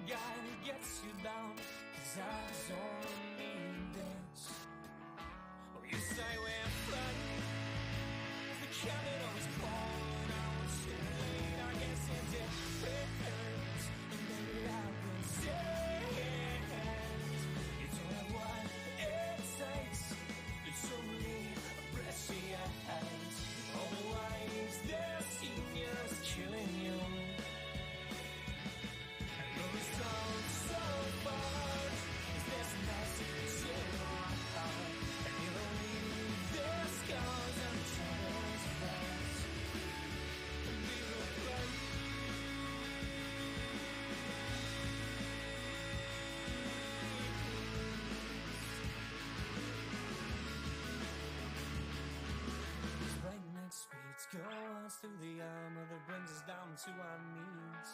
guy that gets you down, 'cause eyes only mean this. Oh, you say we're friends, the capital is calling out too late. I guess it depends, and maybe I've been saying you don't have what it takes. It's only a breath to your hands. Otherwise, their seniors killing you. And the result so far is this message in my heart. And you don't leave their scars on each other's backs. And be the friend. Breakneck speeds go us through the armor that brings us down to our knees.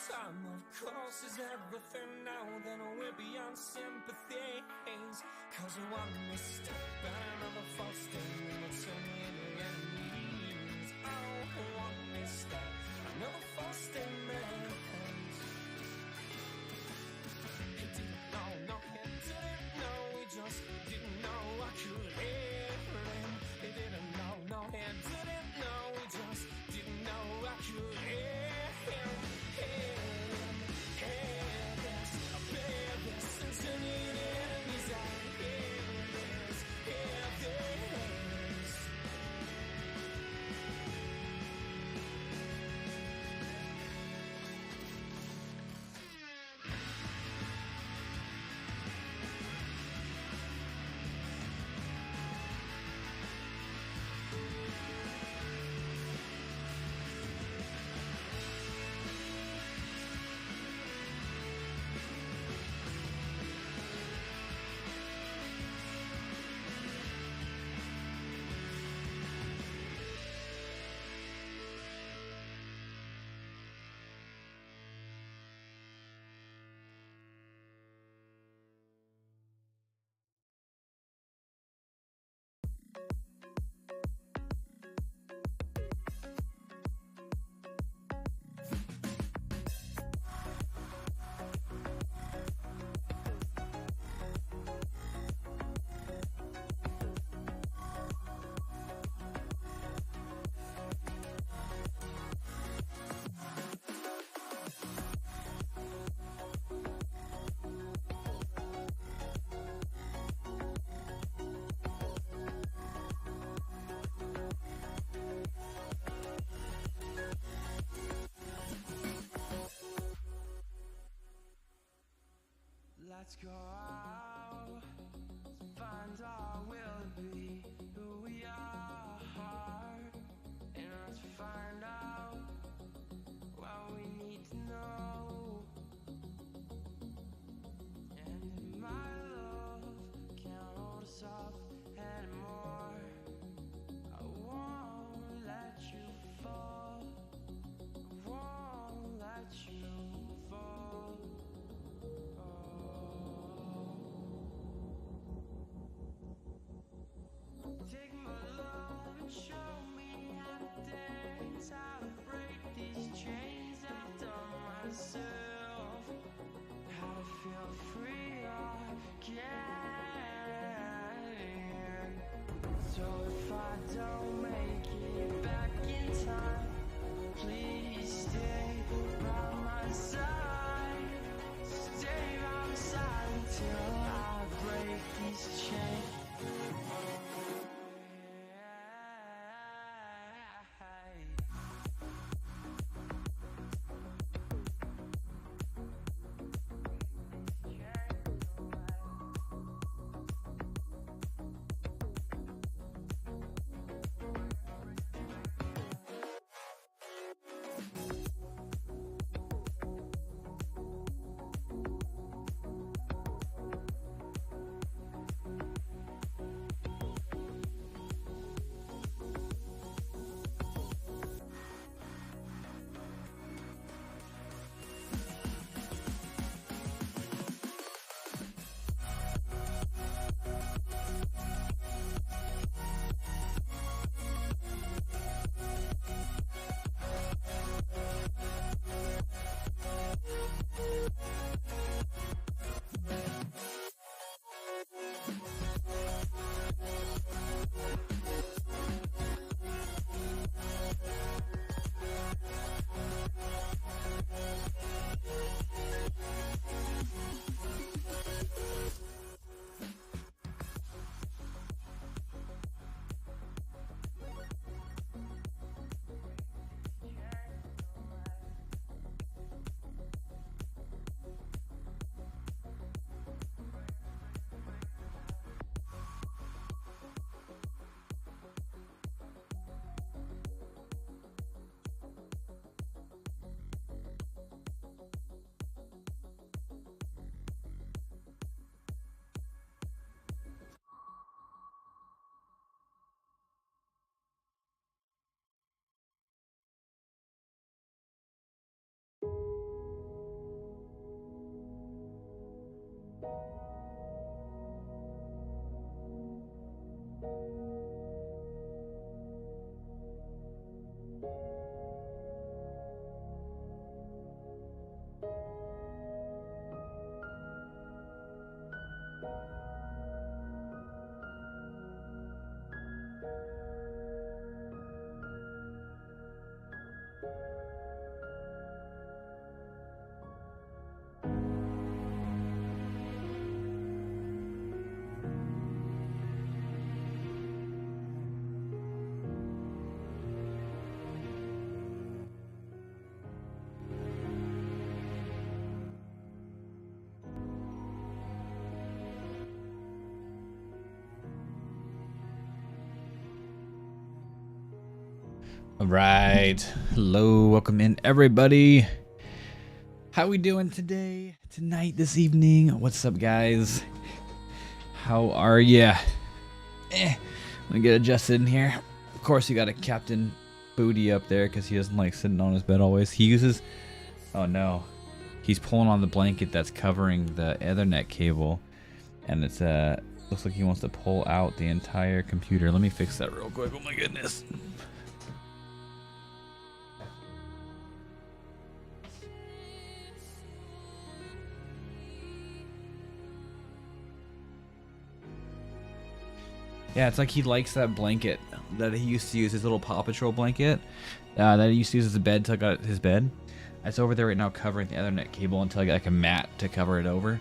Time, of course, is everything now. Then we're beyond sympathy. 'Cause one misstep and another false step will turn me into enemies. Oh, one misstep, another false statement. He didn't know, no, he didn't know. He just didn't know I could hear him. He didn't know, no, he didn't know. He just didn't know I could hear him. Hear this, bear this, and turn it in his eye. Hear this, hear this. Let's go out, find our will to be who we are, and let's find out what we need to know. And my love can't hold us up anymore. I won't let you fall. I won't let you fall. Take my love and show me how to dance, how to break these chains I've done myself, how to feel free again. So if I don't make it back in time, please stay by my side. Stay by my side until I break these chains. All right, hello, welcome in everybody. How we doing today, tonight, this evening? What's up, guys? How are ya? Let me get adjusted in here. Of course, you got a Captain Booty up there because he doesn't like sitting on his bed always. He uses, oh no, he's pulling on the blanket that's covering the Ethernet cable, and it's looks like he wants to pull out the entire computer. Let me fix that real quick. Oh my goodness. Yeah, it's like he likes that blanket that he used to use, his little Paw Patrol blanket that he used to use as a bed till I got his bed. It's over there right now covering the Ethernet cable until I got like a mat to cover it over.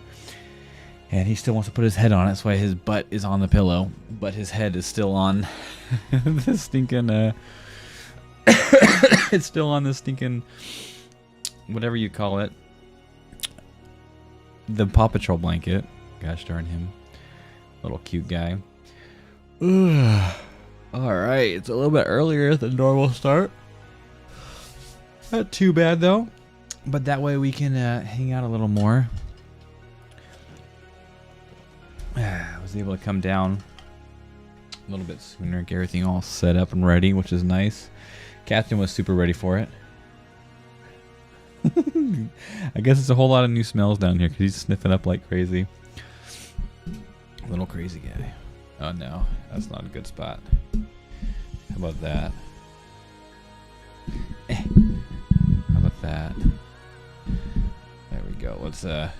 And he still wants to put his head on it. That's why his butt is on the pillow, but his head is still on the stinking, it's still on the stinking, whatever you call it, the Paw Patrol blanket. Gosh darn him. Little cute guy. Alright, it's a little bit earlier than normal start. Not too bad though, but that way we can hang out a little more. I was able to come down a little bit sooner, get everything all set up and ready, which is nice. Captain was super ready for it. I guess it's a whole lot of new smells down here because he's sniffing up like crazy. Little crazy guy. Oh no, that's not a good spot. How about that? How about that? There we go. Let's get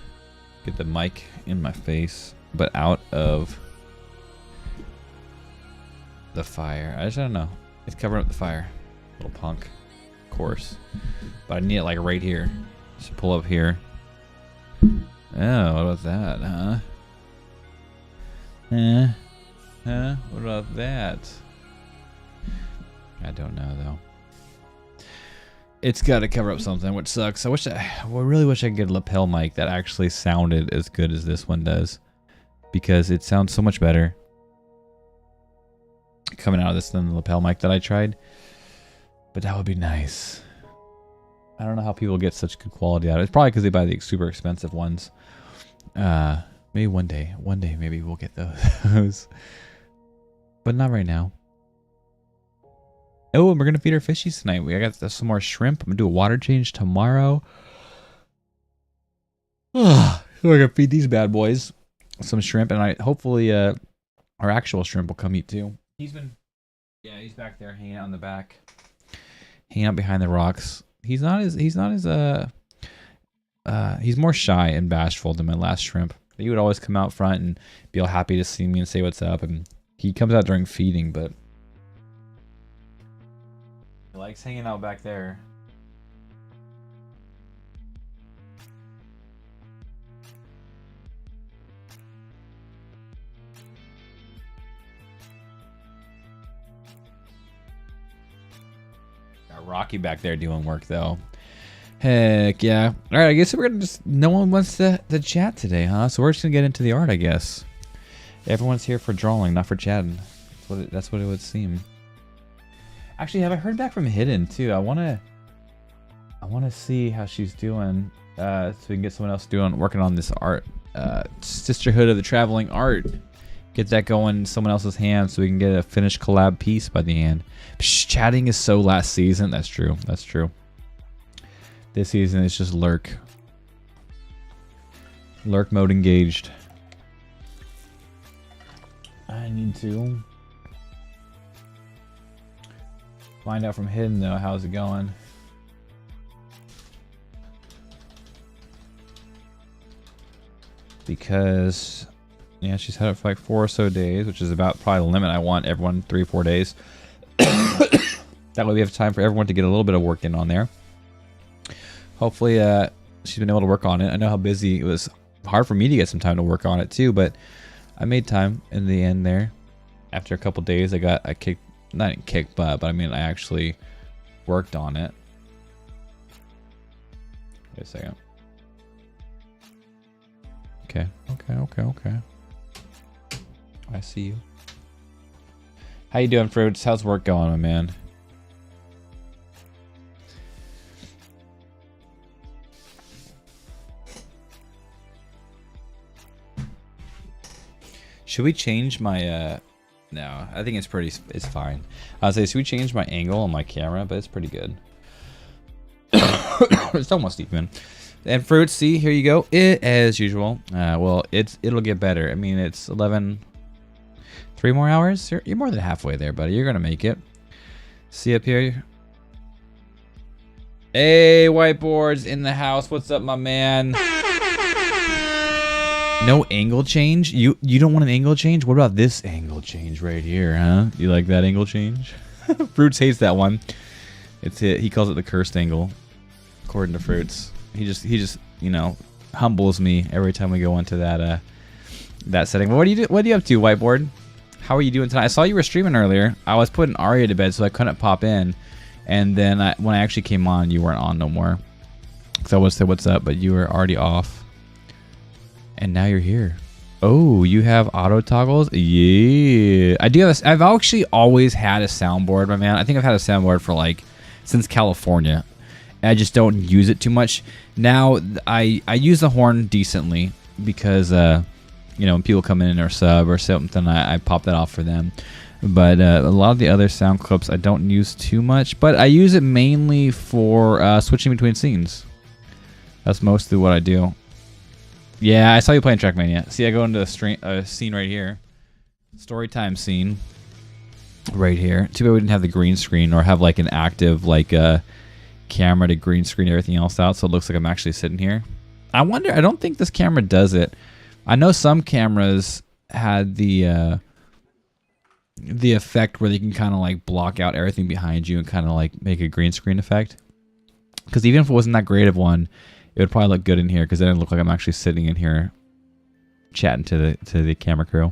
the mic in my face, but out of the fire. I just don't know. It's covering up the fire. Little punk. Of course. But I need it like right here. Just pull up here. Oh, what about that, huh? What about that? I don't know though. It's got to cover up something, which sucks. I really wish I could get a lapel mic that actually sounded as good as this one does, because it sounds so much better coming out of this than the lapel mic that I tried. But that would be nice. I don't know how people get such good quality out of it. It's probably because they buy the super expensive ones. Maybe one day maybe we'll get those. But not right now. Oh, and we're gonna feed our fishies tonight. I got some more shrimp. I'm gonna do a water change tomorrow. We're gonna feed these bad boys some shrimp, and hopefully our actual shrimp will come eat too. He's back there hanging out in the back, hanging out behind the rocks. He's more shy and bashful than my last shrimp. He would always come out front and be all happy to see me and say what's up, and he comes out during feeding, but he likes hanging out back there. Got Rocky back there doing work though. Heck yeah. Alright, I guess we're gonna no one wants to chat today, huh? So we're just gonna get into the art, I guess. Everyone's here for drawing, not for chatting. That's what it would seem. Actually, have I heard back from Hidden too? I wanna see how she's doing. So we can get someone else working on this art. Sisterhood of the Traveling Art. Get that going in someone else's hands so we can get a finished collab piece by the end. Psh, chatting is so last season. That's true. That's true. This season is just lurk. Lurk mode engaged. I need to find out from Hidden though. How's it going? Because yeah, she's had it for like 4 or so days, which is about probably the limit. I want everyone 3 or 4 days. That way we have time for everyone to get a little bit of work in on there. Hopefully she's been able to work on it. I know how busy it was. Hard for me to get some time to work on it too, but I made time in the end there. After a couple days, I kicked, not kicked butt, but I mean I actually worked on it. Wait a second. Okay. I see you. How you doing, Fruits? How's work going, my man? Should we change my, no, I think it's fine. I was saying, should we change my angle on my camera? But it's pretty good. It's almost even. And Fruits, see, here you go. As usual. Well, it'll get better. I mean, it's 11, 3 more hours? You're more than halfway there, buddy. You're going to make it. See up here. Hey, whiteboards in the house. What's up, my man? No angle change? You don't want an angle change? What about this angle change right here, huh? You like that angle change? Fruits hates that one. He calls it the cursed angle, according to Fruits. He just you know, humbles me every time we go into that setting. But what are you up to, whiteboard? How are you doing tonight? I saw you were streaming earlier. I was putting Arya to bed, so I couldn't pop in. And then when I actually came on, you weren't on no more. So I would say what's up, but you were already off. And now you're here. Oh, you have auto toggles? Yeah. I do have I've actually always had a soundboard, my man. I think I've had a soundboard for like since California. I just don't use it too much. Now I use the horn decently because you know, when people come in or sub or something, I pop that off for them. But a lot of the other sound clips I don't use too much, but I use it mainly for switching between scenes. That's mostly what I do. Yeah, I saw you playing Trackmania. See, I go into the scene right here. Storytime scene. Right here. Too bad we didn't have the green screen or have like an active like camera to green screen everything else out, so it looks like I'm actually sitting here. I wonder, I don't think this camera does it. I know some cameras had the effect where they can kind of like block out everything behind you and kind of like make a green screen effect. Because even if it wasn't that great of one, it would probably look good in here because then it look like I'm actually sitting in here chatting to the camera crew.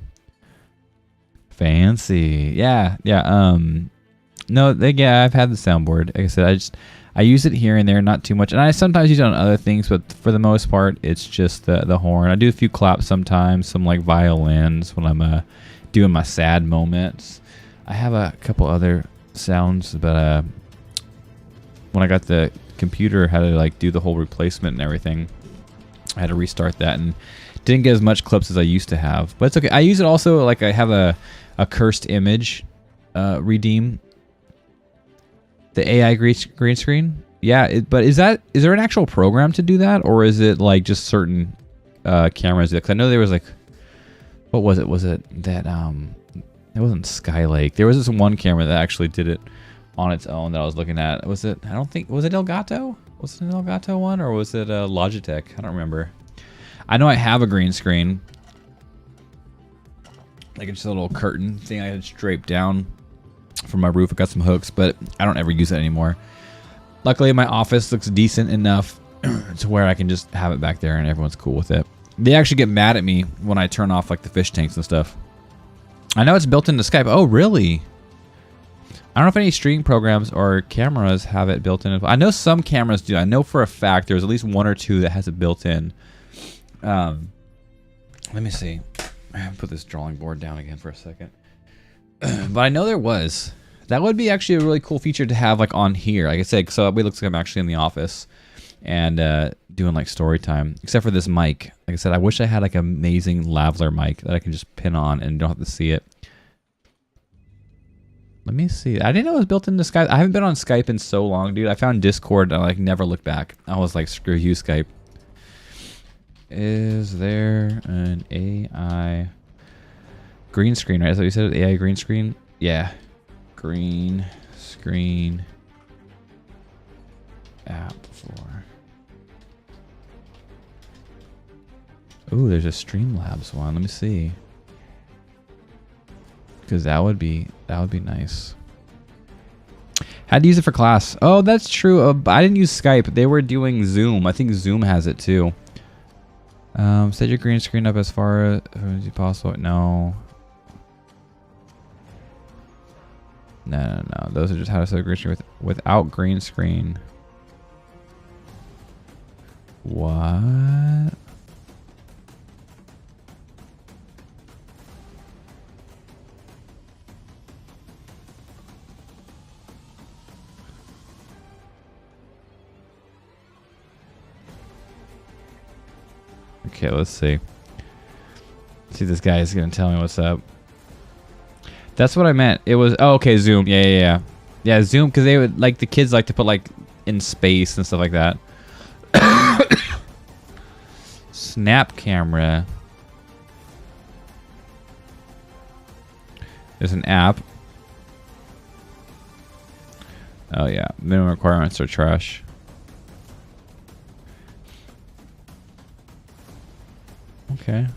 Fancy. Yeah. No, yeah, I've had the soundboard. Like I said, I use it here and there, not too much. And I sometimes use it on other things, but for the most part, it's just the horn. I do a few claps sometimes, some like violins when I'm doing my sad moments. I have a couple other sounds, but when I got the computer, had to like do the whole replacement and everything, I had to restart that and didn't get as much clips as I used to have. But it's okay. I use it also like I have a cursed image redeem. The AI green screen? Yeah, but is there an actual program to do that, or is it like just certain cameras? Because I know there was like, what was it? Was it that it wasn't Skylake. There was this one camera that actually did it on its own that I was looking at. Was it? I don't think, was it Elgato? Was it an Elgato one, or was it Logitech? I don't remember. I know I have a green screen, like it's just a little curtain thing I had draped down from my roof. I got some hooks, but I don't ever use it anymore. Luckily, my office looks decent enough to where I can just have it back there and everyone's cool with it. They actually get mad at me when I turn off like the fish tanks and stuff. I know it's built into Skype. Oh, really? I don't know if any streaming programs or cameras have it built in. I know some cameras do. I know for a fact there's at least 1 or 2 that has it built in. Let me see. Put this drawing board down again for a second. But I know there was. That would be actually a really cool feature to have like on here. Like I said, so it looks like I'm actually in the office and doing like story time. Except for this mic. Like I said, I wish I had like an amazing lavalier mic that I can just pin on and don't have to see it. Let me see. I didn't know it was built into Skype. I haven't been on Skype in so long, dude. I found Discord and I like never looked back. I was like, screw you, Skype. Is there an AI Green screen, right? Is that what you said? AI green screen? Yeah. Green screen app for. Ooh, there's a Streamlabs one. Let me see. Because that would be nice. Had to use it for class. Oh, that's true. I didn't use Skype. They were doing Zoom. I think Zoom has it too. Set your green screen up as far as possible. No. No. Those are just how to set a green screen without green screen. What? Okay, let's see. See, this guy is gonna tell me what's up. That's what I meant. It was okay. Zoom. Yeah. Zoom, because they would like the kids like to put like in space and stuff like that. Snap camera. There's an app. Oh yeah, minimum requirements are trash. Okay.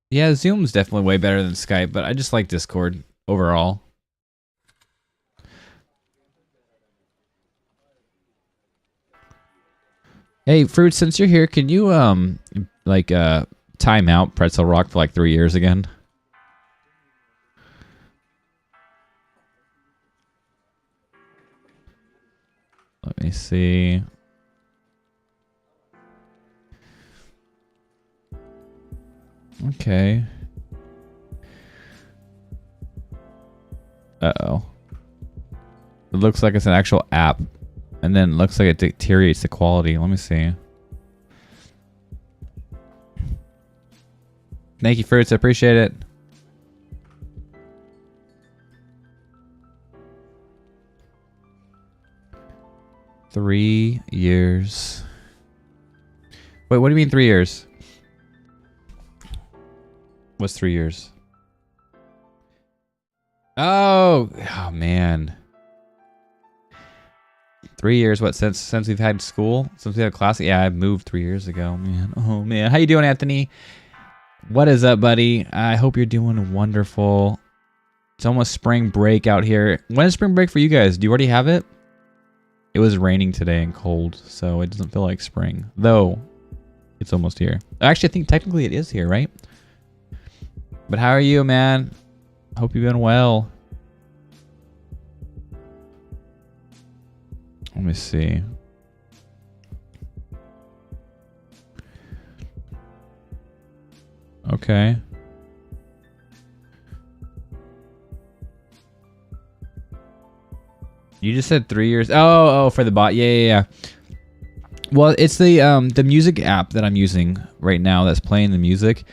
Yeah, Zoom's definitely way better than Skype, but I just like Discord overall. Hey, Fruit, since you're here, can you time out Pretzel Rock for like 3 years again? Let me see. Okay. Uh-oh. It looks like it's an actual app. And then it looks like it deteriorates the quality. Let me see. Thank you, Fruits. I appreciate it. $3 years. Wait, what do you mean 3 years? What's 3 years? Oh man. 3 years, what, since we've had school? Since we had class? Yeah, I moved 3 years ago, man. Oh man. How you doing, Anthony? What is up, buddy? I hope you're doing wonderful. It's almost spring break out here. When is spring break for you guys? Do you already have it? It was raining today and cold, so it doesn't feel like spring. Though, it's almost here. Actually, I think technically it is here, right? But how are you, man? Hope you've been well. Let me see. Okay. You just said 3 years. Oh, for the bot. Yeah. Well, it's the music app that I'm using right now that's playing the music.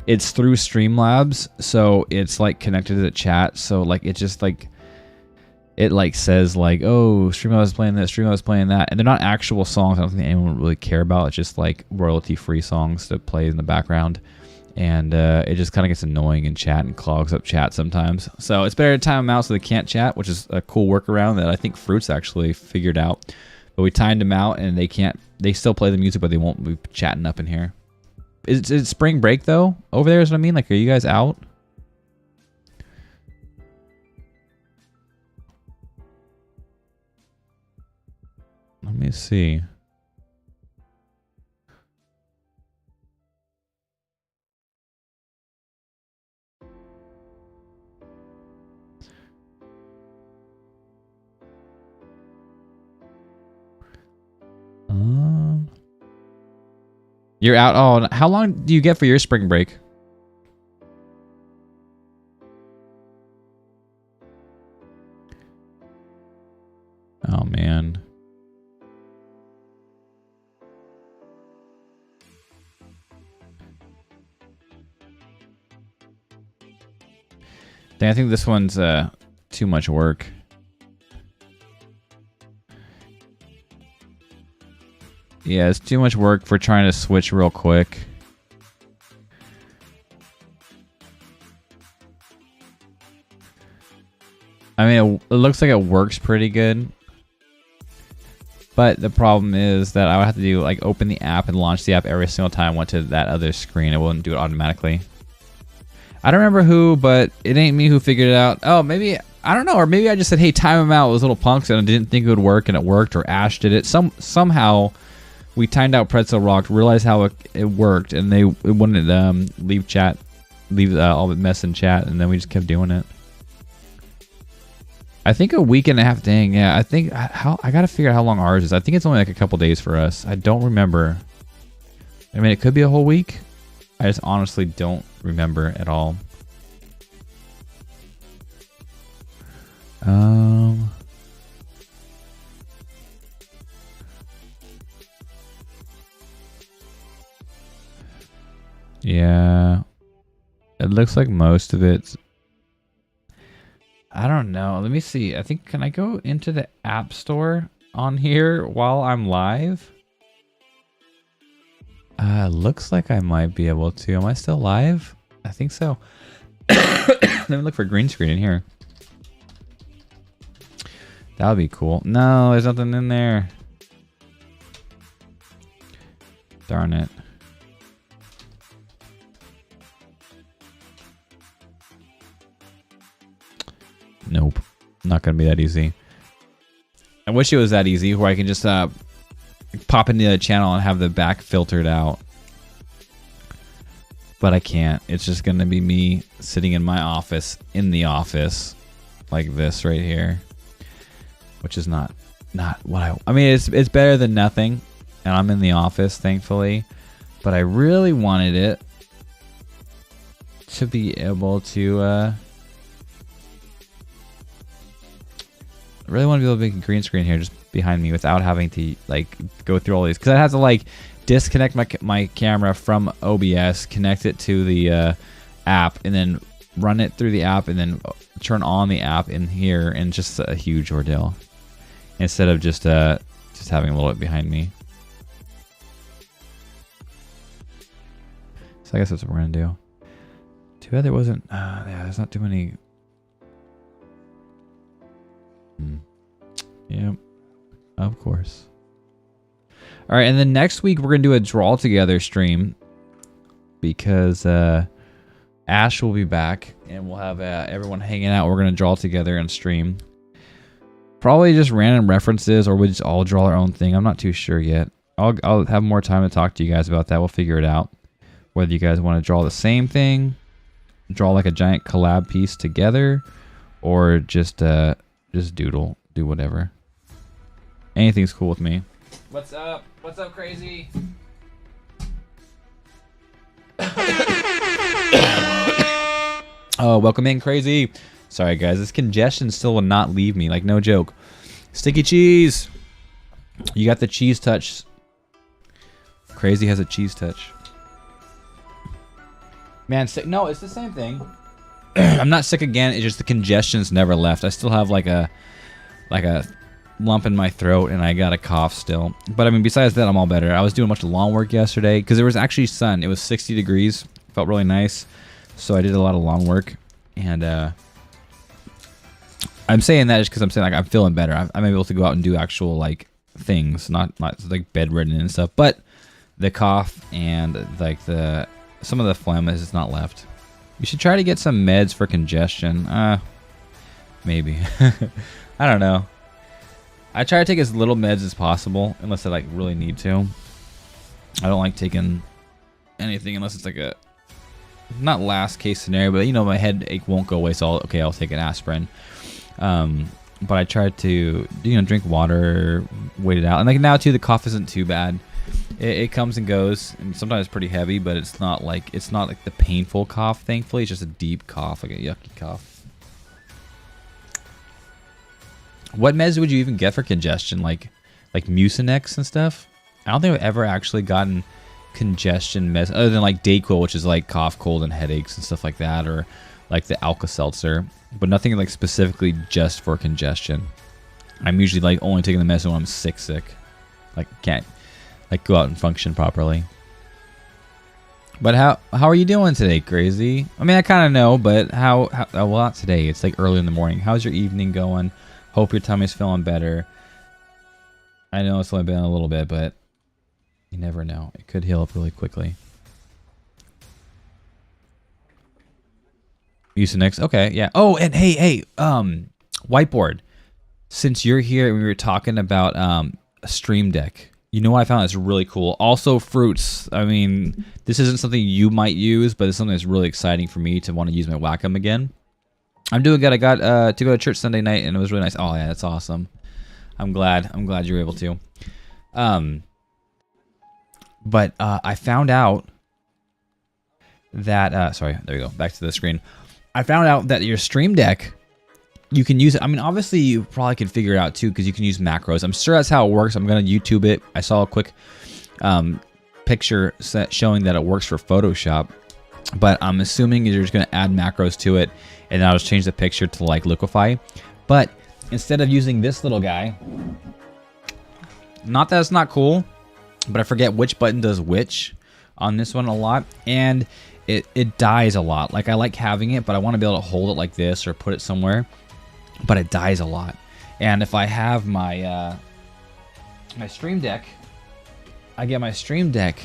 It's through Streamlabs, so it's like connected to the chat. So like it just like it like says like, oh, Streamlabs is playing this, Streamlabs is playing that, and they're not actual songs. I don't think anyone would really care about. It's just like royalty-free songs that play in the background, and it just kind of gets annoying in chat and clogs up chat sometimes. So it's better to time them out so they can't chat, which is a cool workaround that I think Fruits actually figured out. But we timed them out, and they can't. They still play the music, but they won't be chatting up in here. Is it spring break though? Over there is what I mean. Like, are you guys out? Let me see. You're out. Oh, how long do you get for your spring break? Oh, man. Dang, I think this one's too much work. Yeah, it's too much work for trying to switch real quick. I mean, it looks like it works pretty good. But the problem is that I would have to do like open the app and launch the app every single time I went to that other screen. It wouldn't do it automatically. I don't remember who, but it ain't me who figured it out. Oh, maybe, I don't know. Or maybe I just said, hey, time them out with little punks and I didn't think it would work and it worked, or Ash did it. Somehow we timed out Pretzel Rock, realized how it worked, and it wouldn't leave all the mess in chat, and then we just kept doing it. I think a week and a half. Dang, yeah. I think I gotta figure out how long ours is. I think it's only like a couple days for us. I don't remember. I mean, it could be a whole week. I just honestly don't remember at all. Yeah. It looks like most of it's. I don't know. Let me see. I think, can I go into the App Store on here while I'm live? Looks like I might be able to. Am I still live? I think so. Let me look for green screen in here. That would be cool. No, there's nothing in there. Darn it. Nope. Not going to be that easy. I wish it was that easy where I can just pop into the channel and have the back filtered out. But I can't. It's just going to be me sitting in my office, like this right here. Which is not what I mean, it's better than nothing. And I'm in the office, thankfully. But I really wanted it to be able to... I really want to be able to make a green screen here just behind me without having to like go through all these, because I have to like disconnect my camera from OBS, connect it to the app, and then run it through the app, and then turn on the app in here, and just a huge ordeal instead of just having a little bit behind me. So I guess that's what we're gonna do. Too bad there wasn't. Yeah, there's not too many. Yep, of course. All right, and then next week we're gonna do a draw together stream because Ash will be back and we'll have everyone hanging out. We're gonna draw together and stream. Probably just random references, or we just all draw our own thing. I'm not too sure yet. I'll have more time to talk to you guys about that. We'll figure it out. Whether you guys want to draw the same thing, draw like a giant collab piece together, or just doodle, do whatever. Anything's cool with me. What's up? What's up, crazy? Oh, welcome in, crazy. Sorry, guys. This congestion still will not leave me. Like, no joke. Sticky cheese. You got the cheese touch. Crazy has a cheese touch. Man, sick. No, it's the same thing. I'm not sick again. It's just the congestion's never left. I still have like a lump in my throat, and I got a cough still. But I mean, besides that, I'm all better. I was doing a bunch of lawn work yesterday because there was actually sun. It was 60 degrees. Felt really nice. So I did a lot of lawn work, and I'm saying that just because I'm saying like I'm feeling better. I'm able to go out and do actual like things, not like bedridden and stuff. But the cough and like some of the phlegm is just not left. You should try to get some meds for congestion. Maybe. I don't know. I try to take as little meds as possible, unless I like really need to. I don't like taking anything unless it's like a not last case scenario, but you know my headache won't go away, so I'll take an aspirin. But I try to drink water, wait it out, and like now too the cough isn't too bad. It comes and goes, and sometimes it's pretty heavy, but it's not like the painful cough. Thankfully, it's just a deep cough, like a yucky cough. What meds would you even get for congestion, like Mucinex and stuff? I don't think I've ever actually gotten congestion meds other than like Dayquil, which is like cough, cold, and headaches and stuff like that, or like the Alka-Seltzer, but nothing like specifically just for congestion. I'm usually like only taking the medicine when I'm sick. Like can't. like go out and function properly. But how are you doing today, Crazy? I mean, I kind of know, but how well, not today. It's like early in the morning. How's your evening going? Hope your tummy's feeling better. I know it's only been a little bit, but you never know. It could heal up really quickly. Usenix, okay, yeah. Oh, and hey, whiteboard. Since you're here, we were talking about a Stream Deck. You know what I found that's really cool? Also, fruits. I mean, this isn't something you might use, but it's something that's really exciting for me to want to use my Wacom again. I'm doing good. I got to go to church Sunday night, and it was really nice. Oh yeah, that's awesome. I'm glad you were able to. But I found out that sorry, there you go. Back to the screen. I found out that your Stream Deck, you can use it. I mean, obviously, you probably can figure it out too because you can use macros. I'm sure that's how it works. I'm going to YouTube it. I saw a quick picture set showing that it works for Photoshop, but I'm assuming you're just going to add macros to it, and I'll just change the picture to like liquefy. But instead of using this little guy, not that it's not cool, but I forget which button does which on this one a lot, and it dies a lot. Like, I like having it, but I want to be able to hold it like this or put it somewhere, but it dies a lot. And if I have my my Stream Deck, I get my Stream Deck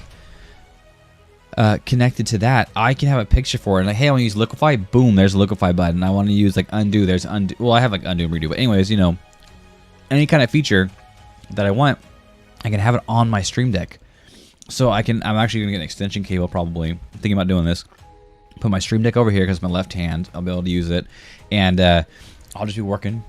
connected to that, I can have a picture for it. Like, hey, I want to use liquefy, boom, there's a liquefy button. I want to use like undo, there's undo. Well, I have like undo and redo, but anyways, you know, any kind of feature that I want, I can have it on my Stream Deck. So I'm actually gonna get an extension cable probably. I'm thinking about doing this. Put my Stream Deck over here because my left hand, I'll be able to use it, and I'll just be working,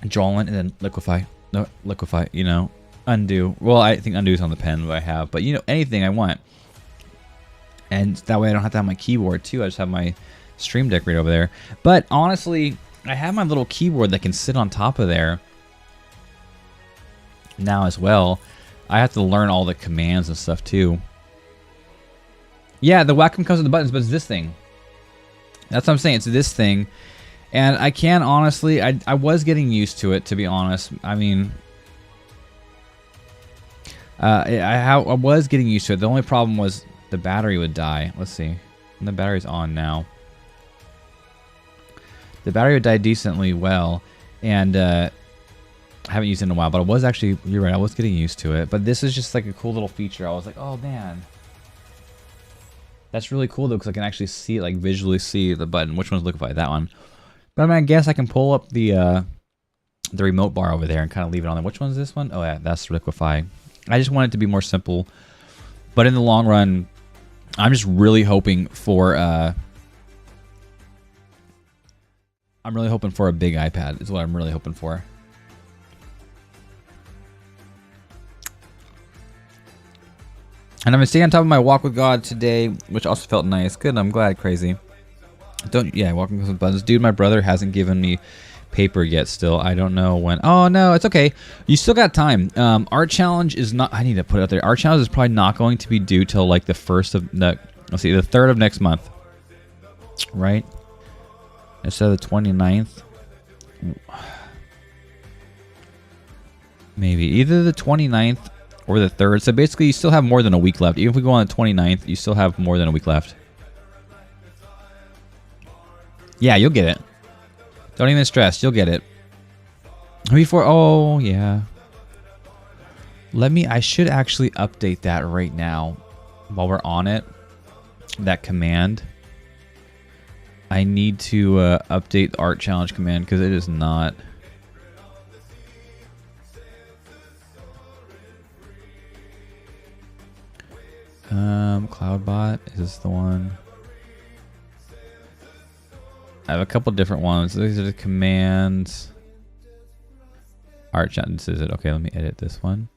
drawing, and then liquefy. No, liquefy. You know, undo. Well, I think undo is on the pen that I have, but you know, anything I want. And that way I don't have to have my keyboard too. I just have my Stream Deck right over there. But honestly, I have my little keyboard that can sit on top of there now as well. I have to learn all the commands and stuff too. Yeah, the Wacom comes with the buttons, but it's this thing. That's what I'm saying. It's this thing. And I can honestly, I was getting used to it, to be honest. I mean, I was getting used to it. The only problem was the battery would die. Let's see. And the battery's on now. The battery would die decently well. And I haven't used it in a while, but I was actually, you're right, I was getting used to it. But this is just like a cool little feature. I was like, oh man. That's really cool though, because I can actually see it, like visually see the button. Which one's liquefied? That one. But I mean, I guess I can pull up the remote bar over there and kind of leave it on there. Which one's this one? Oh yeah, that's liquefy. I just want it to be more simple. But in the long run, I'm just really hoping for I'm really hoping for a big iPad is what I'm really hoping for. And I've been staying on top of my walk with God today, which also felt nice. Good, I'm glad, Crazy. Walking with some buttons. Dude, my brother hasn't given me paper yet still. I don't know when. Oh, no, it's okay. You still got time. Art challenge is not, I need to put it out there. Art challenge is probably not going to be due till like the 1st of, let's see, the 3rd of next month. Right? Instead of the 29th. Maybe either the 29th or the 3rd. So basically, you still have more than a week left. Even if we go on the 29th, you still have more than a week left. Yeah, you'll get it. Don't even stress. You'll get it. Before, oh, yeah. I should actually update that right now while we're on it. That command. I need to update the art challenge command because it is not. Cloudbot, is this the one? I have a couple different ones. These are the commands. Art challenge, this is it. Okay, let me edit this one.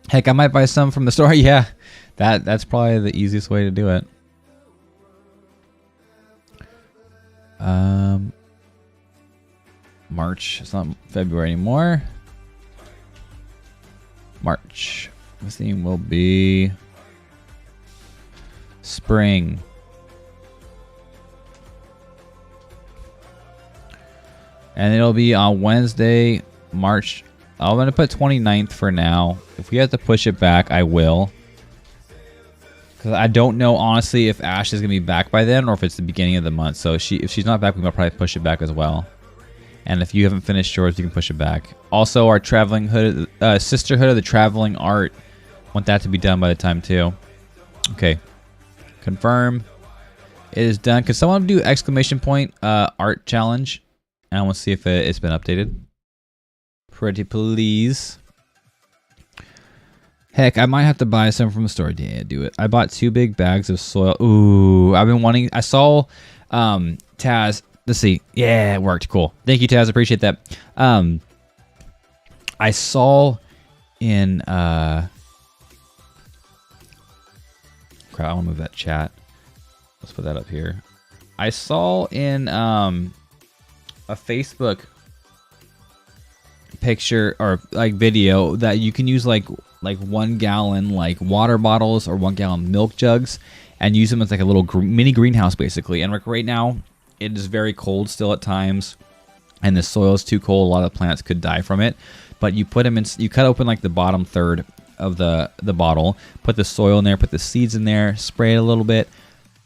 Heck, I might buy some from the store. Yeah, that's probably the easiest way to do it. March. It's not February anymore. March. The theme will be spring. And it'll be on Wednesday, March I'm gonna put 29th for now. If we have to push it back, I will. Because I don't know honestly if Ash is gonna be back by then or if it's the beginning of the month. So if she's not back, we're gonna probably push it back as well. And if you haven't finished yours, you can push it back. Also, our traveling hood, Sisterhood of the Traveling Art, want that to be done by the time too. Okay, confirm. It is done. Could someone do exclamation point art challenge? And I want to see if it's been updated. Pretty please. Heck, I might have to buy some from the store. Yeah, do it. I bought 2 big bags of soil. Ooh, I've been wanting. I saw Taz. Let's see. Yeah, it worked. Cool. Thank you, Taz. Appreciate that. I saw in crap, I want to move that chat. Let's put that up here. I saw in a Facebook picture or like video that you can use like 1 gallon like water bottles or 1 gallon milk jugs and use them as like a little mini greenhouse basically. And like right now, it is very cold still at times, and the soil is too cold. A lot of plants could die from it. But you put them in. You cut open like the bottom third of the bottle. Put the soil in there. Put the seeds in there. Spray it a little bit.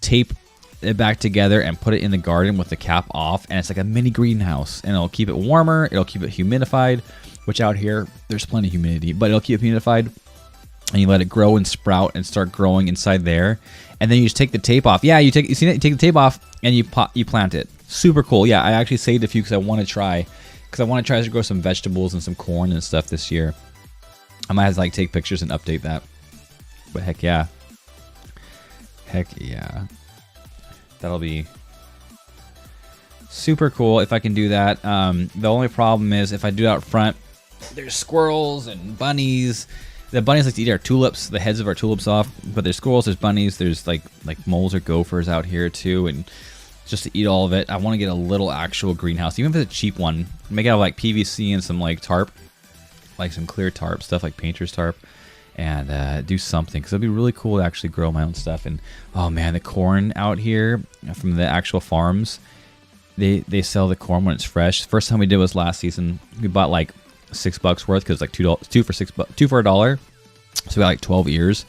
Tape it back together and put it in the garden with the cap off. And it's like a mini greenhouse. And it'll keep it warmer. It'll keep it humidified. Which out here there's plenty of humidity, but it'll keep it humidified. And you let it grow and sprout and start growing inside there. And then you just take the tape off. Yeah, you take the tape off and you plant it. Super cool. Yeah, I actually saved a few because I want to try. Because I want to try to grow some vegetables and some corn and stuff this year. I might have to like take pictures and update that. But heck yeah. Heck yeah. That'll be super cool if I can do that. The only problem is if I do it out front, there's squirrels and bunnies. The bunnies like to eat our tulips, the heads of our tulips off. But there's squirrels, there's bunnies, there's like moles or gophers out here too, and just to eat all of it. I want to get a little actual greenhouse, even if it's a cheap one. Make it out of like PVC and some like tarp, like some clear tarp stuff, like painter's tarp, and do something because it'd be really cool to actually grow my own stuff. And oh man, the corn out here from the actual farms, they sell the corn when it's fresh. First time we did was last season. We bought like $6 worth because like $2 for $6, 2 for $1. So we got like 12 ears,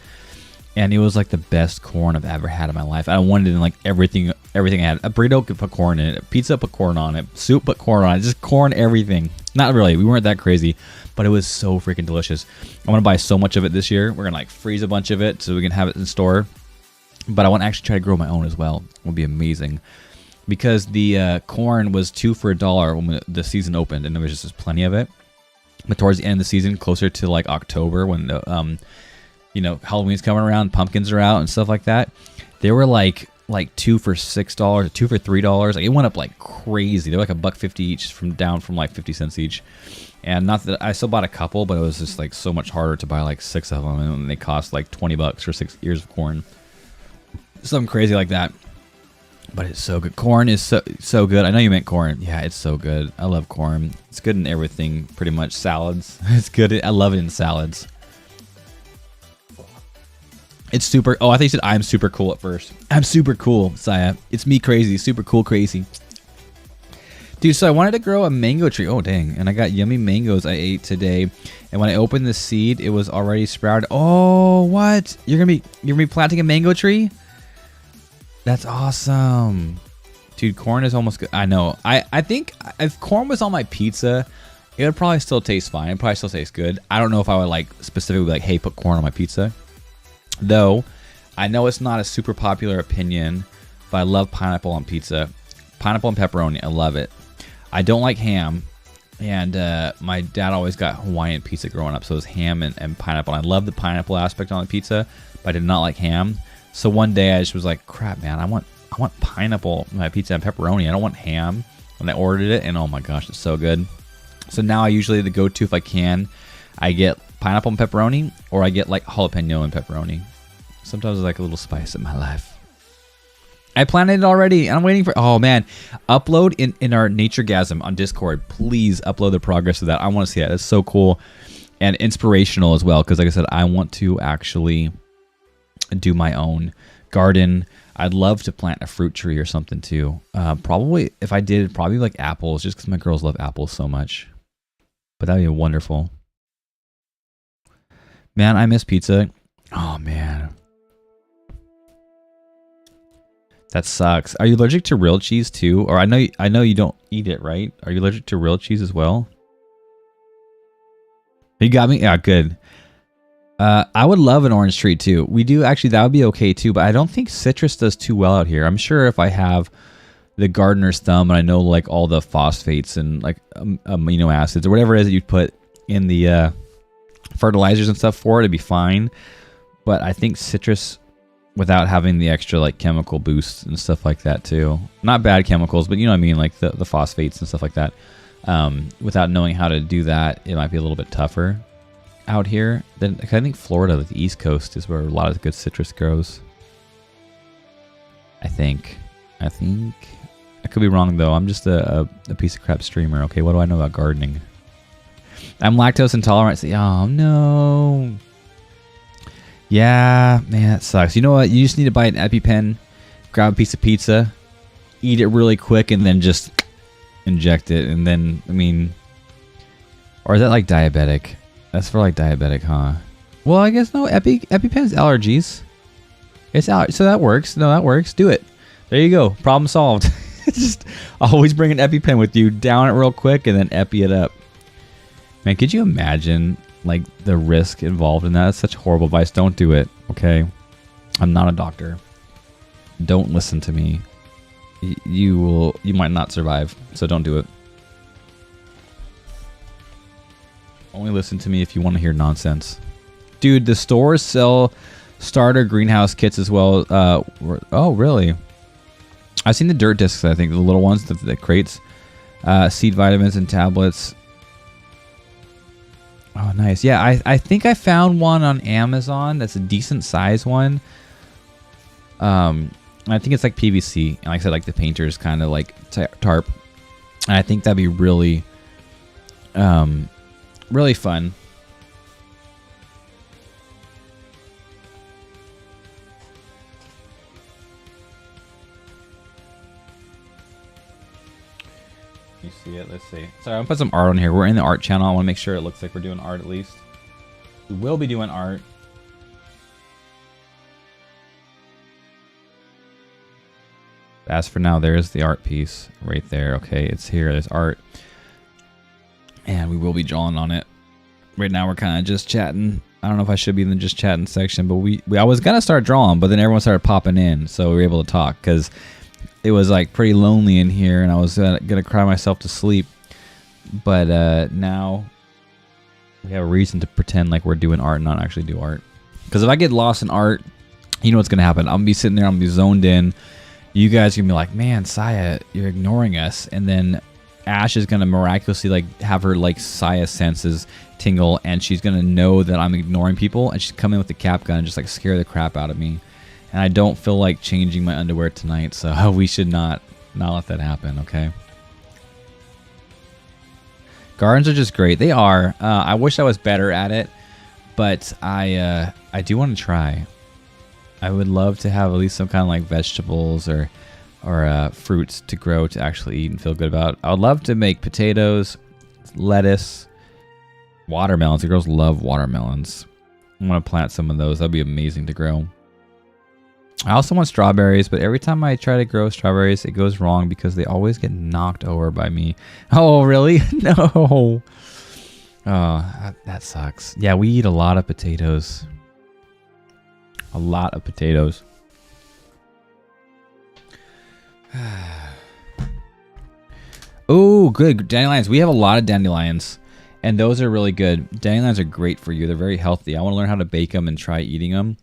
and it was like the best corn I've ever had in my life. I wanted it in like everything I had. A burrito could put corn in it, a pizza put corn on it, soup put corn on it, just corn everything. Not really, we weren't that crazy, but it was so freaking delicious. I want to buy so much of it this year. We're gonna like freeze a bunch of it so we can have it in store. But I want to actually try to grow my own as well. It would be amazing. Because the corn was 2 for $1 when the season opened, and there was just plenty of it. But towards the end of the season, closer to like October, when the Halloween's coming around, pumpkins are out and stuff like that, they were like 2 for $6 or 2 for $3. Like it went up like crazy. They're like $1.50 each, down from like 50 cents each. And not that I still bought a couple, but it was just like so much harder to buy like 6 of them, and they cost like $20 for 6 ears of corn. Something crazy like that. But it's so good. Corn is so good. I know you meant corn. Yeah, it's so good. I love corn. It's good in everything, pretty much. Salads. It's good. I love it in salads. It's super. Oh, I thought you said I'm super cool at first. I'm super cool, Saya. It's me crazy. Super cool crazy. Dude, so I wanted to grow a mango tree. Oh, dang. And I got yummy mangoes I ate today. And when I opened the seed, it was already sprouted. Oh, what? You're gonna be planting a mango tree? That's awesome. Dude, corn is almost good. I know. I think if corn was on my pizza, it would probably still taste fine. It probably still tastes good. I don't know if I would like specifically be like, hey, put corn on my pizza. Though, I know it's not a super popular opinion, but I love pineapple on pizza. Pineapple and pepperoni, I love it. I don't like ham. And my dad always got Hawaiian pizza growing up, so it was ham and pineapple. And I love the pineapple aspect on the pizza, but I did not like ham. So one day I just was like, crap, man, I want pineapple on my pizza and pepperoni. I don't want ham. And I ordered it, and oh my gosh, it's so good. So now I usually, the go-to, if I can, I get pineapple and pepperoni, or I get like jalapeno and pepperoni. Sometimes I like a little spice in my life. I planted it already, and I'm waiting for, oh man, upload in our Naturegasm on Discord. Please upload the progress of that. I want to see that. It's so cool and inspirational as well, because like I said, I want to actually do my own garden. I'd love to plant a fruit tree or something too. Probably, if I did, probably like apples, just because my girls love apples so much. But that'd be wonderful. Man, I miss pizza. Oh man. That sucks. Are you allergic to real cheese too? Or I know you don't eat it, right? Are you allergic to real cheese as well? You got me? Yeah, good. I would love an orange tree too. We do actually, that would be okay too, but I don't think citrus does too well out here. I'm sure if I have the gardener's thumb and I know like all the phosphates and like amino acids or whatever it is that you put in the fertilizers and stuff for it, it'd be fine. But I think citrus, without having the extra like chemical boosts and stuff like that too, not bad chemicals, but you know what I mean, like the phosphates and stuff like that, without knowing how to do that, it might be a little bit tougher out here. Then I think Florida, like the East Coast, is where a lot of good citrus grows. I think I could be wrong though. I'm just a piece of crap streamer. Okay, what do I know about gardening? I'm lactose intolerant. Oh no. Yeah, man, that sucks. You know what? You just need to buy an EpiPen, grab a piece of pizza, eat it really quick, and then just inject it. And then, I mean, or is that like diabetic? That's for like diabetic, huh? Well, I guess no. EpiPen's allergies. It's so that works. No, that works. Do it. There you go. Problem solved. Just always bring an EpiPen with you. Down it real quick and then epi it up. Man, could you imagine like the risk involved in that? That's such horrible advice. Don't do it. Okay, I'm not a doctor. Don't listen to me. You might not survive. So don't do it. Only listen to me if you want to hear nonsense. Dude, the stores sell starter greenhouse kits as well. Oh, really? I've seen the dirt discs, I think. The little ones, the crates. Seed vitamins and tablets. Oh, nice. Yeah, I think I found one on Amazon. That's a decent size one. I think it's like PVC. And like I said, like the painter's kind of like tarp. And I think that'd be really... really fun. You see it? Let's see. Sorry, I'm gonna put some art on here. We're in the art channel. I want to make sure it looks like we're doing art at least. We will be doing art. As for now, there's the art piece right there. Okay, it's here. There's art. And we will be drawing on it. Right now we're kind of just chatting. I don't know if I should be in the just chatting section, but I was going to start drawing, but then everyone started popping in, so we were able to talk because it was like pretty lonely in here and I was going to cry myself to sleep. But now we have a reason to pretend like we're doing art and not actually do art. Because if I get lost in art, you know what's going to happen. I'm going to be sitting there, I'm going to be zoned in. You guys are going to be like, man, Saya, you're ignoring us. And then Ash is going to miraculously like have her like Saya senses tingle and she's going to know that I'm ignoring people and she's coming with the cap gun and just like scare the crap out of me. And I don't feel like changing my underwear tonight, so we should not let that happen, okay? Gardens are just great. They are. I wish I was better at it, but I do want to try. I would love to have at least some kind of like vegetables or fruits to grow to actually eat and feel good about. I would love to make potatoes, lettuce, watermelons. The girls love watermelons. I want to plant some of those. That'd be amazing to grow. I also want strawberries, but every time I try to grow strawberries, it goes wrong because they always get knocked over by me. Oh, really? No. Oh, that sucks. Yeah, we eat a lot of potatoes. A lot of potatoes. Oh, good. Dandelions. We have a lot of dandelions, and those are really good. Dandelions are great for you. They're very healthy. I want to learn how to bake them and try eating them.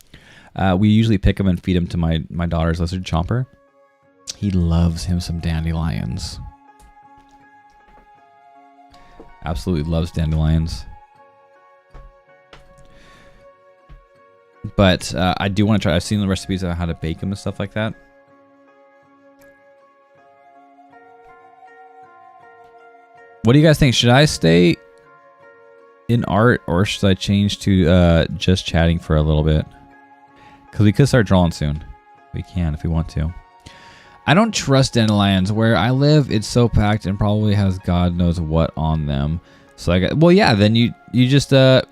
We usually pick them and feed them to my daughter's lizard chomper. He loves him some dandelions. Absolutely loves dandelions. But I do want to try. I've seen the recipes on how to bake them and stuff like that. What do you guys think? Should I stay in art or should I change to just chatting for a little bit? Because we could start drawing soon. We can if we want to. I don't trust dandelions. Where I live, it's so packed and probably has God knows what on them. So I got, well, yeah, then you just as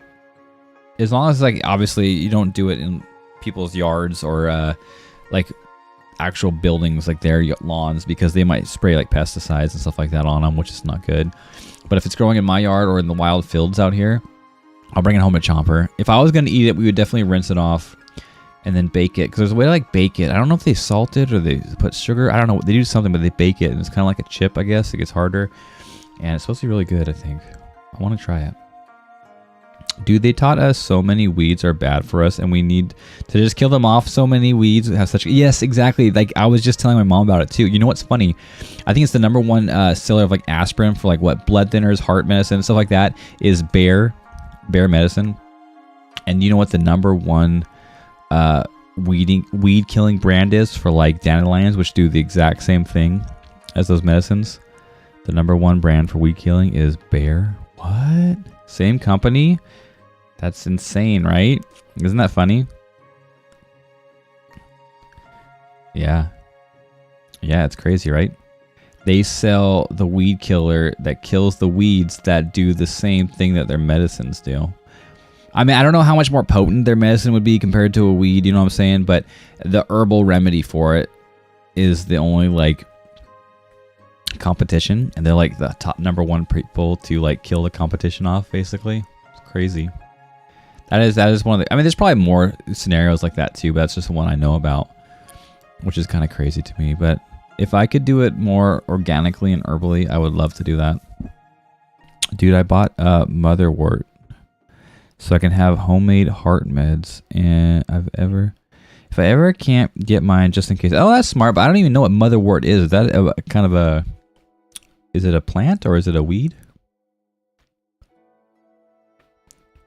long as like obviously you don't do it in people's yards or like actual buildings like their lawns, because they might spray like pesticides and stuff like that on them, which is not good. But if it's growing in my yard or in the wild fields out here, I'll bring it home to chomper. If I was going to eat it, we would definitely rinse it off and then bake it, because there's a way to like bake it. I don't know if they salt it or they put sugar. I don't know. They do something, but they bake it, and it's kind of like a chip, I guess. It gets harder, and it's supposed to be really good, I think. I want to try it. Dude, they taught us so many weeds are bad for us, and we need to just kill them off. So many weeds have such... Yes, exactly. Like, I was just telling my mom about it, too. You know what's funny? I think it's the #1 seller of, like, aspirin for, like, what? Blood thinners, heart medicine, stuff like that is bear medicine. And you know what the #1 weed killing brand is for, like, dandelions, which do the exact same thing as those medicines? The #1 brand for weed killing is Bayer. What? Same company? That's insane, right? Isn't that funny? Yeah. Yeah, it's crazy, right? They sell the weed killer that kills the weeds that do the same thing that their medicines do. I mean, I don't know how much more potent their medicine would be compared to a weed, you know what I'm saying? But the herbal remedy for it is the only, like, competition. And they're, like, the top #1 people to, like, kill the competition off, basically. It's crazy. That is one of the... I mean, there's probably more scenarios like that, too, but that's just the one I know about, which is kind of crazy to me. But if I could do it more organically and herbally, I would love to do that. Dude, I bought motherwort so I can have homemade heart meds. And if I ever can't get mine, just in case. Oh, that's smart, but I don't even know what motherwort is. Is that a kind of a... Is it a plant or is it a weed?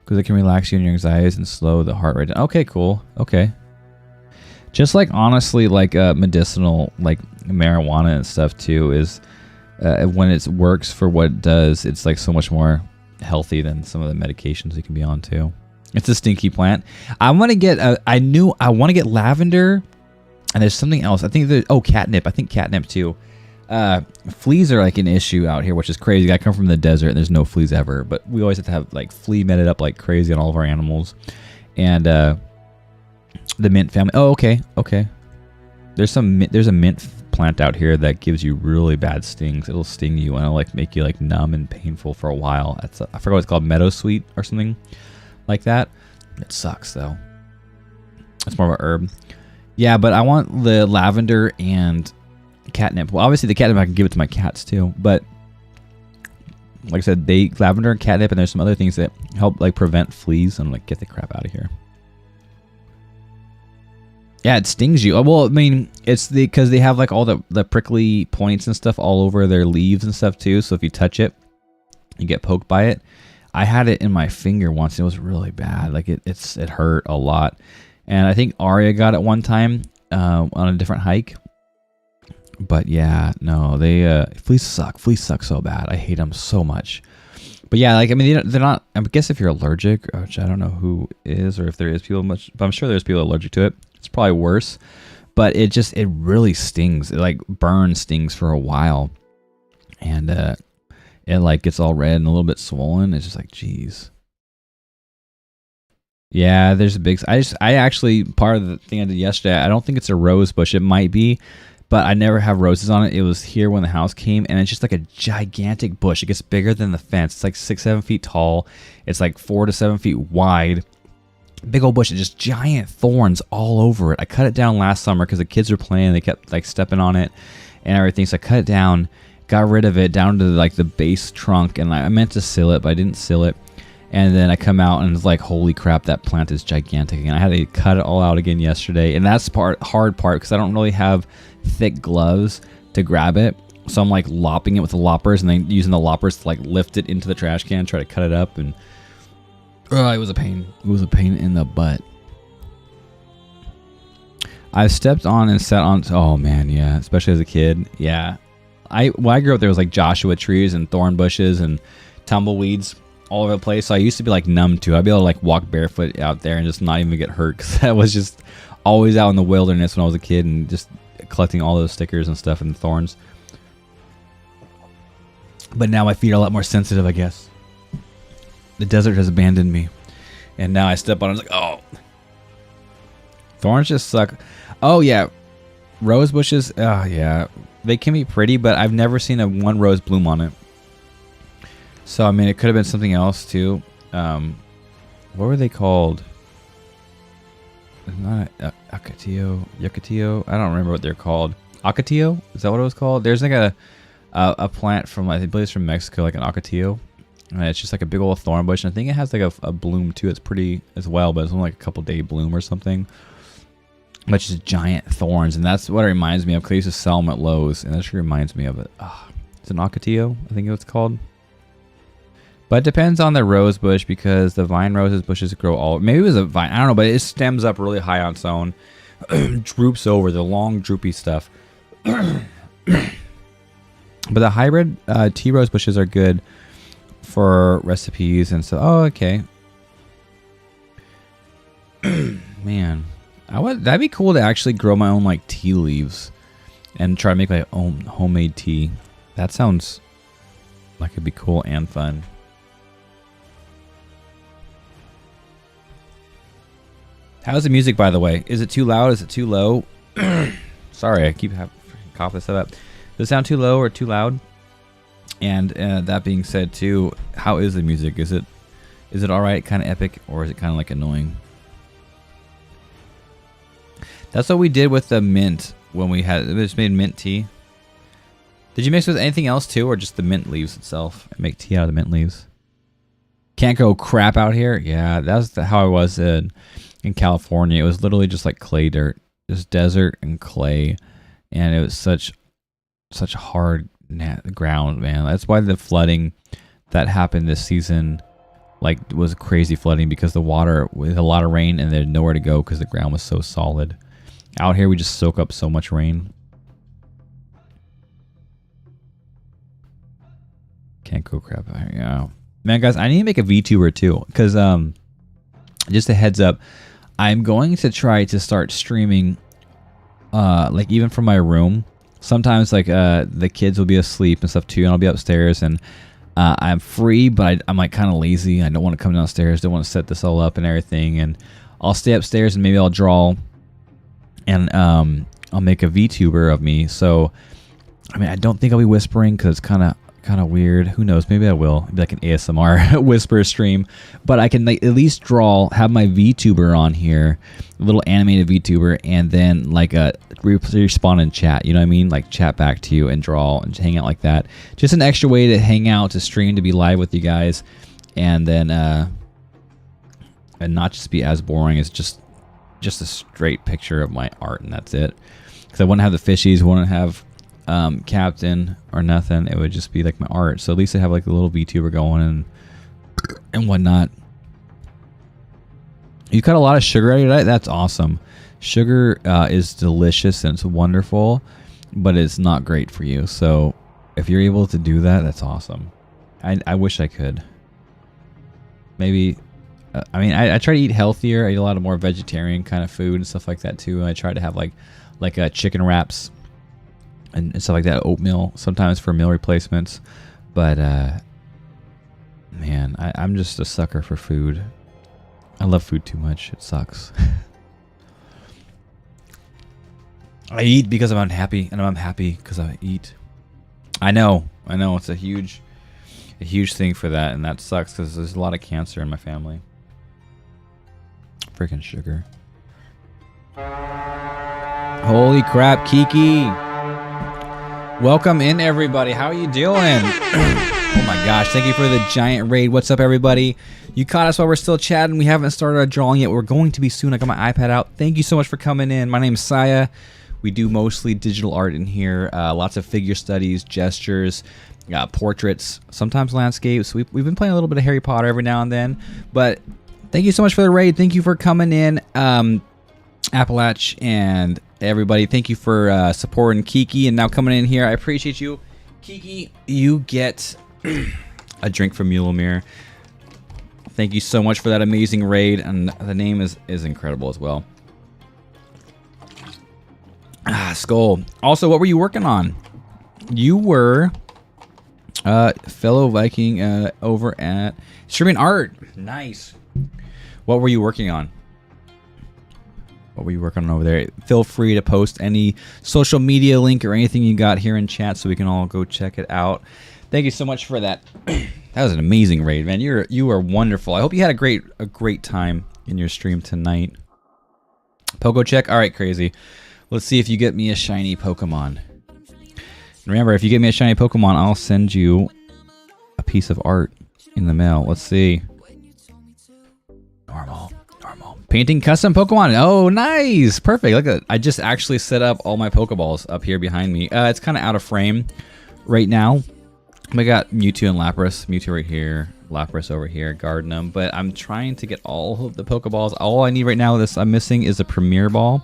Because it can relax you in your anxieties and slow the heart rate down. Okay, cool. Okay. Just like, honestly, like medicinal, like marijuana and stuff too, is when it works for what it does, it's like so much more healthy than some of the medications you can be on too. It's a stinky plant. I want to get, I want to get lavender, and there's something else. I think catnip. I think catnip too. Fleas are like an issue out here, which is crazy. I come from the desert and there's no fleas ever, but we always have to have like flea netted up like crazy on all of our animals. And the mint family. Oh, okay. There's a mint plant out here that gives you really bad stings. It'll sting you and it'll like make you like numb and painful for a while. I forgot what it's called, meadowsweet or something like that. It sucks though. It's more of a herb. Yeah, but I want the lavender and catnip. Well, obviously the catnip I can give it to my cats too, but like I said, lavender and catnip, and there's some other things that help like prevent fleas. And like, get the crap out of here. Yeah, it stings you. Well, I mean, it's because they have like all the prickly points and stuff all over their leaves and stuff too. So if you touch it, you get poked by it. I had it in my finger once. It was really bad. Like it hurt a lot. And I think Arya got it one time on a different hike. But yeah, no, fleas suck. Fleas suck so bad. I hate them so much. But yeah, like, I mean, they're not, I guess if you're allergic, which I don't know who is, or if there is people much, but I'm sure there's people allergic to it. It's probably worse, but it really stings. It like stings for a while. And it like gets all red and a little bit swollen. It's just like, geez. Yeah, there's a big, I actually, part of the thing I did yesterday, I don't think it's a rose bush. It might be, but I never have roses on it. It was here when the house came, and it's just like a gigantic bush. It gets bigger than the fence. It's like 6-7 feet tall. It's like 4 to 7 feet wide. Big old bush, and just giant thorns all over it. I cut it down last summer because the kids were playing. They kept like stepping on it and everything. So I cut it down, got rid of it down to like the base trunk, and I meant to seal it, but I didn't seal it. And then I come out and it's like, holy crap, that plant is gigantic. And I had to cut it all out again yesterday. And that's hard part because I don't really have thick gloves to grab it. So I'm like lopping it with the loppers and then using the loppers to like lift it into the trash can, try to cut it up. And it was a pain. It was a pain in the butt. I've stepped on and sat on. Oh man, yeah. Especially as a kid. Yeah. When I grew up, there was like Joshua trees and thorn bushes and tumbleweeds all over the place. So I used to be like numb to it. I'd be able to like walk barefoot out there and just not even get hurt because I was just always out in the wilderness when I was a kid and just collecting all those stickers and stuff and thorns. But now my feet are a lot more sensitive, I guess. The desert has abandoned me. And now I step on it. It's like, oh. Thorns just suck. Oh, yeah. Rose bushes. Oh, yeah. They can be pretty, but I've never seen a one rose bloom on it. So, I mean, it could have been something else, too. What were they called? Not Acatillo. Yucatillo. I don't remember what they're called. Acatillo? Is that what it was called? There's like a plant from, I believe it's from Mexico, like an Acatillo. And it's just like a big old thorn bush. And I think it has like a bloom too. It's pretty as well, but it's only like a couple day bloom or something. But just giant thorns. And that's what it reminds me of, because I used to sell them at Lowe's. And that just reminds me of it. It's an Acatillo, I think it's called. But it depends on the rose bush, because the vine roses bushes grow all... Maybe it was a vine. I don't know, but it stems up really high on its own. Droops over, the long droopy stuff. But the hybrid tea rose bushes are good for recipes and so. Oh, okay. Man, that'd be cool to actually grow my own like tea leaves and try to make my own homemade tea. That sounds like it'd be cool and fun. How's the music, by the way? Is it too loud? Is it too low? Sorry, I keep coughing this up. Does it sound too low or too loud? And that being said, too, how is the music? Is it all right, kind of epic, or is it kind of like annoying? That's what we did with the mint when we just made mint tea. Did you mix with anything else too, or just the mint leaves itself and make tea out of the mint leaves? Can't go crap out here. Yeah, that's how I was in California. It was literally just like clay dirt, just desert and clay, and it was such hard ground, man. That's why the flooding that happened this season was crazy flooding, because the water with a lot of rain and there's nowhere to go because the ground was so solid. Out here we just soak up so much rain. Can't go crap out here. Yeah, man, guys, I need to make a VTuber too, because just a heads up, I'm going to try to start streaming like even from my room. Sometimes like the kids will be asleep and stuff too, and I'll be upstairs, and I'm free, but I'm like kind of lazy. I don't want to come downstairs, don't want to set this all up and everything, and I'll stay upstairs and maybe I'll draw, and I'll make a VTuber of me. So I mean, I don't think I'll be whispering because it's kind of weird. Who knows? Maybe I will. It'll be like an ASMR whisper stream. But I can like at least have my VTuber on here, a little animated VTuber, and then like respond in chat. You know what I mean? Like chat back to you and draw and hang out like that. Just an extra way to hang out, to stream, to be live with you guys, and then and not just be as boring as just a straight picture of my art, and that's it. Because I wouldn't have the fishies, wouldn't have Captain or nothing. It would just be like my art. So at least I have like a little VTuber going and whatnot. You cut a lot of sugar out of that? That's awesome. Sugar is delicious and it's wonderful, but it's not great for you. So if you're able to do that, that's awesome. I wish I could. Maybe I mean, I try to eat healthier. I eat a lot of more vegetarian kind of food and stuff like that too. And I try to have like chicken wraps and stuff like that, oatmeal sometimes for meal replacements. But man, I'm just a sucker for food. I love food too much. It sucks. I eat because I'm unhappy, and I'm unhappy because I eat. I know. It's a huge thing for that, and that sucks because there's a lot of cancer in my family. Freaking sugar. Holy crap, Kiki! Welcome in, everybody. How are you doing? Oh my gosh, thank you for the giant raid. What's up, everybody? You caught us while we're still chatting. We haven't started our drawing yet. We're going to be soon. I got my iPad out. Thank you so much for coming in. My name's Saya. We do mostly digital art in here. Lots of figure studies, gestures, portraits, sometimes landscapes. We've been playing a little bit of Harry Potter every now and then. But thank you so much for the raid. Thank you for coming in, Appalach and everybody. Thank you for supporting Kiki and now coming in here. I appreciate you. Kiki, you get a drink from Mulemir. Thank you so much for that amazing raid, and the name is incredible as well. Skull. Also, what were you working on? You were Fellow Viking over at Streaming Art. Nice. What were you working on? What were you working on over there? Feel free to post any social media link or anything you got here in chat so we can all go check it out. Thank you so much for that. That was an amazing raid, man. You are wonderful. I hope you had a great time in your stream tonight. Pogo check. All right, crazy. Let's see if you get me a shiny Pokemon. And remember, if you get me a shiny Pokemon, I'll send you a piece of art in the mail. Let's see. Normal. Painting custom Pokemon. Oh, nice. Perfect. Look at that. I just actually set up all my Pokeballs up here behind me. It's kind of out of frame right now. I got Mewtwo and Lapras. Mewtwo right here. Lapras over here. Gardenom. But I'm trying to get all of the Pokeballs. All I need right now I'm missing is a Premier Ball.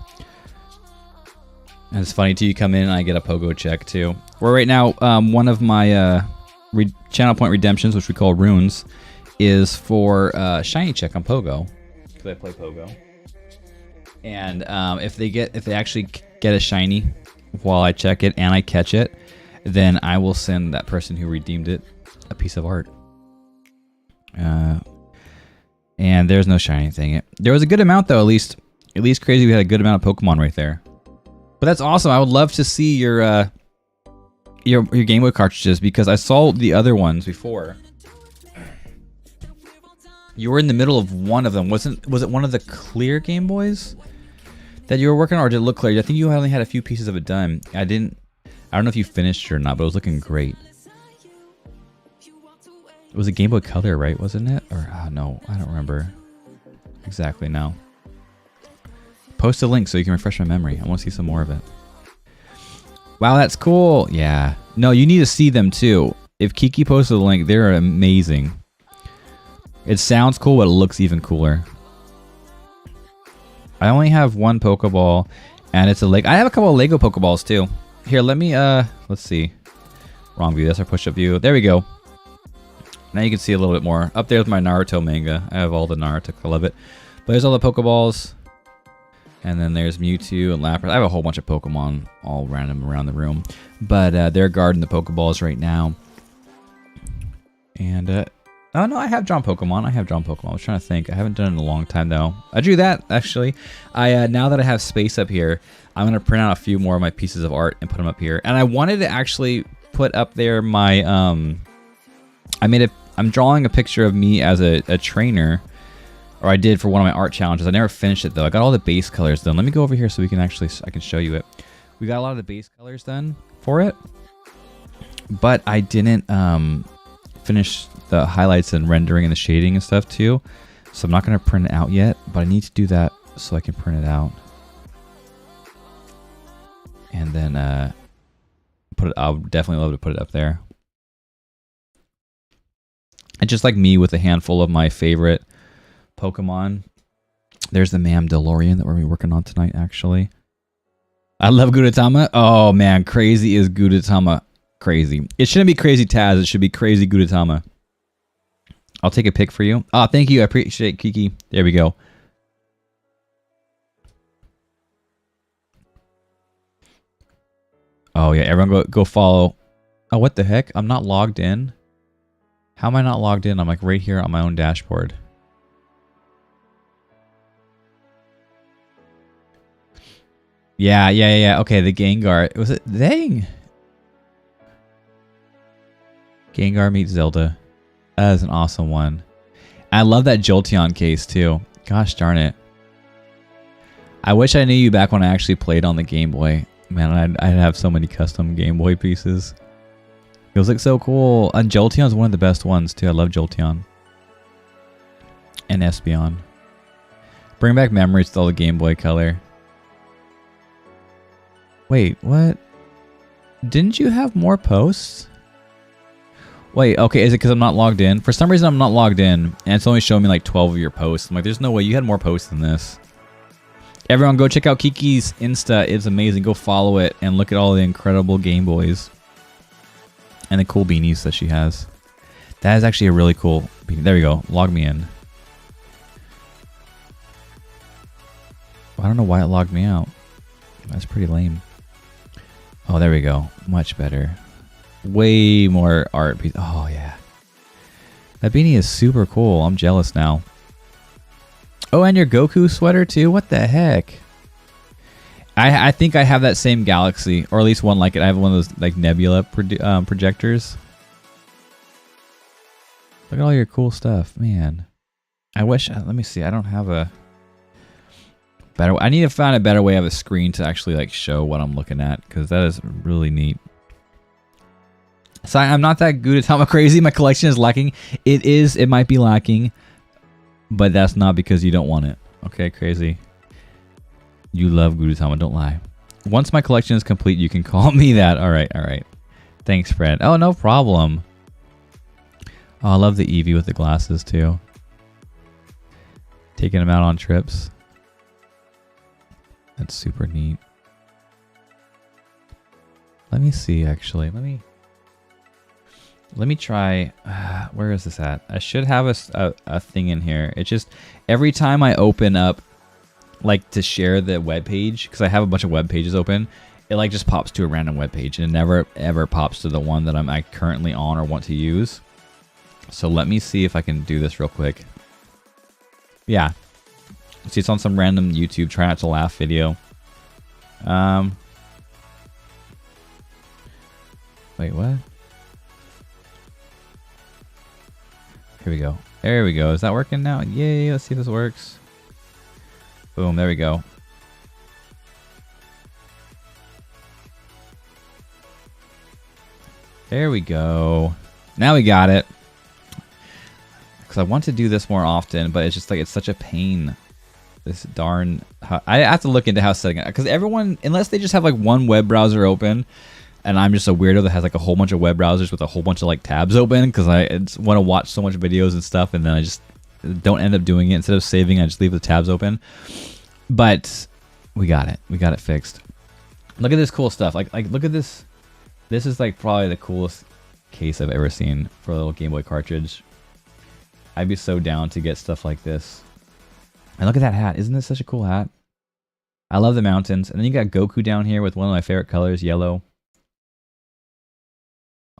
And it's funny too, you come in and I get a Pogo check too. Where right now, one of my channel point redemptions, which we call runes, is for shiny check on Pogo. Because I play Pogo. And if they actually get a shiny while I check it and I catch it, then I will send that person who redeemed it a piece of art. And there's no shiny thing. There was a good amount though, at least crazy we had a good amount of Pokemon right there. But that's awesome. I would love to see your Game Boy cartridges because I saw the other ones before. You were in the middle of one of them. Was it one of the clear Game Boys that you were working on, or did it look clear? I think you only had a few pieces of it done. I don't know if you finished it or not, but it was looking great. It was a Game Boy Color, right? Wasn't it? Or no, I don't remember exactly now. Post a link so you can refresh my memory. I want to see some more of it. Wow, that's cool. Yeah. No, you need to see them too. If Kiki posted a link, they're amazing. It sounds cool, but it looks even cooler. I only have one Pokeball, and it's a Lego. I have a couple of Lego Pokeballs too. Here, let me, let's see. Wrong view. That's our push-up view. There we go. Now you can see a little bit more. Up there with my Naruto manga. I have all the Naruto. I love it. But there's all the Pokeballs. And then there's Mewtwo and Lapras. I have a whole bunch of Pokemon all random around the room. But they're guarding the Pokeballs right now. And, oh no, I have drawn Pokemon. I was trying to think. I haven't done it in a long time though. I drew that, actually. Now that I have space up here, I'm going to print out a few more of my pieces of art and put them up here. And I wanted to actually put up there my, I'm drawing a picture of me as a trainer. Or I did for one of my art challenges. I never finished it though. I got all the base colors done. Let me go over here so we can actually, I can show you it. We got a lot of the base colors done for it. But I didn't finish the highlights and rendering and the shading and stuff too. So I'm not going to print it out yet. But I need to do that so I can print it out. And then I'll definitely love to put it up there. And just like me with a handful of my favorite Pokemon. There's the Mamdalorian that we're working on tonight, actually. I love Gudetama. Oh, man. Crazy is Gudetama. Crazy. It shouldn't be Crazy Taz. It should be Crazy Gudetama. I'll take a pic for you. Oh, thank you. I appreciate it, Kiki. There we go. Oh, yeah. Everyone go follow. Oh, what the heck? I'm not logged in. How am I not logged in? I'm like right here on my own dashboard. Yeah. Okay, the Gengar. Was it? Dang. Gengar meets Zelda. That is an awesome one. I love that Jolteon case too. Gosh darn it. I wish I knew you back when I actually played on the Game Boy. Man, I'd have so many custom Game Boy pieces. It was like so cool. And Jolteon's one of the best ones too. I love Jolteon. And Espeon. Bring back memories to all the Game Boy Color. Wait, what? Didn't you have more posts? Wait, okay, is it because I'm not logged in? For some reason I'm not logged in, and it's only showing me like 12 of your posts. I'm like, there's no way you had more posts than this. Everyone go check out Kiki's Insta. It's amazing. Go follow it and look at all the incredible Game Boys. And the cool beanies that she has. That is actually a really cool beanie. There we go. Log me in. I don't know why it logged me out. That's pretty lame. Oh, there we go. Much better. Way more art piece. Oh yeah. That beanie is super cool. I'm jealous now. Oh, and your Goku sweater too? What the heck? I think I have that same galaxy, or at least one like it. I have one of those like nebula projectors. Look at all your cool stuff, man. I wish. Let me see. I don't have a better. I need to find a better way of a screen to actually like show what I'm looking at, because that is really neat. So I'm not that Gudetama crazy. My collection is lacking. It is. It might be lacking, but that's not because you don't want it. Okay, crazy. You love Gudetama. Don't lie. Once my collection is complete, you can call me that. All right. All right. Thanks, Fred. Oh, no problem. Oh, I love the Eevee with the glasses too. Taking them out on trips. That's super neat. Let me see, actually. Let me try. Where is this at? I should have a thing in here. It's just every time I open up, like to share the web page, because I have a bunch of web pages open, it like just pops to a random web page, and it never ever pops to the one that I'm currently on or want to use. So let me see if I can do this real quick. Yeah. See, it's on some random YouTube try not to laugh video. Wait, what? Here we go. There we go. Is that working now? Yay, let's see if this works. Boom, there we go. There we go. Now we got it. Because I want to do this more often, but it's just like, it's such a pain. This darn... I have to look into how setting it. Because everyone, unless they just have like one web browser open, and I'm just a weirdo that has like a whole bunch of web browsers with a whole bunch of like tabs open, because I want to watch so much videos and stuff, and then I just don't end up doing it. Instead of saving, I just leave the tabs open. But we got it. We got it fixed. Look at this cool stuff. Like look at this. This is like probably the coolest case I've ever seen for a little Game Boy cartridge. I'd be so down to get stuff like this. And look at that hat. Isn't this such a cool hat? I love the mountains. And then you got Goku down here with one of my favorite colors, yellow.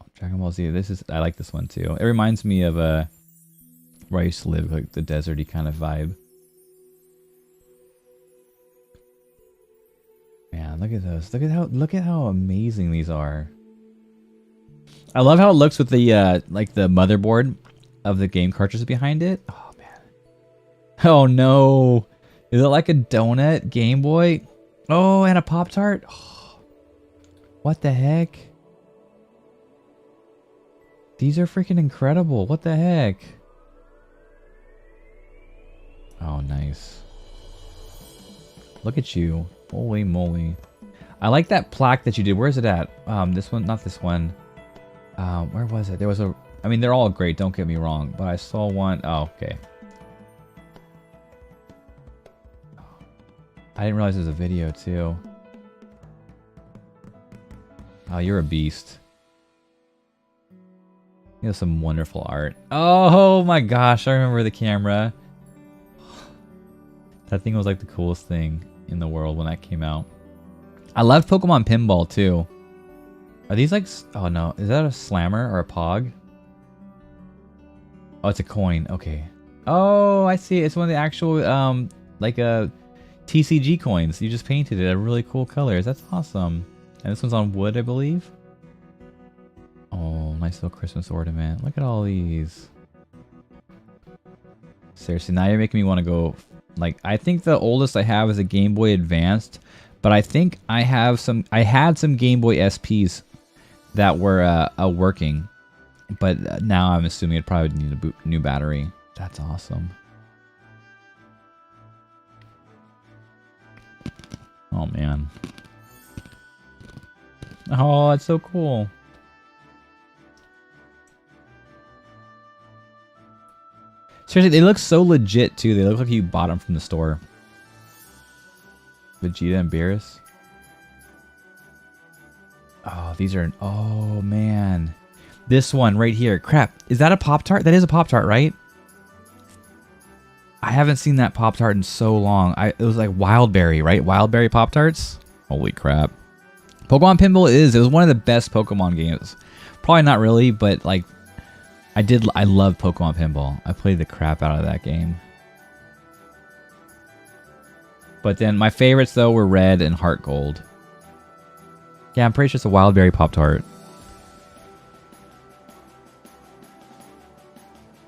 Oh, Dragon Ball Z. I like this one too. It reminds me of where I used to live, like the deserty kind of vibe. Man, look at those. Look at how amazing these are. I love how it looks with the like the motherboard of the game cartridge behind it. Oh man. Oh no. Is it like a donut Game Boy? Oh, and a Pop-Tart? Oh, what the heck? These are freaking incredible. What the heck? Oh, nice. Look at you. Holy moly. I like that plaque that you did. Where is it at? This one, not this one. Where was it? There was I mean, they're all great, don't get me wrong, but I saw one. Oh, okay. I didn't realize there's a video too. Oh, you're a beast. You have some wonderful art. Oh my gosh, I remember the camera. That thing was like the coolest thing in the world when that came out. I loved Pokemon Pinball too. Are these like... Oh no, is that a slammer or a pog? Oh, it's a coin. Okay. Oh, I see. It's one of the actual like a TCG coins. You just painted it a really cool colors. That's awesome. And this one's on wood, I believe. Oh, nice little Christmas ornament. Look at all these. Seriously, now you're making me want to go. Like, I think the oldest I have is a Game Boy Advanced, but I think I have some. I had some Game Boy SPs that were working, but now I'm assuming it probably need a new battery. That's awesome. Oh man. Oh, that's so cool. Seriously, they look so legit too. They look like you bought them from the store. Vegeta and Beerus. Oh, these are... Oh, man. This one right here. Crap. Is that a Pop-Tart? That is a Pop-Tart, right? I haven't seen that Pop-Tart in so long. It was like Wildberry, right? Wildberry Pop-Tarts? Holy crap. Pokemon Pinball it was one of the best Pokemon games. Probably not really, but like I love Pokemon Pinball. I played the crap out of that game. But then my favorites though were Red and Heart Gold. Yeah, I'm pretty sure it's a Wild Berry Pop-Tart.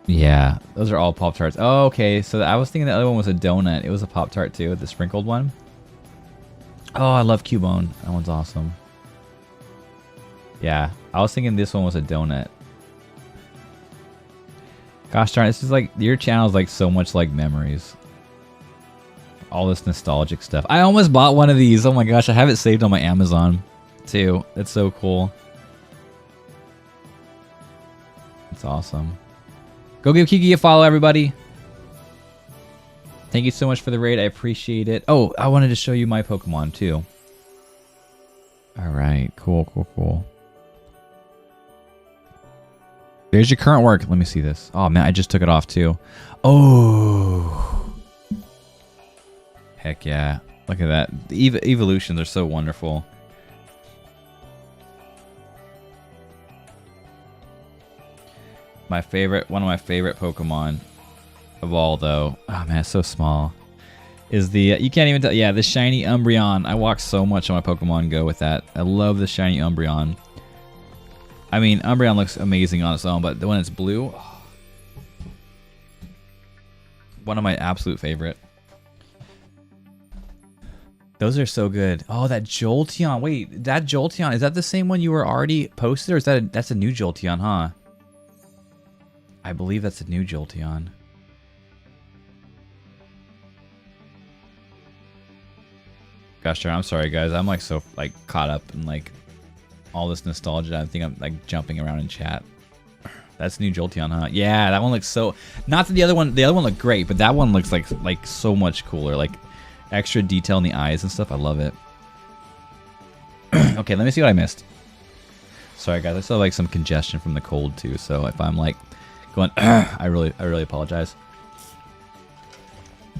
Yeah, those are all Pop-Tarts. Oh, okay. So I was thinking the other one was a donut. It was a Pop-Tart too, the sprinkled one. Oh, I love Cubone. That one's awesome. Yeah, I was thinking this one was a donut. Gosh darn, this is like, your channel is like so much like memories. All this nostalgic stuff. I almost bought one of these. Oh my gosh, I have it saved on my Amazon too. That's so cool. It's awesome. Go give Kiki a follow, everybody. Thank you so much for the raid. I appreciate it. Oh, I wanted to show you my Pokemon too. All right, cool, cool, cool. There's your current work. Let me see this. Oh man, I just took it off too. Oh, heck yeah! Look at that. The evolutions are so wonderful. My favorite, one of my favorite Pokemon of all, though. Oh man, it's so small. Is the you can't even tell. Yeah, the shiny Umbreon. I walk so much on my Pokemon Go with that. I love the shiny Umbreon. I mean, Umbreon looks amazing on its own, but when it's blue, oh, one of my absolute favorite. Those are so good. Oh, that Jolteon. Wait, that Jolteon, is that the same one you were already posted, or is that that's a new Jolteon, huh? I believe that's a new Jolteon. Gosh darn, I'm sorry guys. I'm like so like caught up in like all this nostalgia. I think I'm like jumping around in chat. That's new Jolteon, huh? Yeah, that one looks so. Not that the other one looked great, but that one looks like so much cooler. Like extra detail in the eyes and stuff. I love it. Okay, let me see what I missed. Sorry guys, I still have like some congestion from the cold too. So if I'm like going, I really apologize.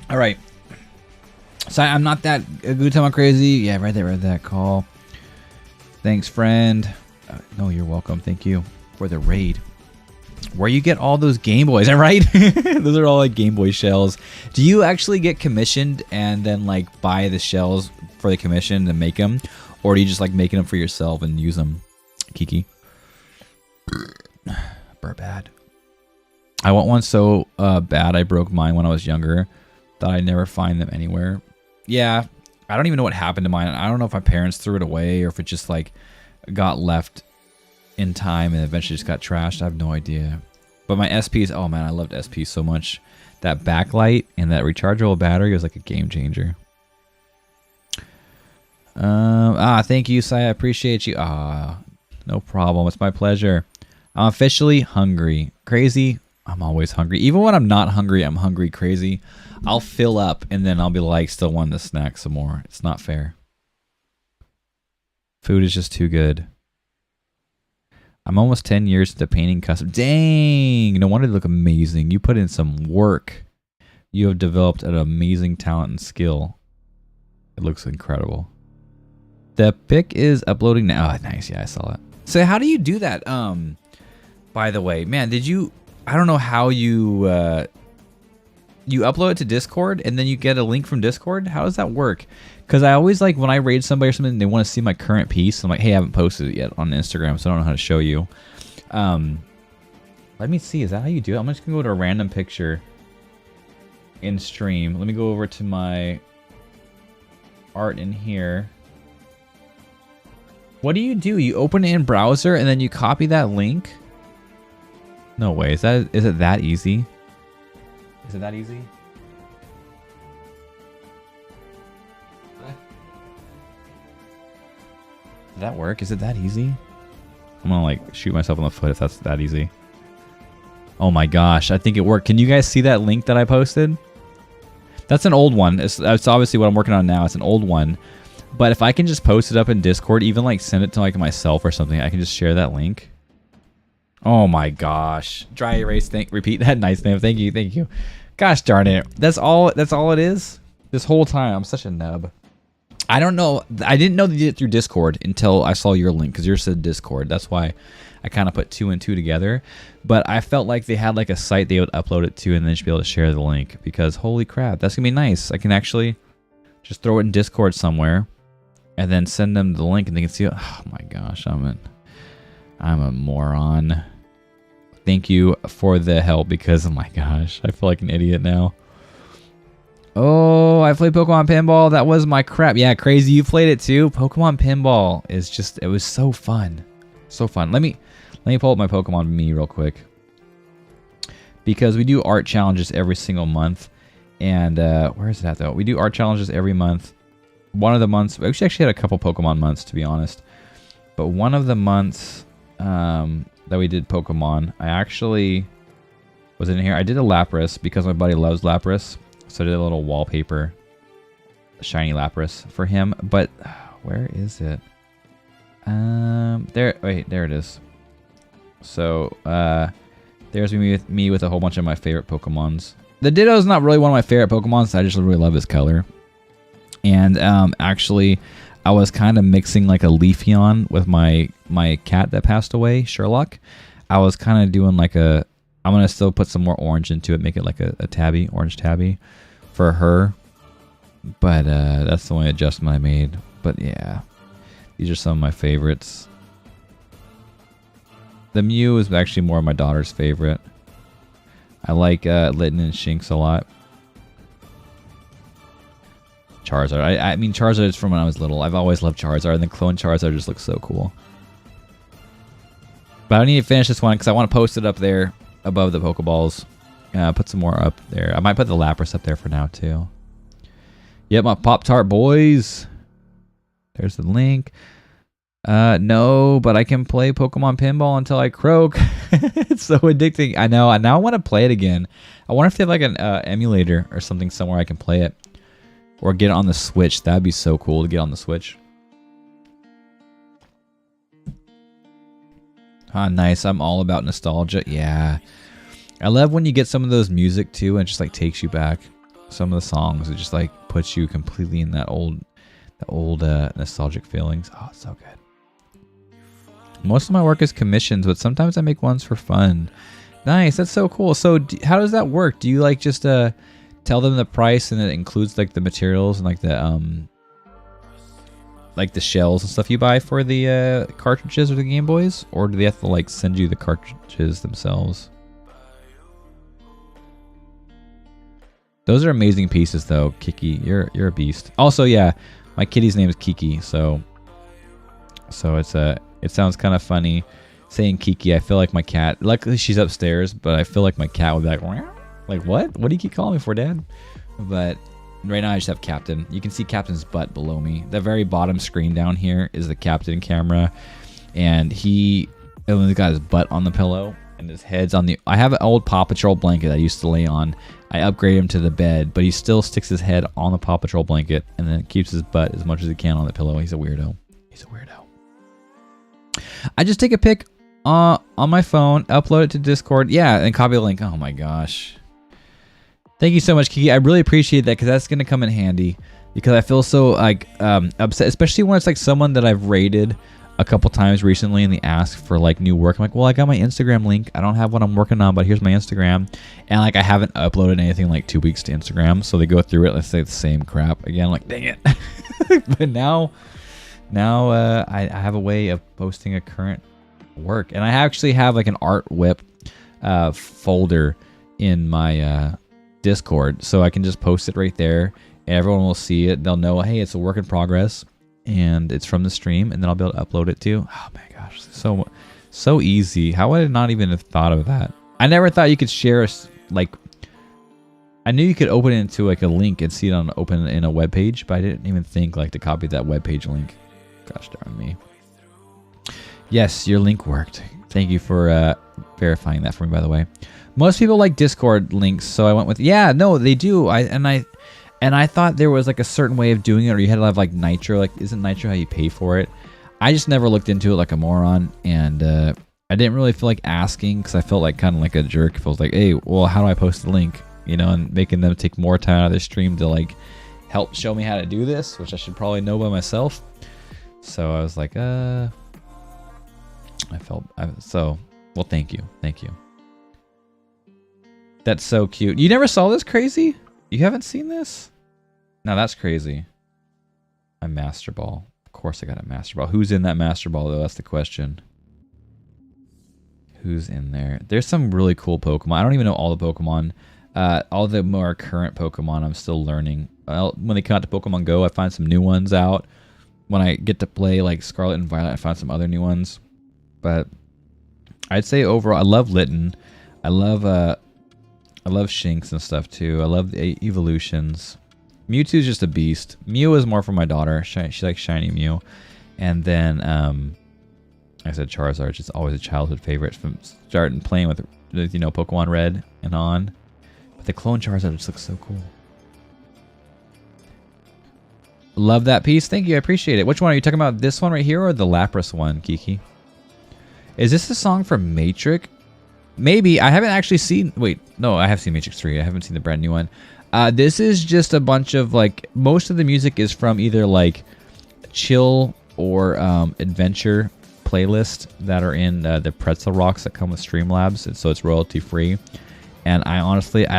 All right. So I'm not that good time crazy. Yeah, read that call. Thanks, friend. No, you're welcome. Thank you for the raid. Where you get all those Game Boys, right? Those are all like Game Boy shells. Do you actually get commissioned and then like buy the shells for the commission and make them, or do you just like making them for yourself and use them? Kiki. Burr bad. I want one so bad I broke mine when I was younger that I never find them anywhere. Yeah, I don't even know what happened to mine. I don't know if my parents threw it away or if it just like got left in time and eventually just got trashed. I have no idea. But my SPs, oh man, I loved SP so much. That backlight and that rechargeable battery was like a game changer. Thank you, Sai. I appreciate you. No problem. It's my pleasure. I'm officially hungry. Crazy. I'm always hungry. Even when I'm not hungry, I'm hungry crazy. I'll fill up and then I'll be like, still want to snack some more. It's not fair. Food is just too good. I'm almost 10 years into painting custom. Dang! No wonder they look amazing. You put in some work. You have developed an amazing talent and skill. It looks incredible. The pic is uploading now. Oh, nice. Yeah, I saw it. So how do you do that? By the way, man, did you... I don't know how you... you upload it to Discord and then you get a link from Discord? How does that work? Because I always like when I raid somebody or something, they want to see my current piece. I'm like, hey, I haven't posted it yet on Instagram, so I don't know how to show you. Let me see. Is that how you do it? I'm just going to go to a random picture in stream. Let me go over to my art in here. What do? You open it in browser and then you copy that link? No way. Is it that easy? Is it that easy? Does that work? Is it that easy? I'm gonna like shoot myself in the foot if that's that easy. Oh my gosh, I think it worked. Can you guys see that link that I posted? That's an old one. It's obviously what I'm working on now. It's an old one. But if I can just post it up in Discord, even like send it to like myself or something, I can just share that link. Oh my gosh. Dry erase, repeat that. Nice, man. Thank you. Gosh darn it. That's all it is? This whole time. I'm such a nub. I don't know. I didn't know they did it through Discord until I saw your link because yours said Discord. That's why I kind of put 2 and 2 together. But I felt like they had like a site they would upload it to and then just be able to share the link because holy crap, that's going to be nice. I can actually just throw it in Discord somewhere and then send them the link and they can see it. Oh my gosh, I'm a moron. Thank you for the help because oh my gosh, I feel like an idiot now. Oh, I played Pokemon Pinball. That was my crap. Yeah, crazy. You played it too. Pokemon Pinball is just, it was so fun. So fun. Let me pull up my Pokemon Me real quick. Because we do art challenges every single month. And where is it at though? We do art challenges every month. One of the months, we actually had a couple Pokemon months to be honest. But one of the months that we did Pokemon, I actually was in here. I did a Lapras because my buddy loves Lapras. So I did a little wallpaper, shiny Lapras for him. But where is it? There. Wait, there it is. So there's me with a whole bunch of my favorite Pokemons. The Ditto is not really one of my favorite Pokemons. I just really love his color. And actually, I was kind of mixing like a Leafeon with my cat that passed away, Sherlock. I was kind of doing like a. I'm gonna still put some more orange into it, make it like a tabby, orange tabby, for her. But that's the only adjustment I made. But yeah, these are some of my favorites. The Mew is actually more of my daughter's favorite. I like Litten and Shinx a lot. Charizard. I mean, Charizard is from when I was little. I've always loved Charizard, and the clone Charizard just looks so cool. But I need to finish this one because I want to post it up there above the Pokeballs. Put some more up there. I might put the Lapras up there for now, too. Yep, my Pop-Tart boys. There's the link. No, but I can play Pokemon Pinball until I croak. It's so addicting. I know. Now I want to play it again. I wonder if they have like an emulator or something somewhere I can play it. Or get it on the Switch. That'd be so cool to get on the Switch. Ah, nice. I'm all about nostalgia. Yeah. I love when you get some of those music too and it just like takes you back. Some of the songs, it just like puts you completely in that old nostalgic feelings. Oh, it's so good. Most of my work is commissions, but sometimes I make ones for fun. Nice. That's so cool. So how does that work? Do you like just tell them the price and it includes like the materials and like the shells and stuff you buy for the cartridges or the Game Boys, or do they have to like send you the cartridges themselves? Those are amazing pieces though, Kiki. You're a beast. Also, yeah, my kitty's name is Kiki, so it's it sounds kind of funny saying Kiki. I feel like my cat. Luckily, she's upstairs, but I feel like my cat would be like, what? What do you keep calling me for, Dad? But right now I just have Captain. You can see Captain's butt below me. The very bottom screen down here is the Captain camera. And he's got his butt on the pillow and his head's on the... I have an old Paw Patrol blanket I used to lay on. I upgraded him to the bed, but he still sticks his head on the Paw Patrol blanket and then keeps his butt as much as he can on the pillow. He's a weirdo. He's a weirdo. I just take a pic on my phone, upload it to Discord. Yeah, and copy the link. Oh my gosh. Thank you so much, Kiki. I really appreciate that because that's going to come in handy because I feel so like upset, especially when it's like someone that I've rated a couple times recently and they ask for like new work. I'm like, well, I got my Instagram link. I don't have what I'm working on, but here's my Instagram. And like I haven't uploaded anything like 2 weeks to Instagram. So they go through it. Let's say the same crap again. I'm like, dang it. But now I have a way of posting a current work. And I actually have like an art whip folder in my Discord, so I can just post it right there and everyone will see it. They'll know, hey, it's a work in progress and it's from the stream, and then I'll be able to upload it too. Oh my gosh, so easy. How would I not even have thought of that? I never thought you could share like, I knew you could open it into like a link and see it on open in a web page, but I didn't even think like to copy that web page link. Gosh darn me. Yes, your link worked. Thank you for verifying that for me, by the way. Most people like Discord links, so I went with... Yeah, no, they do. I thought there was like a certain way of doing it, or you had to have like Nitro. Like, isn't Nitro how you pay for it? I just never looked into it like a moron, and I didn't really feel like asking because I felt like kind of like a jerk if I was like, hey, well, how do I post the link? You know, and making them take more time out of their stream to like helped show me how to do this, which I should probably know by myself. So I was like, well, thank you. Thank you. That's so cute. You never saw this, Crazy? You haven't seen this? No, that's crazy. A Master Ball. Of course I got a Master Ball. Who's in that Master Ball, though? That's the question. Who's in there? There's some really cool Pokemon. I don't even know all the Pokemon. All the more current Pokemon I'm still learning. When they come out to Pokemon Go, I find some new ones out. When I get to play like Scarlet and Violet, I find some other new ones. But I'd say overall, I love Litten. I love Shinx and stuff too. I love the evolutions. Mewtwo's just a beast. Mew is more for my daughter. She likes shiny Mew. And then, I said Charizard. It's always a childhood favorite from starting playing with, Pokemon Red and on. But the clone Charizard just looks so cool. Love that piece. Thank you. I appreciate it. Which one are you talking about? This one right here or the Lapras one, Kiki? Is this a song from Matrix? Maybe. I haven't actually seen... Wait. No, I have seen Matrix 3. I haven't seen the brand new one. This is just a bunch of, like... Most of the music is from either, like, chill or adventure playlist that are in the Pretzel Rocks that come with Streamlabs. And so it's royalty free. And I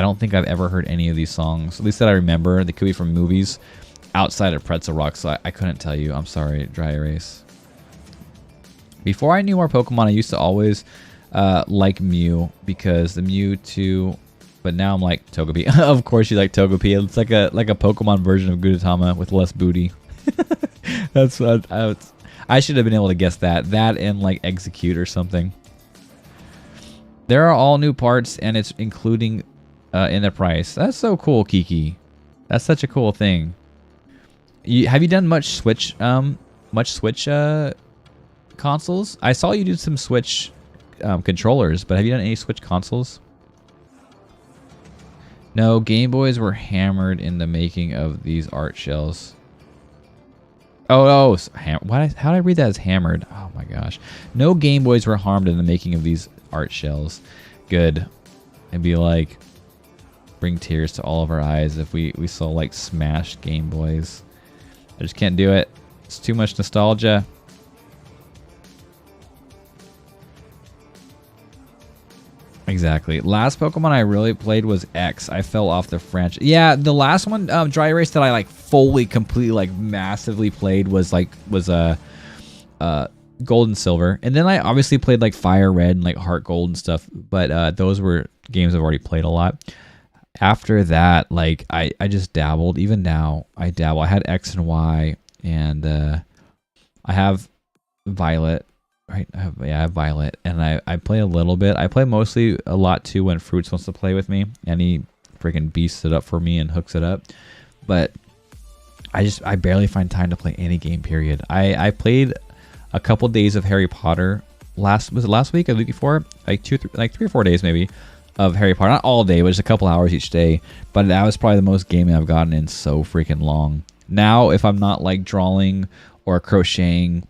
don't think I've ever heard any of these songs. At least that I remember. They could be from movies outside of Pretzel Rocks. So I couldn't tell you. I'm sorry, Dry Erase. Before I knew more Pokemon, I used to always like Mew because the Mewtwo, but now I'm like Togepi. Of course you like Togepi. It's like a Pokemon version of Gudetama with less booty. That's what I should have been able to guess that. That and like Execute or something. There are all new parts and it's including in the price. That's so cool, Kiki. That's such a cool thing. Have you done much Switch consoles? I saw you do some Switch controllers, but have you done any Switch consoles? No, Game Boys were hammered in the making of these art shells. How did I read that as hammered? Oh my gosh. No Game Boys were harmed in the making of these art shells. Good. It'd be like, bring tears to all of our eyes if we saw like smashed Game Boys. I just can't do it. It's too much nostalgia. Exactly. Last Pokemon I really played was X. I fell off the franchise. Yeah, the last one, Dry Erase, that I like fully, completely, like massively played was Gold and Silver. And then I obviously played like Fire Red and like Heart Gold and stuff. But those were games I've already played a lot. After that, like I just dabbled. Even now, I dabble. I had X and Y, and I have Violet. Right, I have Violet, and I play a little bit. I play mostly a lot too when Fruits wants to play with me, and he freaking beasts it up for me and hooks it up. But I barely find time to play any game. Period. I played a couple days of Harry Potter. Was it last week or the week before? Like 3 or 4 days maybe of Harry Potter. Not all day, but just a couple hours each day. But that was probably the most gaming I've gotten in so freaking long. Now, if I'm not like drawing or crocheting,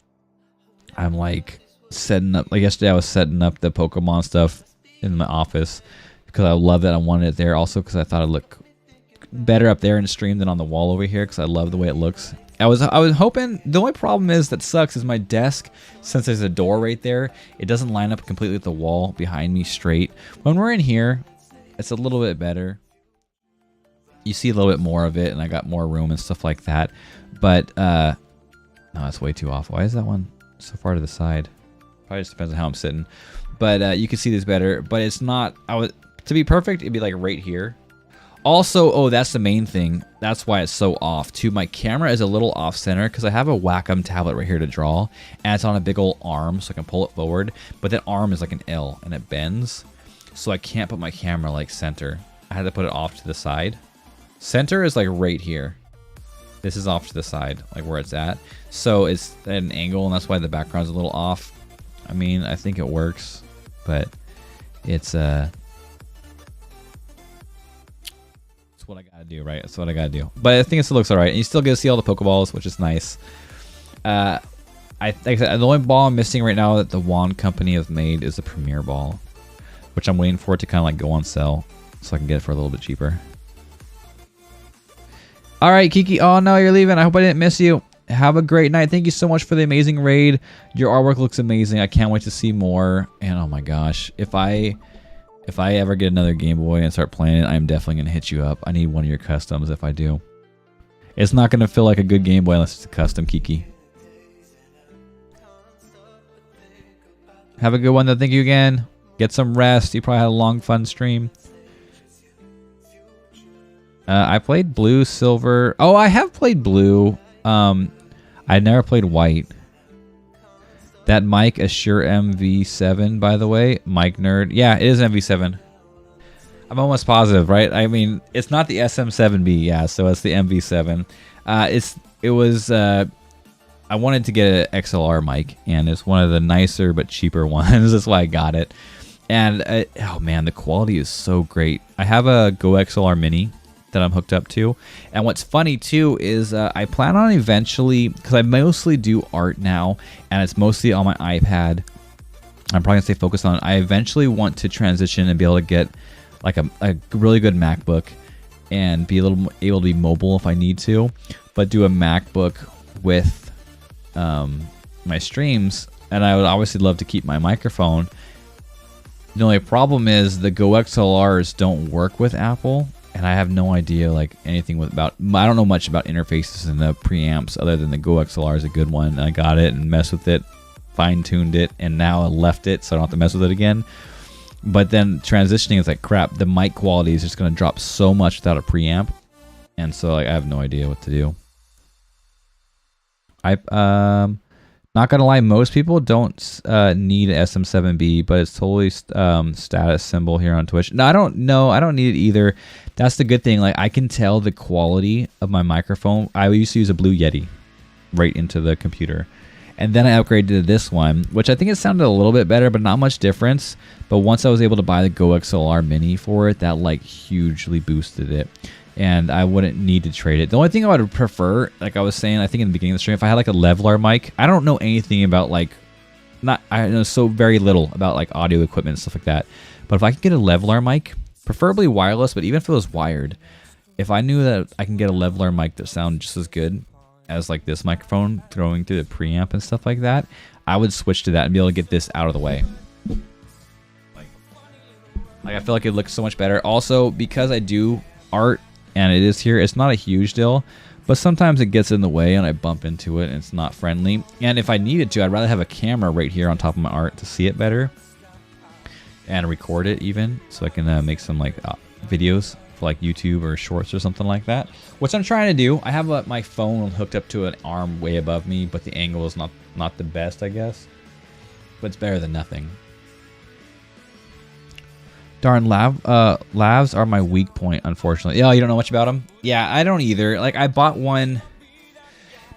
I'm like setting up. Like yesterday I was setting up the Pokemon stuff in my office because I love that. I wanted it there also because I thought it'd look better up there in stream than on the wall over here because I love the way it looks. I was hoping. The only problem is that sucks is my desk, since there's a door right there, it doesn't line up completely with the wall behind me straight. When we're in here, it's a little bit better. You see a little bit more of it, and I got more room and stuff like that. But no, that's way too off. Why is that one so far to the side? Probably just depends on how I'm sitting. But you can see this better. But it's not. To be perfect, it'd be like right here. Also, that's the main thing. That's why it's so off too. My camera is a little off center because I have a Wacom tablet right here to draw, and it's on a big old arm, so I can pull it forward. But that arm is like an L, and it bends, so I can't put my camera like center. I had to put it off to the side. Center is like right here. This is off to the side, like where it's at. So it's at an angle, and that's why the background's a little off. I mean, I think it works, but it's what I gotta do, right? That's what I gotta do. But I think it still looks alright. And you still get to see all the Pokeballs, which is nice. Like I said, the only ball I'm missing right now that the Wand Company have made is the Premier Ball, which I'm waiting for it to kind of like go on sale so I can get it for a little bit cheaper. All right, Kiki. Oh no, you're leaving. I hope I didn't miss you. Have a great night. Thank you so much for the amazing raid. Your artwork looks amazing. I can't wait to see more. And oh my gosh, if I ever get another Game Boy and start playing it, I'm definitely gonna hit you up. I need one of your customs if I do. It's not gonna feel like a good Game Boy unless it's a custom, Kiki. Have a good one though. Thank you again. Get some rest. You probably had a long, fun stream. I played blue, silver. Oh, I have played blue. I never played white. That mic, a Shure MV7, by the way. Mic nerd. Yeah, it is MV7. I'm almost positive, right? I mean, it's not the SM7B, yeah, so it's the MV7. I wanted to get an XLR mic, and it's one of the nicer but cheaper ones. That's why I got it. And, oh man, the quality is so great. I have a Go XLR Mini that I'm hooked up to. And what's funny too is I plan on eventually, because I mostly do art now, and it's mostly on my iPad. I'm probably gonna stay focused on it. I eventually want to transition and be able to get like a really good MacBook and be able to be mobile if I need to, but do a MacBook with my streams. And I would obviously love to keep my microphone. The only problem is the Go XLRs don't work with Apple. And I have no idea like anything about. I don't know much about interfaces and the preamps other than the Go XLR is a good one. I got it and messed with it, fine-tuned it, and now I left it so I don't have to mess with it again. But then transitioning is like crap. The mic quality is just going to drop so much without a preamp, and so like I have no idea what to do. Not gonna lie, most people don't need an SM7B, but it's totally status symbol here on Twitch. No, I don't know. I don't need it either. That's the good thing. Like I can tell the quality of my microphone. I used to use a Blue Yeti right into the computer, and then I upgraded to this one, which I think it sounded a little bit better, but not much difference. But once I was able to buy the Go XLR Mini for it, that like hugely boosted it. And I wouldn't need to trade it. The only thing I would prefer, like I was saying, I think in the beginning of the stream, if I had like a leveler mic, I don't know anything about like, I know so very little about like audio equipment and stuff like that. But if I could get a leveler mic, preferably wireless, but even if it was wired, if I knew that I can get a leveler mic that sounds just as good as like this microphone throwing through the preamp and stuff like that, I would switch to that and be able to get this out of the way. Like I feel like it looks so much better. Also, because I do art, and it is here, it's not a huge deal, but sometimes it gets in the way and I bump into it and it's not friendly. And if I needed to, I'd rather have a camera right here on top of my art to see it better and record it even, so I can make some like videos for like YouTube or shorts or something like that, which I'm trying to do. I have my phone hooked up to an arm way above me, but the angle is not the best, I guess, but it's better than nothing. Darn, lavs are my weak point, unfortunately. Yeah, you don't know much about them? Yeah, I don't either. Like, I bought one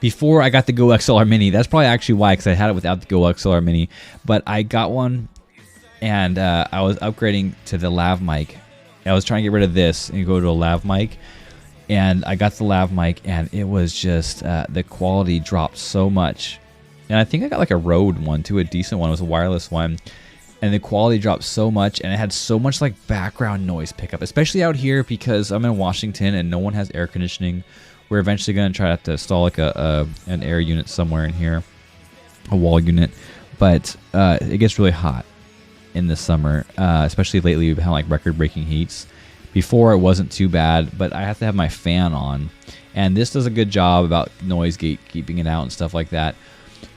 before I got the Go XLR Mini. That's probably actually why, because I had it without the Go XLR Mini. But I got one, and I was upgrading to the lav mic. I was trying to get rid of this and go to a lav mic. And I got the lav mic, and it was just, the quality dropped so much. And I think I got like a Rode one, too, a decent one. It was a wireless one. And the quality dropped so much, and it had so much like background noise pickup, especially out here because I'm in Washington and no one has air conditioning. We're eventually going to try to install like an air unit somewhere in here, a wall unit, but it gets really hot in the summer, especially lately. We've had like record-breaking heats. Before it wasn't too bad, but I have to have my fan on, and this does a good job about noise gate, keeping it out and stuff like that.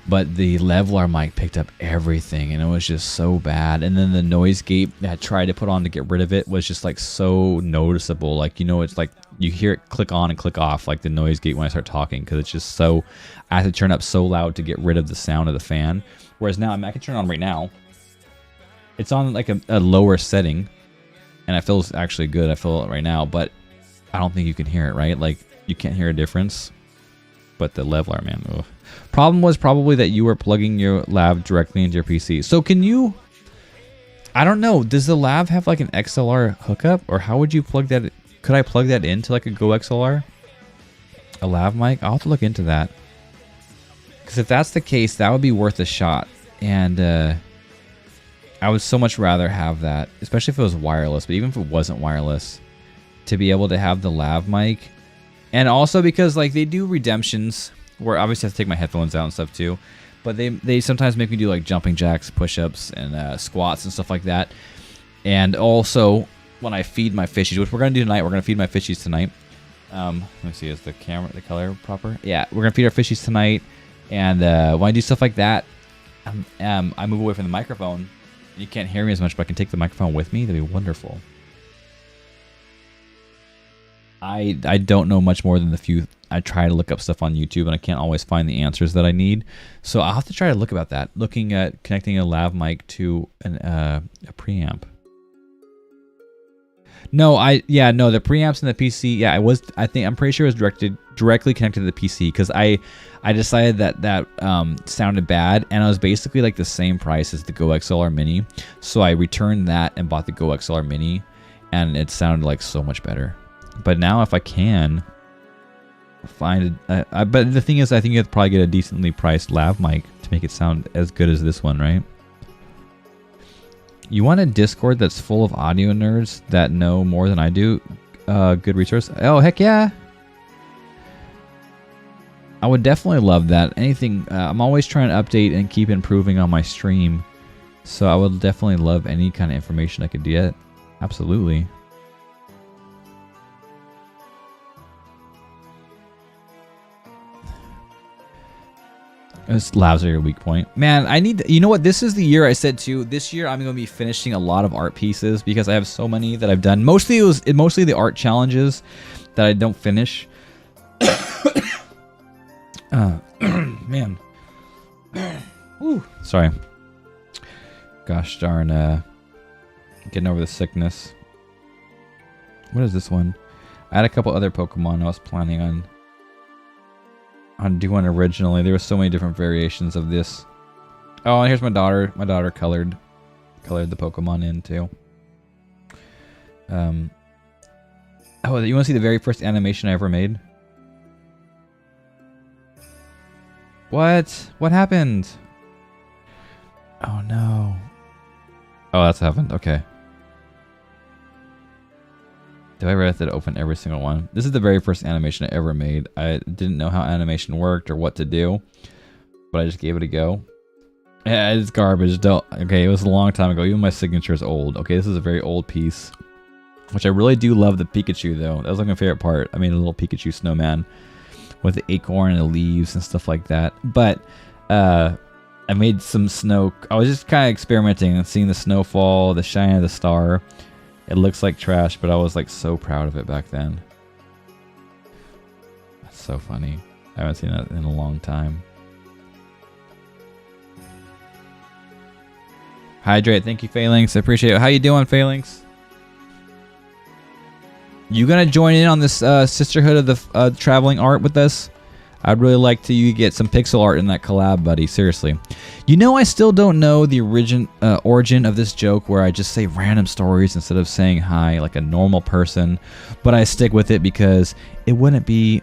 But the leveler mic picked up everything, and it was just so bad. And then the noise gate that I tried to put on to get rid of it was just like so noticeable. Like, you know, it's like you hear it click on and click off, like the noise gate when I start talking, because it's just so, I have to turn up so loud to get rid of the sound of the fan. Whereas now, I mean, I can turn it on right now. It's on like a lower setting, and it feels actually good. I feel it right now, but I don't think you can hear it, right? Like, you can't hear a difference. But the leveler, man, ugh. Problem was probably that you were plugging your lav directly into your PC. So can you, I don't know, does the lav have like an XLR hookup, or how would you plug that? Could I plug that into like a Go XLR? A lav mic? I'll have to look into that. Because if that's the case, that would be worth a shot. And I would so much rather have that, especially if it was wireless. But even if it wasn't wireless, to be able to have the lav mic And also because like they do redemptions where obviously I have to take my headphones out and stuff too. But they sometimes make me do like jumping jacks, push-ups, and squats and stuff like that. And also when I feed my fishies, which we're gonna do tonight, we're gonna feed my fishies tonight. Let me see, is the color proper? Yeah, we're gonna feed our fishies tonight. And when I do stuff like that, I move away from the microphone. You can't hear me as much, but I can take the microphone with me. That'd be wonderful. I don't know much more than the few. I try to look up stuff on YouTube, and I can't always find the answers that I need. So I'll have to try to look about that. Looking at connecting a lav mic to a preamp. No, the preamps in the PC. Yeah, I'm pretty sure it was directly connected to the PC because I decided that sounded bad, and it was basically like the same price as the Go XLR Mini. So I returned that and bought the Go XLR Mini, and it sounded like so much better. But now if I can find it, but the thing is, I think you have to probably get a decently priced lav mic to make it sound as good as this one, right? You want a Discord that's full of audio nerds that know more than I do? Good resource. Oh, heck yeah. I would definitely love that. Anything, I'm always trying to update and keep improving on my stream. So I would definitely love any kind of information I could get. Absolutely. Lavs are your weak point. Man, I need... You know what? This is the year I said too. This year I'm going to be finishing a lot of art pieces because I have so many that I've done. Mostly the art challenges that I don't finish. Man. Woo. Sorry. Gosh darn. Getting over the sickness. What is this one? I had a couple other Pokemon I was planning on doing originally. There were so many different variations of this. Oh, and here's my daughter. My daughter colored the Pokemon in too. Oh, you want to see the very first animation I ever made? What? What happened? Oh no. Oh, that's happened. Okay. Do I ever have to open every single one? This is the very first animation I ever made. I didn't know how animation worked or what to do, but I just gave it a go. Yeah, it's garbage. Okay, it was a long time ago. Even my signature is old. Okay, this is a very old piece, which I really do love the Pikachu though. That was like my favorite part. I made a little Pikachu snowman with the acorn and the leaves and stuff like that. But I made some snow. I was just kind of experimenting and seeing the snowfall, the shine of the star. It looks like trash, but I was like so proud of it back then. That's so funny. I haven't seen that in a long time. Hydrate, thank you, Phalanx. I appreciate it. How you doing, Phalanx? You gonna join in on this sisterhood of the traveling art with us? I'd really like to get some pixel art in that collab, buddy. Seriously. You know, I still don't know the origin of this joke where I just say random stories instead of saying hi like a normal person. But I stick with it because it wouldn't be...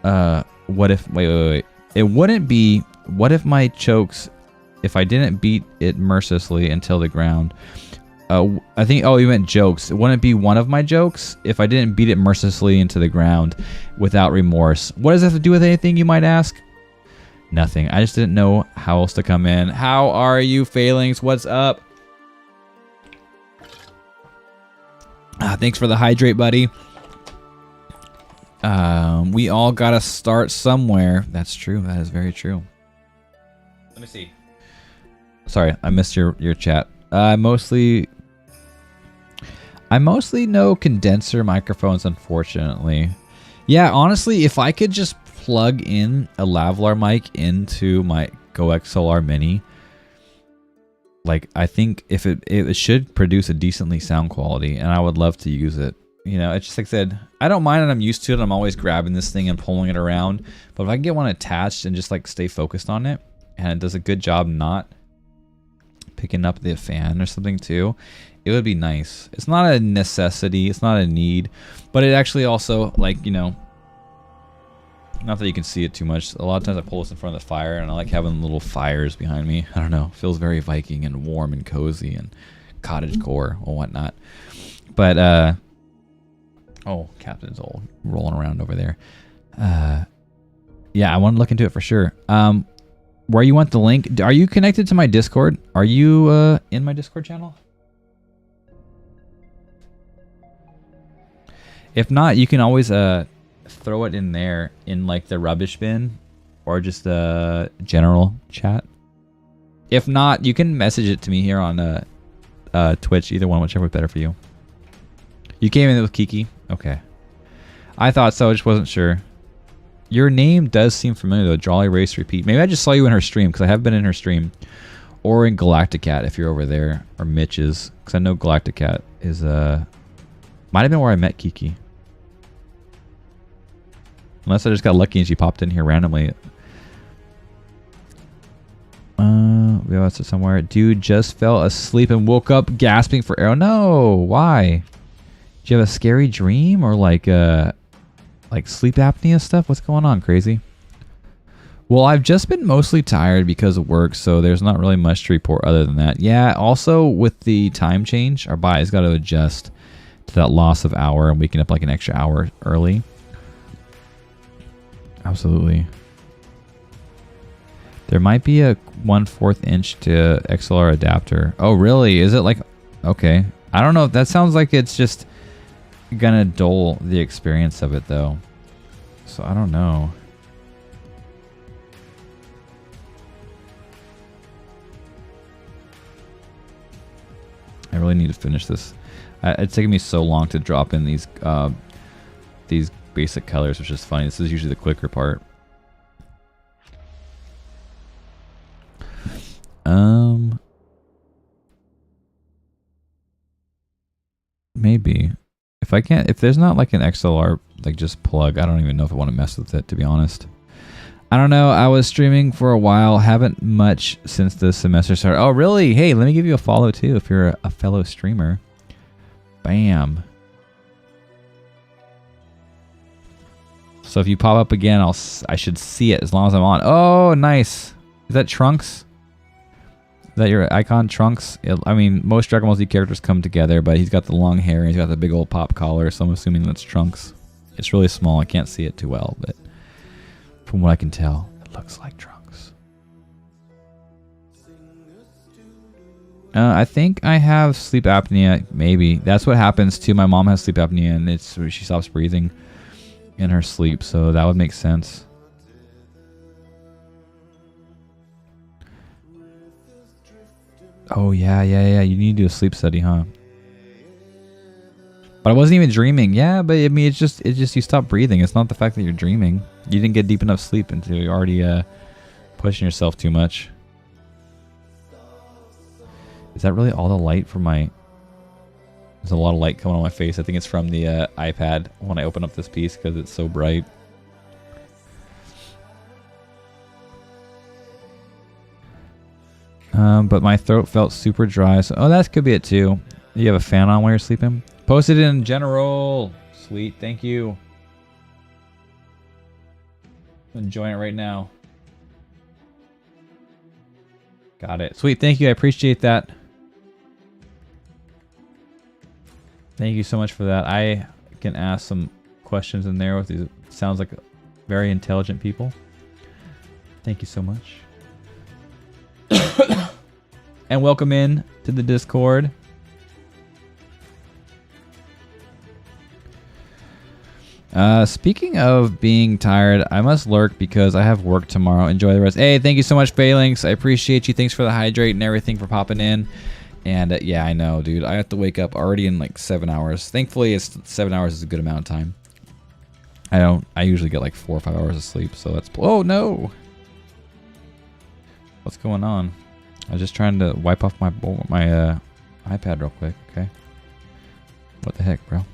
what if... Wait. It wouldn't be... What if my chokes... If I didn't beat it mercilessly until the ground... I think... Oh, you meant jokes. It wouldn't be one of my jokes if I didn't beat it mercilessly into the ground without remorse. What does that have to do with anything, you might ask? Nothing. I just didn't know how else to come in. How are you, Phalanx? What's up? Thanks for the hydrate, buddy. We all gotta start somewhere. That's true. That is very true. Let me see. Sorry, I missed your chat. I mostly know condenser microphones, unfortunately. Yeah, honestly, if I could just plug in a lavalier mic into my Go XLR Mini, like, I think if it should produce a decently sound quality, and I would love to use it. You know, it's just like I said, I don't mind it. I'm used to it. I'm always grabbing this thing and pulling it around. But if I can get one attached and just like stay focused on it, and it does a good job not picking up the fan or something too, it would be nice. It's not a necessity, it's not a need, but it actually also, like, you know, not that you can see it too much. A lot of times I pull this in front of the fire and I like having little fires behind me. I don't know, it feels very Viking and warm and cozy and cottagecore or whatnot. But Oh, Captain's all rolling around over there. Yeah, I want to look into it for sure. Where you want the link? Are you connected to my Discord? Are you in my Discord channel? If not, you can always throw it in there in like the rubbish bin or just the general chat. If not, you can message it to me here on Twitch. Either one, whichever is better for you. You came in with Kiki? Okay. I thought so, I just wasn't sure. Your name does seem familiar though. Jolly Race Repeat. Maybe I just saw you in her stream because I have been in her stream. Or in Galacticat if you're over there. Or Mitch's. Because I know Galacticat is might have been where I met Kiki. Unless I just got lucky and she popped in here randomly. We have it somewhere. Dude just fell asleep and woke up gasping for air. No, why? Did you have a scary dream or like sleep apnea stuff? What's going on, crazy? Well, I've just been mostly tired because of work, so there's not really much to report other than that. Yeah, also with the time change, our body's got to adjust to that loss of hour and waking up like an extra hour early. Absolutely. There might be a 1/4 inch to XLR adapter. Oh, really? Is it like... Okay. I don't know. That sounds like it's just gonna dull the experience of it, though. So, I don't know. I really need to finish this. It's taken me so long to drop in these basic colors, which is funny. This is usually the quicker part. Maybe if there's not like an XLR like just plug, I don't even know if I want to mess with it, to be honest. I don't know. I was streaming for a while, haven't much since the semester started. Oh, really? Hey, let me give you a follow too if you're a fellow streamer. Bam. So if you pop up again, I should see it as long as I'm on. Oh, nice. Is that Trunks? Is that your icon, Trunks? I mean, most Dragon Ball Z characters come together, but he's got the long hair and he's got the big old pop collar, so I'm assuming that's Trunks. It's really small. I can't see it too well, but from what I can tell, it looks like Trunks. I think I have sleep apnea, maybe. That's what happens too. My mom has sleep apnea, and she stops breathing in her sleep, so that would make sense. Oh, yeah. You need to do a sleep study, huh? But I wasn't even dreaming. Yeah, but I mean, it's just you stop breathing. It's not the fact that you're dreaming. You didn't get deep enough sleep until you're already pushing yourself too much. Is that really all the light from my... There's a lot of light coming on my face. I think it's from the iPad when I open up this piece because it's so bright. But my throat felt super dry. So, oh, that could be it too. You have a fan on while you're sleeping? Post it in general. Sweet, thank you. I'm enjoying it right now. Got it. Sweet, thank you. I appreciate that. Thank you so much for that. I can ask some questions in there with these. Sounds like very intelligent people. Thank you so much. And welcome in to the Discord. Speaking of being tired, I must lurk because I have work tomorrow. Enjoy the rest. Hey, thank you so much, Phalanx. I appreciate you. Thanks for the hydrate and everything for popping in. And yeah, I know, dude. I have to wake up already in like 7 hours. Thankfully, 7 hours is a good amount of time. I usually get like 4 or 5 hours of sleep, so that's... Oh, no! What's going on? I was just trying to wipe off my iPad real quick, okay? What the heck, bro?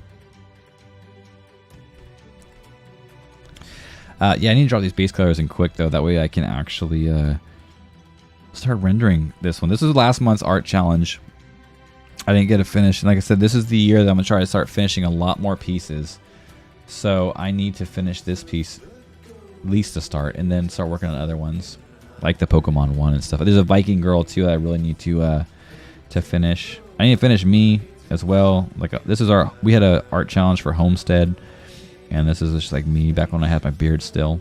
Yeah, I need to drop these base colors in quick, though. That way I can actually start rendering this one. This was last month's art challenge. I didn't get it finished. And like I said, this is the year that I'm going to try to start finishing a lot more pieces. So I need to finish this piece, at least to start, and then start working on other ones. Like the Pokemon one and stuff. There's a Viking girl too that I really need to finish. I need to finish me, as well. Like this is we had a art challenge for Homestead, and this is just like me back when I had my beard still.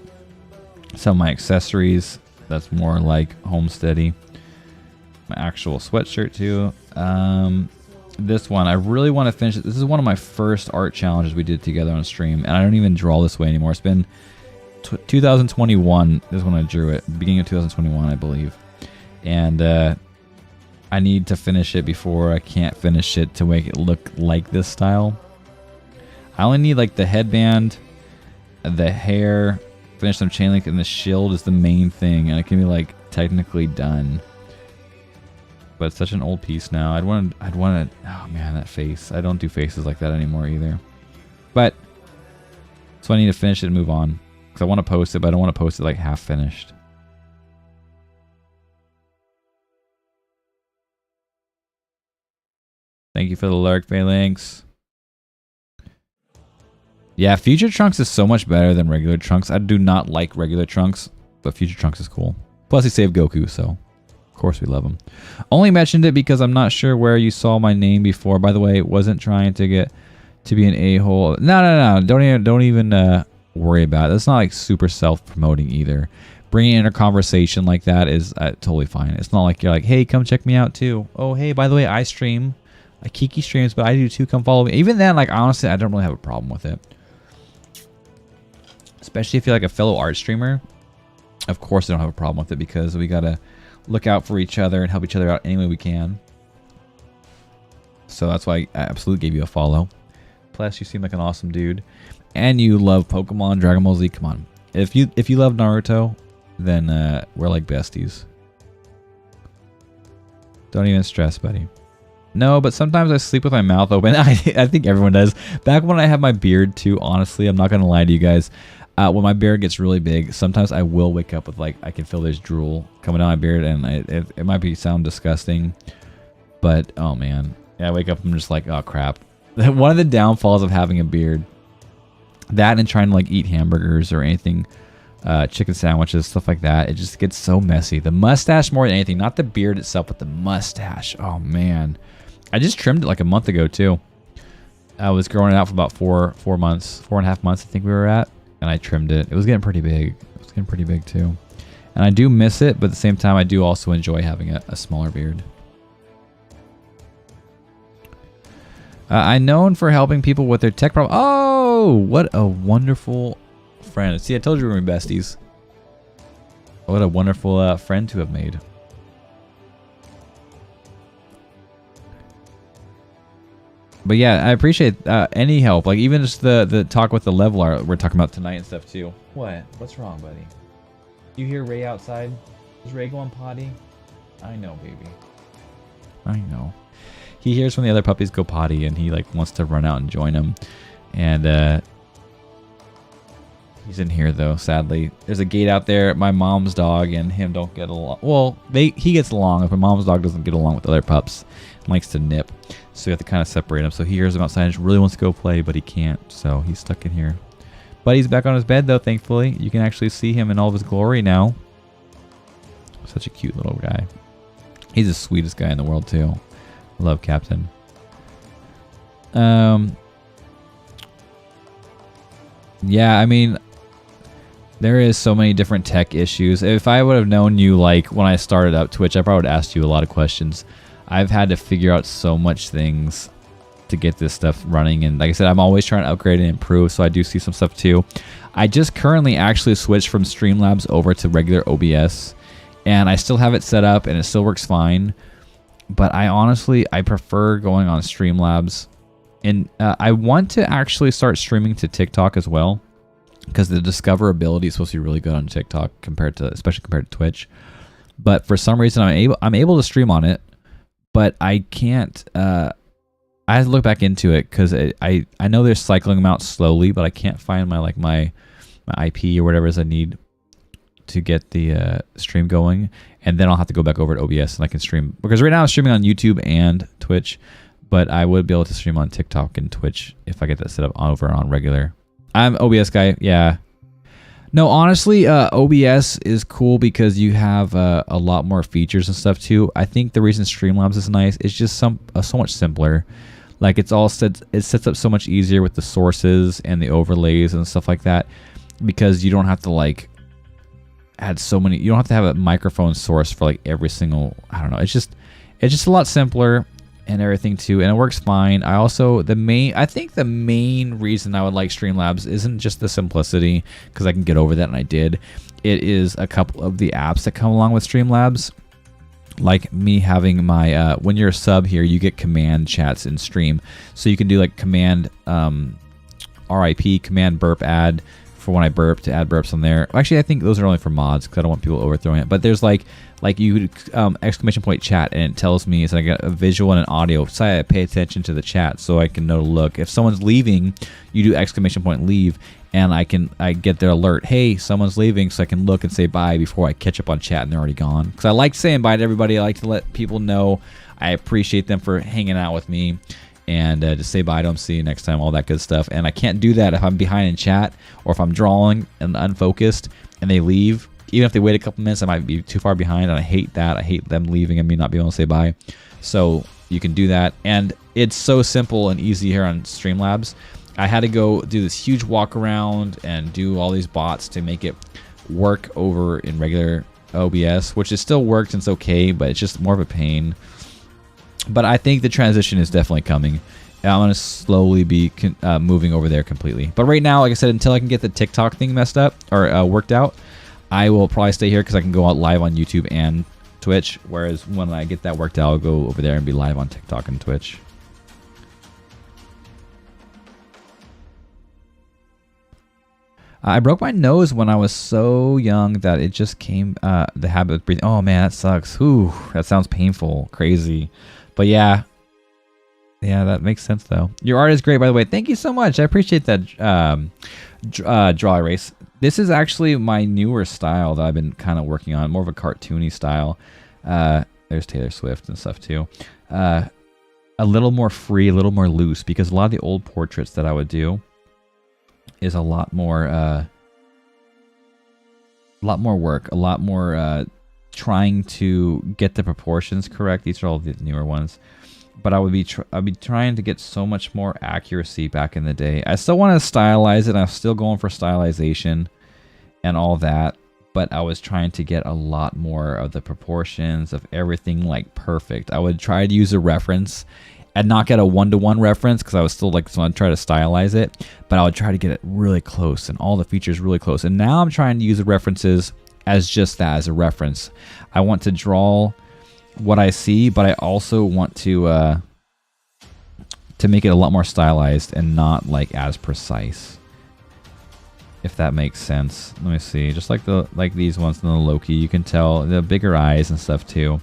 Some of my accessories, that's more like homesteady. My actual sweatshirt too. This one, I really want to finish it. This is one of my first art challenges we did together on stream, and I don't even draw this way anymore. It's been 2021 is when I drew it, beginning of 2021, I believe. And I need to finish it before I can't finish it to make it look like this style. I only need like the headband, the hair, finish some chain link, and the shield is the main thing, and it can be like technically done. But it's such an old piece now. I'd want to, oh man, that face. I don't do faces like that anymore either. But, so I need to finish it and move on. Because I want to post it, but I don't want to post it like half finished. Thank you for the lurk, Phalanx. Yeah, Future Trunks is so much better than regular Trunks. I do not like regular Trunks, but Future Trunks is cool. Plus he saved Goku, so of course we love him. Only mentioned it because I'm not sure where you saw my name before. By the way, wasn't trying to get to be an a-hole. No. Don't even worry about it. That's not like super self-promoting either. Bringing in a conversation like that is totally fine. It's not like you're like, hey, come check me out too. Oh, hey, by the way, I stream. Kiki streams, but I do too. Come follow me. Even then, like, honestly, I don't really have a problem with it. Especially if you're like a fellow art streamer. Of course, I don't have a problem with it because we gotta look out for each other and help each other out any way we can. So that's why I absolutely gave you a follow. Plus, you seem like an awesome dude, and you love Pokemon, Dragon Ball Z. Come on, if you love Naruto, then we're like besties. Don't even stress, buddy. No, but sometimes I sleep with my mouth open. I think everyone does. Back when I had my beard too, honestly, I'm not gonna lie to you guys. When my beard gets really big, sometimes I will wake up with like, I can feel there's drool coming down my beard, and it might sound disgusting, but oh man, yeah, I wake up and I'm just like, oh crap. One of the downfalls of having a beard, that and trying to like eat hamburgers or anything, chicken sandwiches, stuff like that, it just gets so messy. The mustache more than anything, not the beard itself, but the mustache. Oh man, I just trimmed it like a month ago too. I was growing it out for about 4.5 months, I think we were at. And I trimmed it. It was getting pretty big. It was getting pretty big too. And I do miss it, but at the same time, I do also enjoy having a smaller beard. I'm known for helping people with their tech problems. Oh, what a wonderful friend. See, I told you we were besties. What a wonderful friend to have made. But yeah, I appreciate any help. Like even just the talk with the leveler we're talking about tonight and stuff too. What? What's wrong, buddy? You hear Ray outside? Is Ray going potty? I know, baby. I know. He hears when the other puppies go potty and he like wants to run out and join them. And he's in here though, sadly. There's a gate out there. My mom's dog and him don't get along. Well, he gets along. If my mom's dog doesn't get along with other pups, likes to nip. So you have to kind of separate him. So he hears him outside and just really wants to go play, but he can't. So he's stuck in here. But he's back on his bed though, thankfully. You can actually see him in all of his glory now. Such a cute little guy. He's the sweetest guy in the world too. Love Captain. Yeah, I mean, there is so many different tech issues. If I would have known you like when I started up Twitch, I probably would have asked you a lot of questions. I've had to figure out so much things to get this stuff running, and like I said, I'm always trying to upgrade and improve, so I do see some stuff too. I just currently actually switched from Streamlabs over to regular OBS, and I still have it set up and it still works fine, but I prefer going on Streamlabs. And I want to actually start streaming to TikTok as well, because the discoverability is supposed to be really good on TikTok especially compared to Twitch. But for some reason, I'm able to stream on it, but I can't. I have to look back into it because I know they're cycling them out slowly, but I can't find my IP or whatever it is I need to get the stream going, and then I'll have to go back over to OBS and I can stream, because right now I'm streaming on YouTube and Twitch. But I would be able to stream on TikTok and Twitch if I get that set up over on regular. I'm OBS guy, yeah. No, honestly, OBS is cool because you have a lot more features and stuff too. I think the reason Streamlabs is nice is just so much simpler. Like it sets up so much easier with the sources and the overlays and stuff like that, because you don't have to like add so many. You don't have to have a microphone source for like every single. I don't know. It's just a lot simpler and everything too, and it works fine. I think the main reason I would like Streamlabs isn't just the simplicity, because I can get over that, and I did. It is a couple of the apps that come along with Streamlabs. Like me having my when you're a sub here, you get command chats in stream, so you can do like command RIP, command burp add for when I burp, to add burps on there. Actually, I think those are only for mods because I don't want people overthrowing it. But there's like you exclamation point chat, and it tells me, so I got a visual and an audio, so I pay attention to the chat so I can know to look. If someone's leaving, you do exclamation point leave, and I get their alert, hey, someone's leaving, so I can look and say bye before I catch up on chat and they're already gone. Because I like saying bye to everybody. I like to let people know I appreciate them for hanging out with me, and just say bye to them, see you next time, all that good stuff. And I can't do that if I'm behind in chat, or if I'm drawing and unfocused and they leave. Even if they wait a couple minutes, I might be too far behind, and I hate that. I hate them leaving and me not being able to say bye. So you can do that, and it's so simple and easy here on Streamlabs. I had to go do this huge walk around and do all these bots to make it work over in regular OBS, which it still works and it's okay, but it's just more of a pain. But I think the transition is definitely coming. I'm going to slowly be moving over there completely. But right now, like I said, until I can get the TikTok thing messed up or worked out, I will probably stay here because I can go out live on YouTube and Twitch. Whereas when I get that worked out, I'll go over there and be live on TikTok and Twitch. I broke my nose when I was so young that it just came, the habit of breathing. Oh man, that sucks. Whew, that sounds painful, crazy. But yeah, that makes sense though. Your art is great, by the way. Thank you so much. I appreciate that, draw erase. This is actually my newer style that I've been kind of working on, more of a cartoony style. There's Taylor Swift and stuff too. A little more free, a little more loose, because a lot of the old portraits that I would do is a lot more work, a lot more trying to get the proportions correct. These are all the newer ones, but I'd be trying to get so much more accuracy back in the day. I still want to stylize it. I'm still going for stylization and all that, but I was trying to get a lot more of the proportions of everything like perfect. I would try to use a reference and not get a one-to-one reference, because I was still like, so I'd try to stylize it, but I would try to get it really close and all the features really close. And now I'm trying to use the references as just that, as a reference. I want to draw what I see, but I also want to make it a lot more stylized and not like as precise, if that makes sense. Let me see, just like these ones in the Loki, you can tell the bigger eyes and stuff too.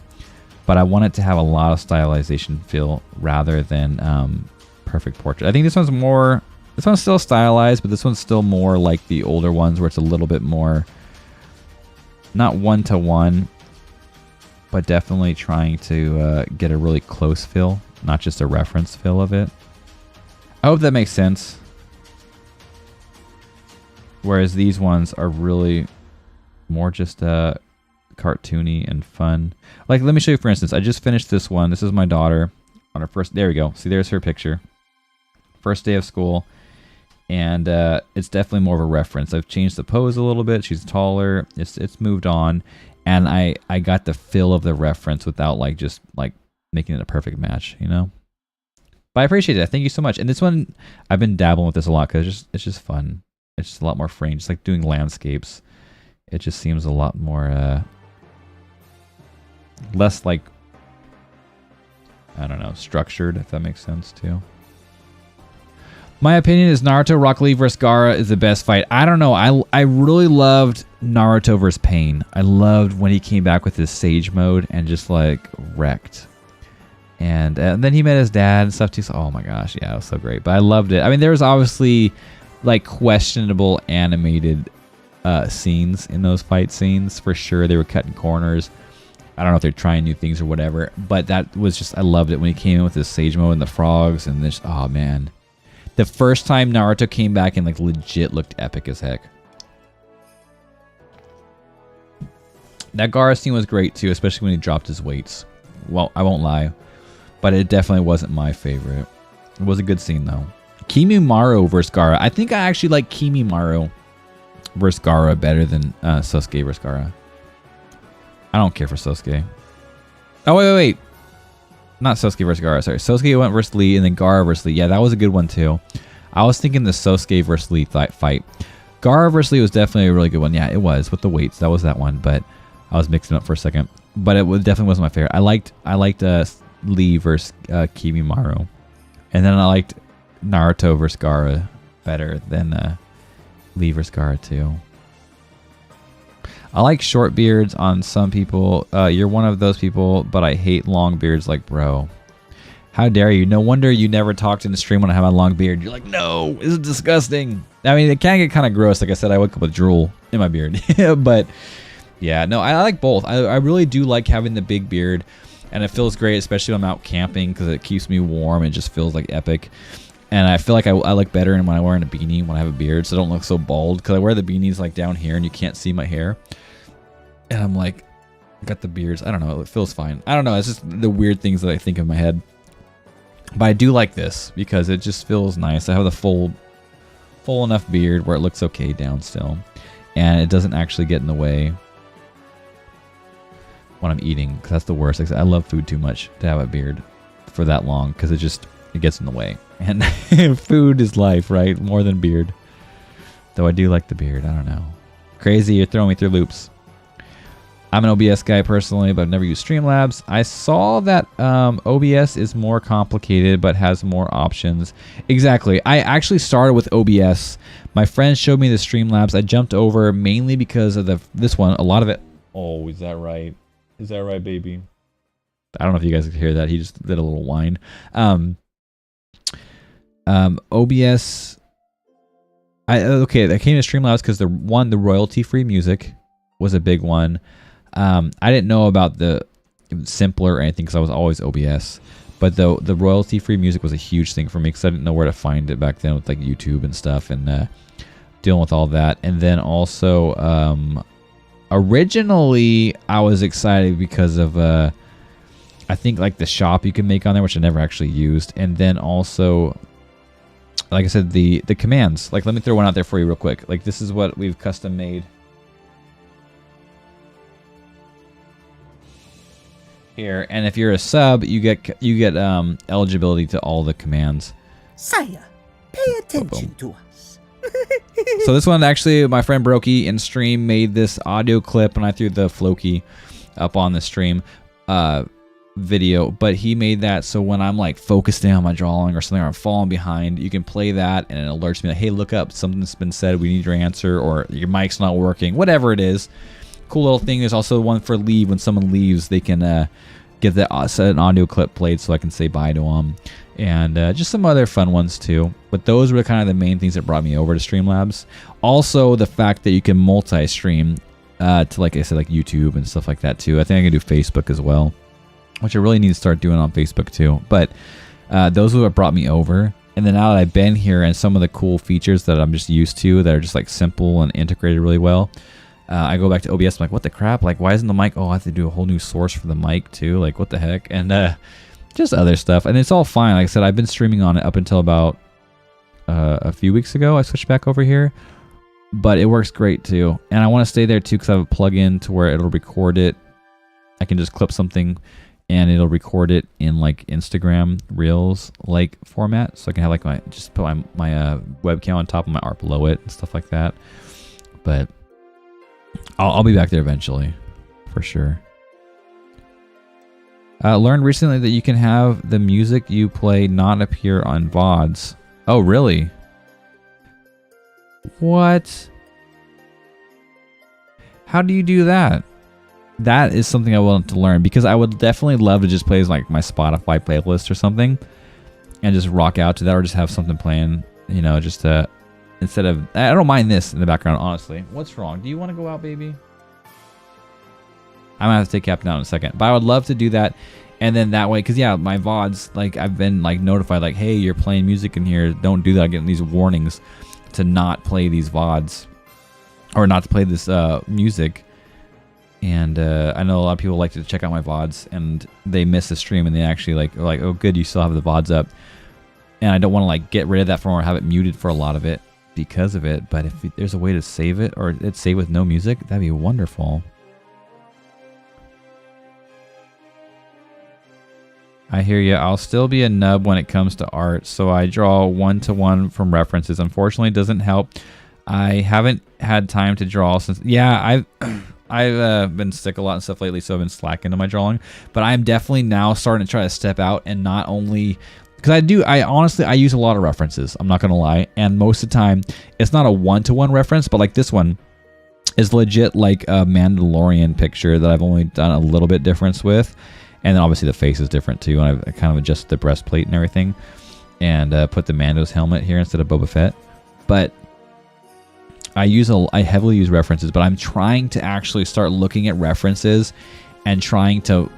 But I want it to have a lot of stylization feel rather than perfect portrait. I think this one's still stylized, but this one's still more like the older ones where it's a little bit more, not one-to-one, but definitely trying to get a really close feel, not just a reference feel of it. I hope that makes sense. Whereas these ones are really more just cartoony and fun. Like, let me show you, for instance, I just finished this one. This is my daughter on her first, there we go. See, there's her picture. First day of school. And it's definitely more of a reference. I've changed the pose a little bit. She's taller. It's moved on. And I got the feel of the reference without like just like making it a perfect match, you know? But I appreciate it. Thank you so much. And this one, I've been dabbling with this a lot because it's just fun. It's just a lot more frame. Just like doing landscapes. It just seems a lot more less like, I don't know, structured, if that makes sense too. My opinion is Naruto Rock Lee vs. Gaara is the best fight. I don't know. I really loved Naruto vs. Pain. I loved when he came back with his Sage mode and just like wrecked. And then he met his dad and stuff too. So, oh my gosh, yeah, it was so great. But I loved it. I mean, there was obviously like questionable animated scenes in those fight scenes for sure. They were cutting corners. I don't know if they're trying new things or whatever, but that was just, I loved it when he came in with his Sage mode and the frogs and this. Oh man, the first time Naruto came back and like legit looked epic as heck. That Gaara scene was great too, especially when he dropped his weights. Well, I won't lie, but it definitely wasn't my favorite. It was a good scene though. Kimimaro versus Gaara. I think I actually like Kimimaro versus Gaara better than Sasuke versus Gaara. I don't care for Sasuke. Oh, wait. Not Sasuke versus Gaara, sorry. Sasuke went versus Lee and then Gaara versus Lee. Yeah, that was a good one too. I was thinking the Sasuke versus Lee fight. Gaara versus Lee was definitely a really good one. Yeah, it was with the weights. That was that one, but I was mixing up for a second. But it definitely wasn't my favorite. I liked Lee versus Kimimaro. And then I liked Naruto versus Gaara better than Lee versus Gaara too. I like short beards on some people. You're one of those people, but I hate long beards like bro. How dare you? No wonder you never talked in the stream when I have a long beard. You're like, no, this is disgusting. I mean, it can get kind of gross. Like I said, I wake up with drool in my beard. But yeah, no, I like both. I really do like having the big beard. And it feels great, especially when I'm out camping because it keeps me warm. It just feels like epic. And I feel like I look better when I'm wearing a beanie when I have a beard, so I don't look so bald. Because I wear the beanies like down here and you can't see my hair. And I'm like, I got the beards. I don't know. It feels fine. I don't know. It's just the weird things that I think in my head. But I do like this because it just feels nice. I have the full enough beard where it looks okay down still. And it doesn't actually get in the way when I'm eating, because that's the worst. Like I said, I love food too much to have a beard for that long because it gets in the way. And food is life, right? More than beard. Though I do like the beard. I don't know. Crazy, you're throwing me through loops. I'm an OBS guy personally, but I've never used Streamlabs. I saw that OBS is more complicated, but has more options. Exactly. I actually started with OBS. My friend showed me the Streamlabs. I jumped over mainly because of this one. A lot of it. Oh, is that right? Is that right, baby? I don't know if you guys could hear that. He just did a little whine. OBS. I came to Streamlabs because the royalty-free music was a big one. I didn't know about the simpler or anything because I was always OBS. But the royalty-free music was a huge thing for me because I didn't know where to find it back then with like YouTube and stuff and dealing with all that. And then also, originally I was excited because of I think like the shop you can make on there, which I never actually used. And then also, like I said, the commands. Like, let me throw one out there for you real quick. Like, this is what we've custom made here. And if you're a sub, you get eligibility to all the commands. Sire, pay attention to us. So this one, actually, my friend Brokey in stream made this audio clip, and I threw the Floki up on the stream video. But he made that so when I'm like focusing on my drawing or something, or I'm falling behind, you can play that and it alerts me like, hey, look up, something's been said, we need your answer, or your mic's not working, whatever it is. Cool little thing. There's also one for leave. When someone leaves, they can get an audio clip played so I can say bye to them. And just some other fun ones too. But those were kind of the main things that brought me over to Streamlabs. Also, the fact that you can multi-stream to, like I said, like YouTube and stuff like that too. I think I can do Facebook as well, which I really need to start doing on Facebook too. But those are what brought me over. And then now that I've been here and some of the cool features that I'm just used to that are just like simple and integrated really well, I go back to OBS. I'm like, what the crap? Like, why isn't the mic? Oh, I have to do a whole new source for the mic too. Like, what the heck? And just other stuff. And it's all fine. Like I said, I've been streaming on it up until about a few weeks ago. I switched back over here. But it works great too. And I want to stay there too because I have a plug-in to where it'll record it. I can just clip something and it'll record it in like Instagram Reels like format. So I can have like just put my webcam on top of my art below it and stuff like that. But I'll be back there eventually, for sure. Learned recently that you can have the music you play not appear on VODs. Oh, really? What? How do you do that? That is something I want to learn, because I would definitely love to just play like my Spotify playlist or something and just rock out to that, or just have something playing, you know, just to, instead of, I don't mind this in the background, honestly. What's wrong? Do you want to go out, baby? I'm gonna have to take Captain out in a second, but I would love to do that. And then that way, because yeah, my VODs, like I've been like notified, like, hey, you're playing music in here, don't do that. I'm getting these warnings to not play these VODs, or not to play this music. And I know a lot of people like to check out my VODs and they miss the stream and they actually like are like, oh good, you still have the VODs up. and I don't want to like get rid of that form or have it muted for a lot of it because of it. But if there's a way to save it, or it's saved with no music, that'd be wonderful. I hear you. I'll still be a nub when it comes to art, so I draw one-to-one from references. Unfortunately, it doesn't help. I haven't had time to draw since... Yeah, I've been sick a lot and stuff lately, so I've been slacking to my drawing. But I'm definitely now starting to try to step out and not only... Because I honestly use a lot of references. I'm not going to lie. And most of the time, it's not a one-to-one reference, but like this one is legit like a Mamdalorian picture that I've only done a little bit difference with. And then obviously the face is different too, and I've kind of adjusted the breastplate and everything, and put the Mando's helmet here instead of Boba Fett. But I heavily use references, but I'm trying to actually start looking at references and trying to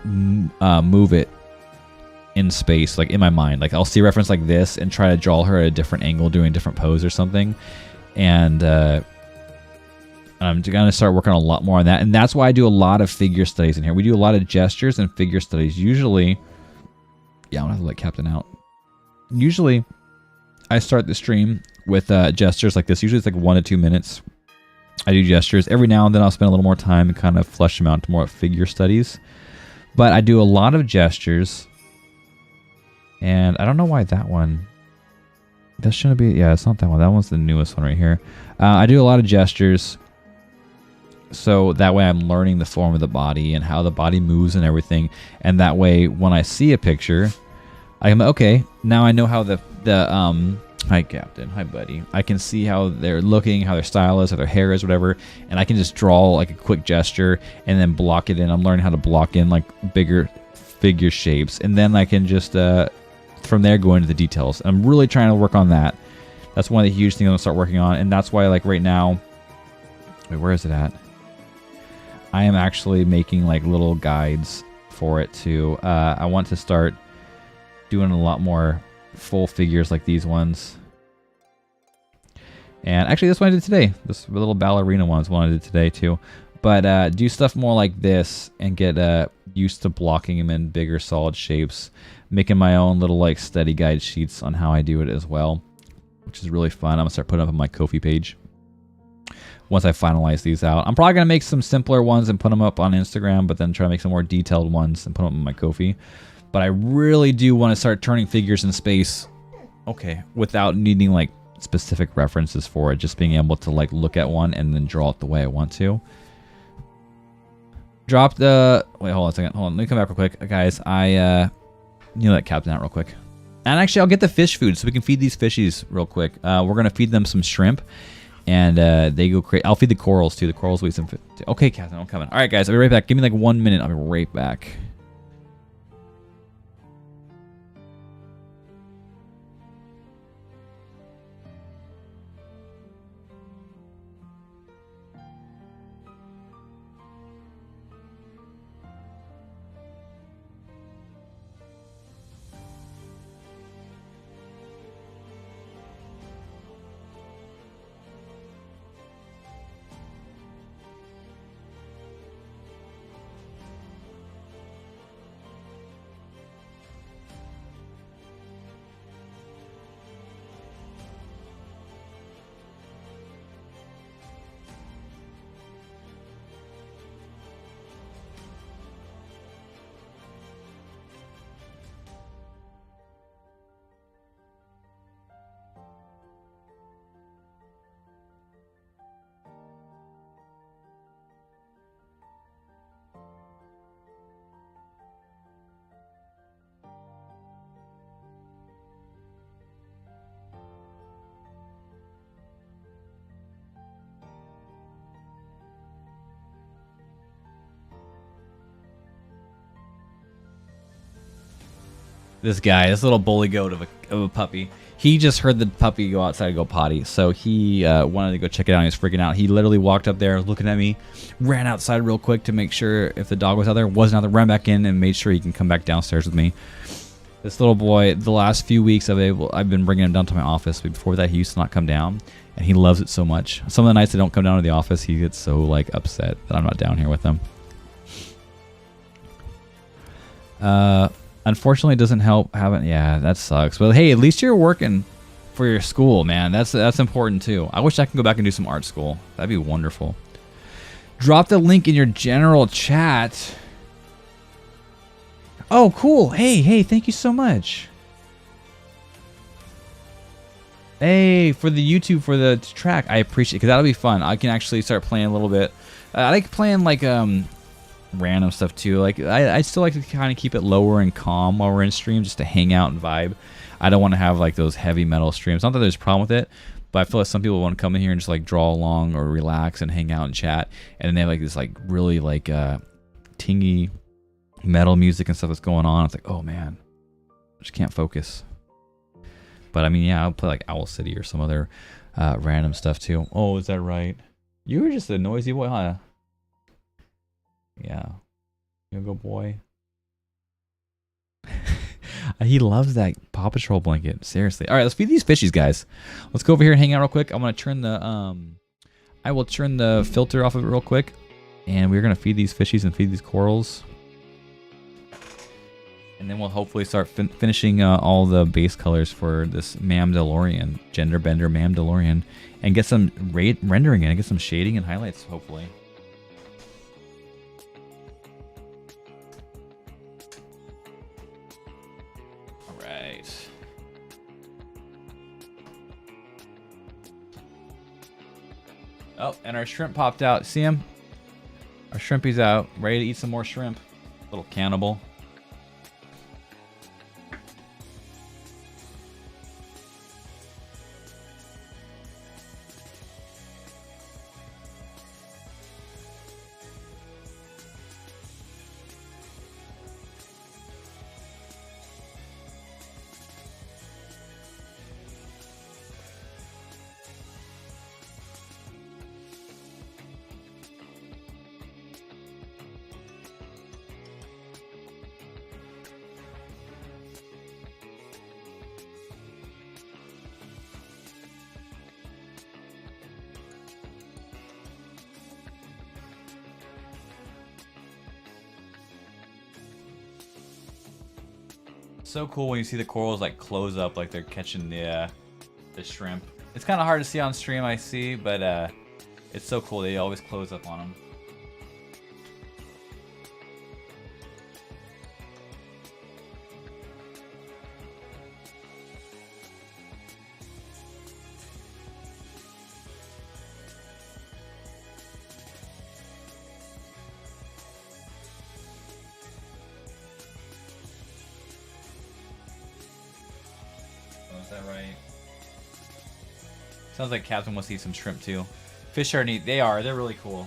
move it in space, like in my mind. Like I'll see a reference like this and try to draw her at a different angle, doing a different pose or something, and I'm going to start working a lot more on that. And that's why I do a lot of figure studies in here. We do a lot of gestures and figure studies. Usually, yeah, I'm going to have to let Captain out. Usually, I start the stream with gestures like this. Usually it's like 1 to 2 minutes. I do gestures. Every now and then I'll spend a little more time and kind of flesh them out to more figure studies. But I do a lot of gestures. And I don't know why that one... That shouldn't be... Yeah, it's not that one. That one's the newest one right here. I do a lot of gestures. So that way I'm learning the form of the body and how the body moves and everything. And that way when I see a picture, I'm okay, now I know how the hi Captain, hi buddy. I can see how they're looking, how their style is, how their hair is, whatever. And I can just draw like a quick gesture and then block it in. I'm learning how to block in like bigger figure shapes. And then I can just, from there, go into the details. I'm really trying to work on that. That's one of the huge things I'm going to start working on. And that's why like right now, wait, where is it at? I am actually making like little guides for it too. I want to start doing a lot more full figures like these ones. And actually this one I did today. This little ballerina one is one I did today too. But do stuff more like this and get used to blocking them in bigger solid shapes. Making my own little like study guide sheets on how I do it as well, which is really fun. I'm going to start putting up on my Ko-fi page once I finalize these out. I'm probably going to make some simpler ones and put them up on Instagram, but then try to make some more detailed ones and put them on my Ko-fi. But I really do want to start turning figures in space, okay, without needing like specific references for it. Just being able to like look at one and then draw it the way I want to. Drop the... Wait, hold on a second. Hold on. Let me come back real quick. Guys, you let Captain out real quick. And actually, I'll get the fish food so we can feed these fishies real quick. We're going to feed them some shrimp. And they go crazy. I'll feed the corals too. The corals will eat some food. Okay, Captain, I'm coming. All right, guys, I'll be right back. Give me like 1 minute. I'll be right back. This guy, this little bully goat of a puppy, he just heard the puppy go outside and go potty, so he wanted to go check it out. And he was freaking out. He literally walked up there, looking at me, ran outside real quick to make sure if the dog was out there, wasn't out there, ran back in and made sure he can come back downstairs with me. This little boy, the last few weeks I've been bringing him down to my office. But before that, he used to not come down, and he loves it so much. Some of the nights I don't come down to the office, he gets so like upset that I'm not down here with him. Unfortunately, it doesn't help having. Yeah, that sucks. But hey, at least you're working for your school, man. That's important too. I wish I could go back and do some art school. That'd be wonderful. Drop the link in your general chat. Oh, cool. Hey, thank you so much. Hey, for the YouTube, for the track, I appreciate it, because that'll be fun. I can actually start playing a little bit. I like playing like random stuff too. Like I still like to kind of keep it lower and calm while we're in stream, just to hang out and vibe. I don't want to have like those heavy metal streams. Not that there's a problem with it, but I feel like some people want to come in here and just like draw along or relax and hang out and chat, and then they have like this like really like tingy metal music and stuff that's going on. It's like, oh man, I just can't focus. But I mean, yeah, I'll play like Owl City or some other random stuff too. Oh, is that right? You were just a noisy boy, huh? Yeah. You go, boy. He loves that Paw Patrol blanket. Seriously. All right, let's feed these fishies, guys. Let's go over here and hang out real quick. I'm gonna turn the I will turn the filter off of it real quick, and we're gonna feed these fishies and feed these corals. And then we'll hopefully start finishing all the base colors for this Mamdalorian, gender bender Mamdalorian, and get some rendering in and get some shading and highlights, hopefully. All right. Oh, and our shrimp popped out. See him? Our shrimpy's out, ready to eat some more shrimp. Little cannibal. So cool when you see the corals like close up like they're catching the shrimp. It's kind of hard to see on stream, I see, but it's so cool. They always close up on them. Sounds like Captain wants to eat some shrimp too. Fish are neat. They're really cool.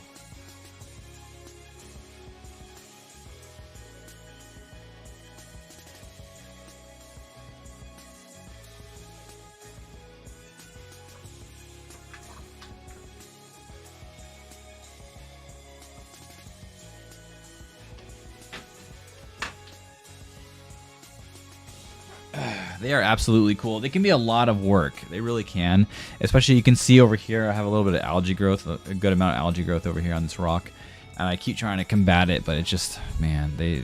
They are absolutely cool. They can be a lot of work. They really can. Especially you can see over here, I have a little bit of algae growth, a good amount of algae growth over here on this rock. And I keep trying to combat it, but it just, man, they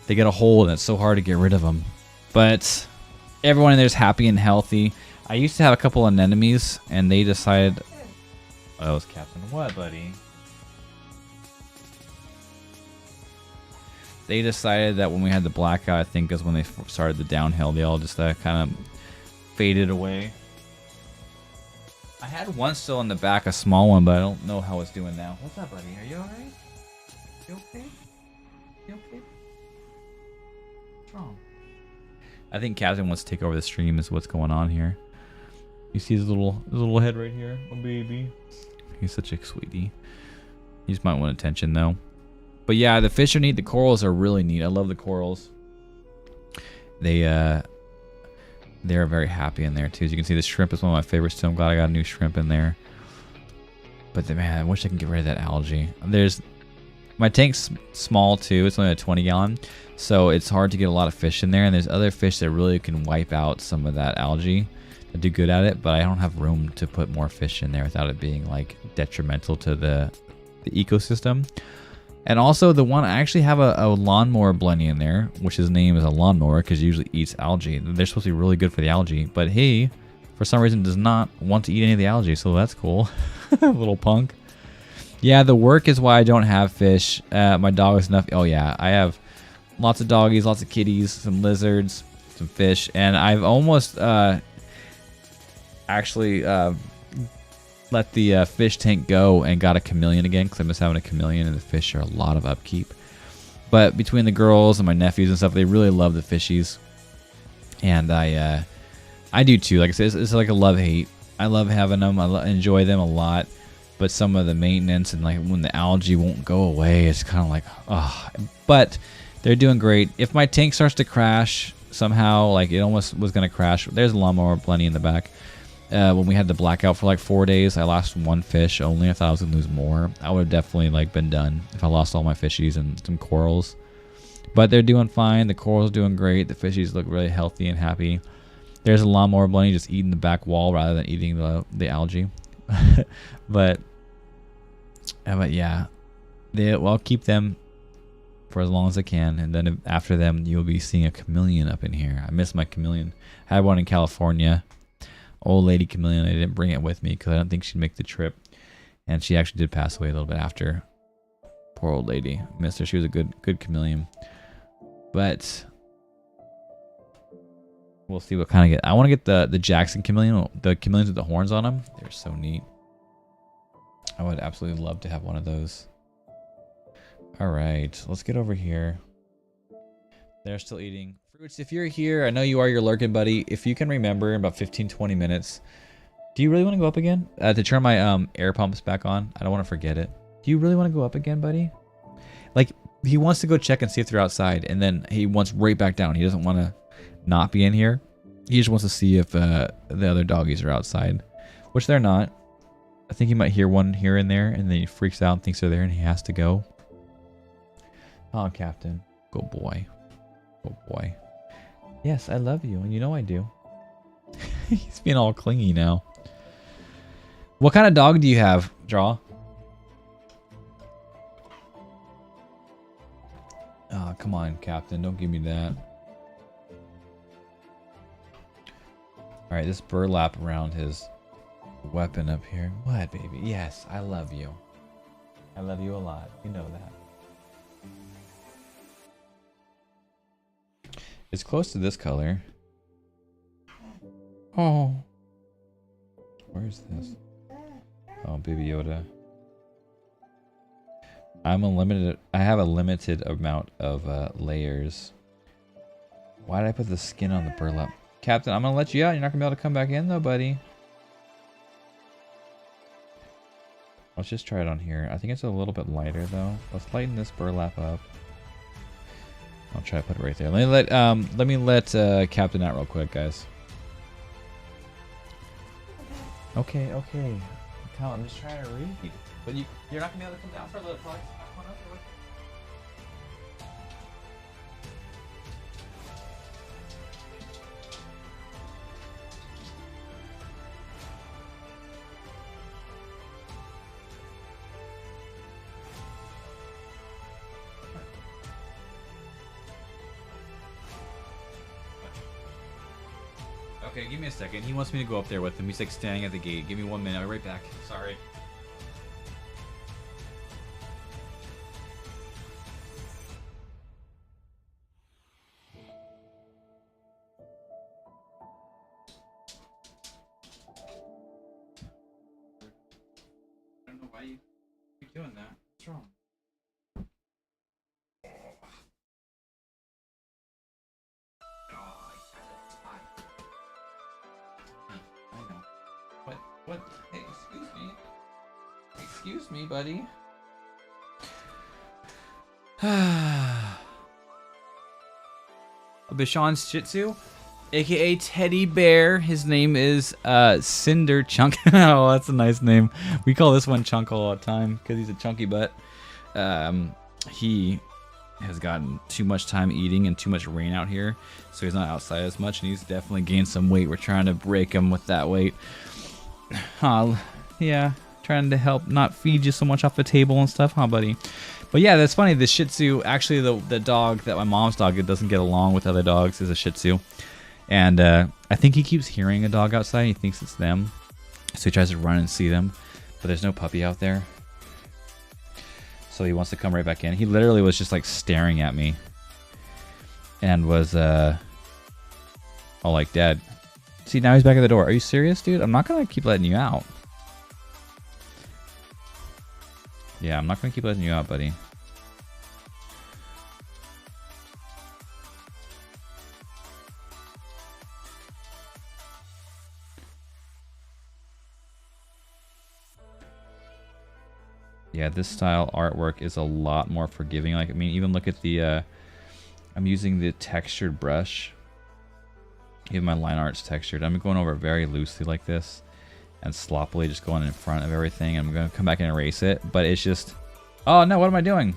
get a hold and it's so hard to get rid of them. But everyone in there is happy and healthy. I used to have a couple of anemones and they decided, oh, it's Captain. What, buddy? They decided that when we had the blackout, I think is when they started the downhill. They all just kind of faded away. I had one still in the back, a small one, but I don't know how it's doing now. What's up, buddy? Are you alright? You okay? You okay? What's wrong? I think Captain wants to take over the stream is what's going on here. You see his little head right here? Oh, baby. He's such a sweetie. He just might want attention, though. But yeah, the fish are neat. The corals are really neat. I love the corals. They're very happy in there too. As you can see, the shrimp is one of my favorites too. I'm glad I got a new shrimp in there. But man, I wish I could get rid of that algae. My tank's small too. It's only a 20 gallon, so it's hard to get a lot of fish in there. And there's other fish that really can wipe out some of that algae. I do good at it, but I don't have room to put more fish in there without it being like detrimental to the ecosystem. And also the one, I actually have a lawnmower blenny in there, which his name is a lawnmower because he usually eats algae. They're supposed to be really good for the algae, but he, for some reason, does not want to eat any of the algae, so that's cool. Little punk. Yeah, the work is why I don't have fish. My dog is enough. Oh yeah, I have lots of doggies, lots of kitties, some lizards, some fish, and I've almost actually let the fish tank go and got a chameleon again because I miss having a chameleon, and the fish are a lot of upkeep. But between the girls and my nephews and stuff, they really love the fishies, and I do too. Like I said, it's like a love-hate. I love having them. I enjoy them a lot, but some of the maintenance and like when the algae won't go away, it's kind of like, oh. But they're doing great. If my tank starts to crash somehow, like it almost was gonna crash, there's a lawnmower plenty in the back. When we had the blackout for like 4 days, I lost one fish only. I thought I was gonna lose more. I would have definitely like been done if I lost all my fishies and some corals. But they're doing fine. The corals are doing great. The fishies look really healthy and happy. There's a lawnmower bunny just eating the back wall rather than eating the algae. but yeah, I'll keep them for as long as I can, and then after them, you'll be seeing a chameleon up in here. I miss my chameleon. I had one in California. Old lady chameleon. I didn't bring it with me because I don't think she'd make the trip, and she actually did pass away a little bit after. Poor old lady. Missed her. She was a good chameleon, but we'll see what kind of get. I want to get the Jackson chameleon, the chameleons with the horns on them. They're so neat. I would absolutely love to have one of those. All right, let's get over here. They're still eating. Fruits, if you're here, I know you are, your lurking buddy. If you can remember in about 15-20 minutes, do you really want to go up again? To turn my air pumps back on? I don't want to forget it. Do you really want to go up again, buddy? Like, he wants to go check and see if they're outside, and then he wants right back down. He doesn't want to not be in here. He just wants to see if the other doggies are outside, which they're not. I think he might hear one here and there, and then he freaks out and thinks they're there, and he has to go. Oh, Captain. Good boy. Good boy. Yes, I love you, and you know I do. He's being all clingy now. What kind of dog do you have, Draw? Oh, come on, Captain. Don't give me that. Alright, this burlap around his weapon up here. What, baby? Yes, I love you. I love you a lot. You know that. It's close to this color. Oh. Where's this? Oh, Baby Yoda. I have a limited amount of layers. Why did I put the skin on the burlap? Captain, I'm gonna let you out. You're not gonna be able to come back in though, buddy. Let's just try it on here. I think it's a little bit lighter though. Let's lighten this burlap up. I'll try to put it right there. Let me let Captain out real quick, guys. Okay. Come on, I'm just trying to read. But you're not gonna be able to come down for a little while. Come on up. Okay, give me a second. He wants me to go up there with him. He's like standing at the gate. Give me 1 minute. I'll be right back. Sorry. I don't know why you're doing that. What's wrong? What? Hey, excuse me. Excuse me, buddy. Bishan's Shih Tzu, aka Teddy Bear. His name is Cinder Chunk. Oh, that's a nice name. We call this one Chunk all the time because he's a chunky butt. He has gotten too much time eating and too much rain out here, so he's not outside as much, and he's definitely gained some weight. We're trying to break him with that weight. Yeah, trying to help not feed you so much off the table and stuff, huh, buddy? But yeah, that's funny. The Shih Tzu, actually, the dog that my mom's dog, it doesn't get along with other dogs, is a Shih Tzu. And I think he keeps hearing a dog outside. And he thinks it's them. So he tries to run and see them. But there's no puppy out there. So he wants to come right back in. He literally was just like staring at me. And was all like, Dad. See, now he's back at the door. Are you serious, dude? I'm not going to keep letting you out. Yeah, I'm not going to keep letting you out, buddy. Yeah, this style artwork is a lot more forgiving. Like, I mean, even look at the, I'm using the textured brush. Even my line art's textured. I'm going over it very loosely like this. And sloppily just going in front of everything. I'm going to come back and erase it. But it's just... Oh, no, what am I doing?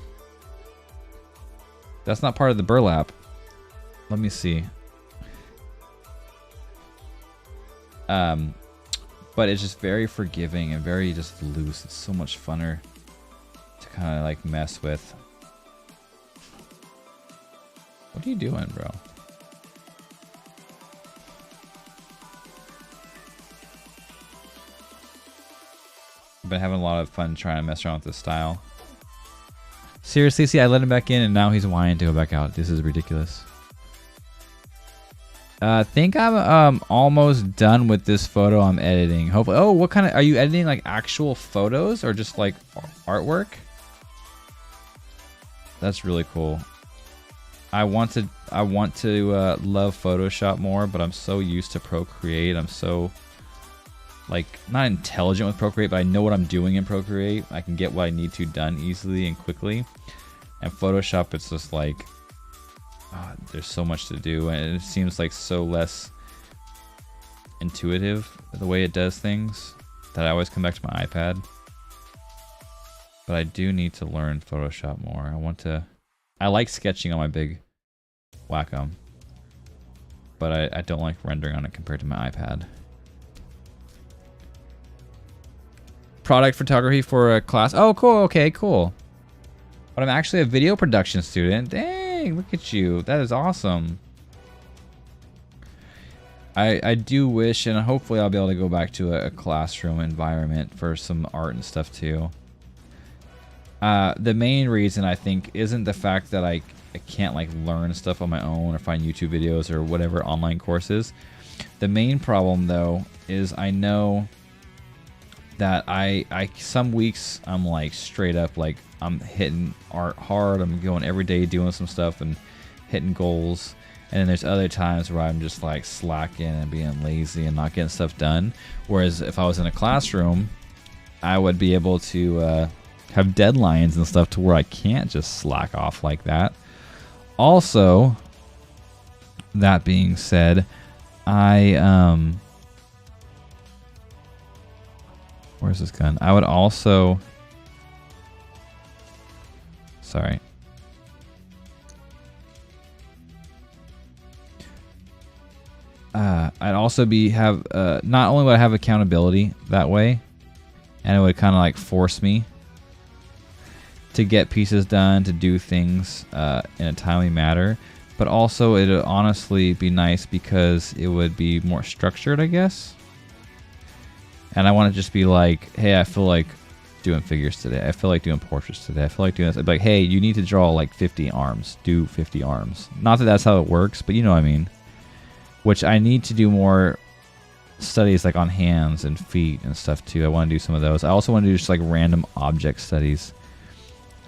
That's not part of the burlap. Let me see. But it's just very forgiving and very just loose. It's so much funner to kind of like mess with. What are you doing, bro? Been having a lot of fun trying to mess around with this style. Seriously, see, I let him back in and now he's whining to go back out. This is ridiculous. I think I'm almost done with this photo I'm editing. Hopefully, oh, what kind of, are you editing like actual photos or just like artwork? That's really cool. I want to love Photoshop more, but I'm so used to Procreate. I'm so like not intelligent with Procreate, but I know what I'm doing in Procreate. I can get what I need to done easily and quickly. And Photoshop, it's just like, oh, there's so much to do, and it seems like so less intuitive the way it does things that I always come back to my iPad. But I do need to learn Photoshop more. I like sketching on my big Wacom, but I don't like rendering on it compared to my iPad. Product photography for a class. Oh, cool. Okay, cool. But I'm actually a video production student. Dang, look at you. That is awesome. I do wish, and hopefully I'll be able to go back to a classroom environment for some art and stuff too. The main reason I think isn't the fact that I can't like learn stuff on my own or find YouTube videos or whatever online courses. The main problem though is I know that I some weeks I'm like straight up like I'm hitting art hard. I'm going every day doing some stuff and hitting goals. And then there's other times where I'm just like slacking and being lazy and not getting stuff done. Whereas if I was in a classroom, I would be able to have deadlines and stuff to where I can't just slack off like that. Also, that being said, where's this gun? I would also... Sorry. I'd also have not only would I have accountability that way, and it would kind of like force me to get pieces done, to do things in a timely manner, but also it would honestly be nice because it would be more structured, I guess. And I want to just be like, hey, I feel like doing figures today. I feel like doing portraits today. I feel like doing this. I'd be like, hey, you need to draw like 50 arms. Do 50 arms. Not that that's how it works, but you know what I mean. Which I need to do more studies like on hands and feet and stuff too. I want to do some of those. I also want to do just like random object studies.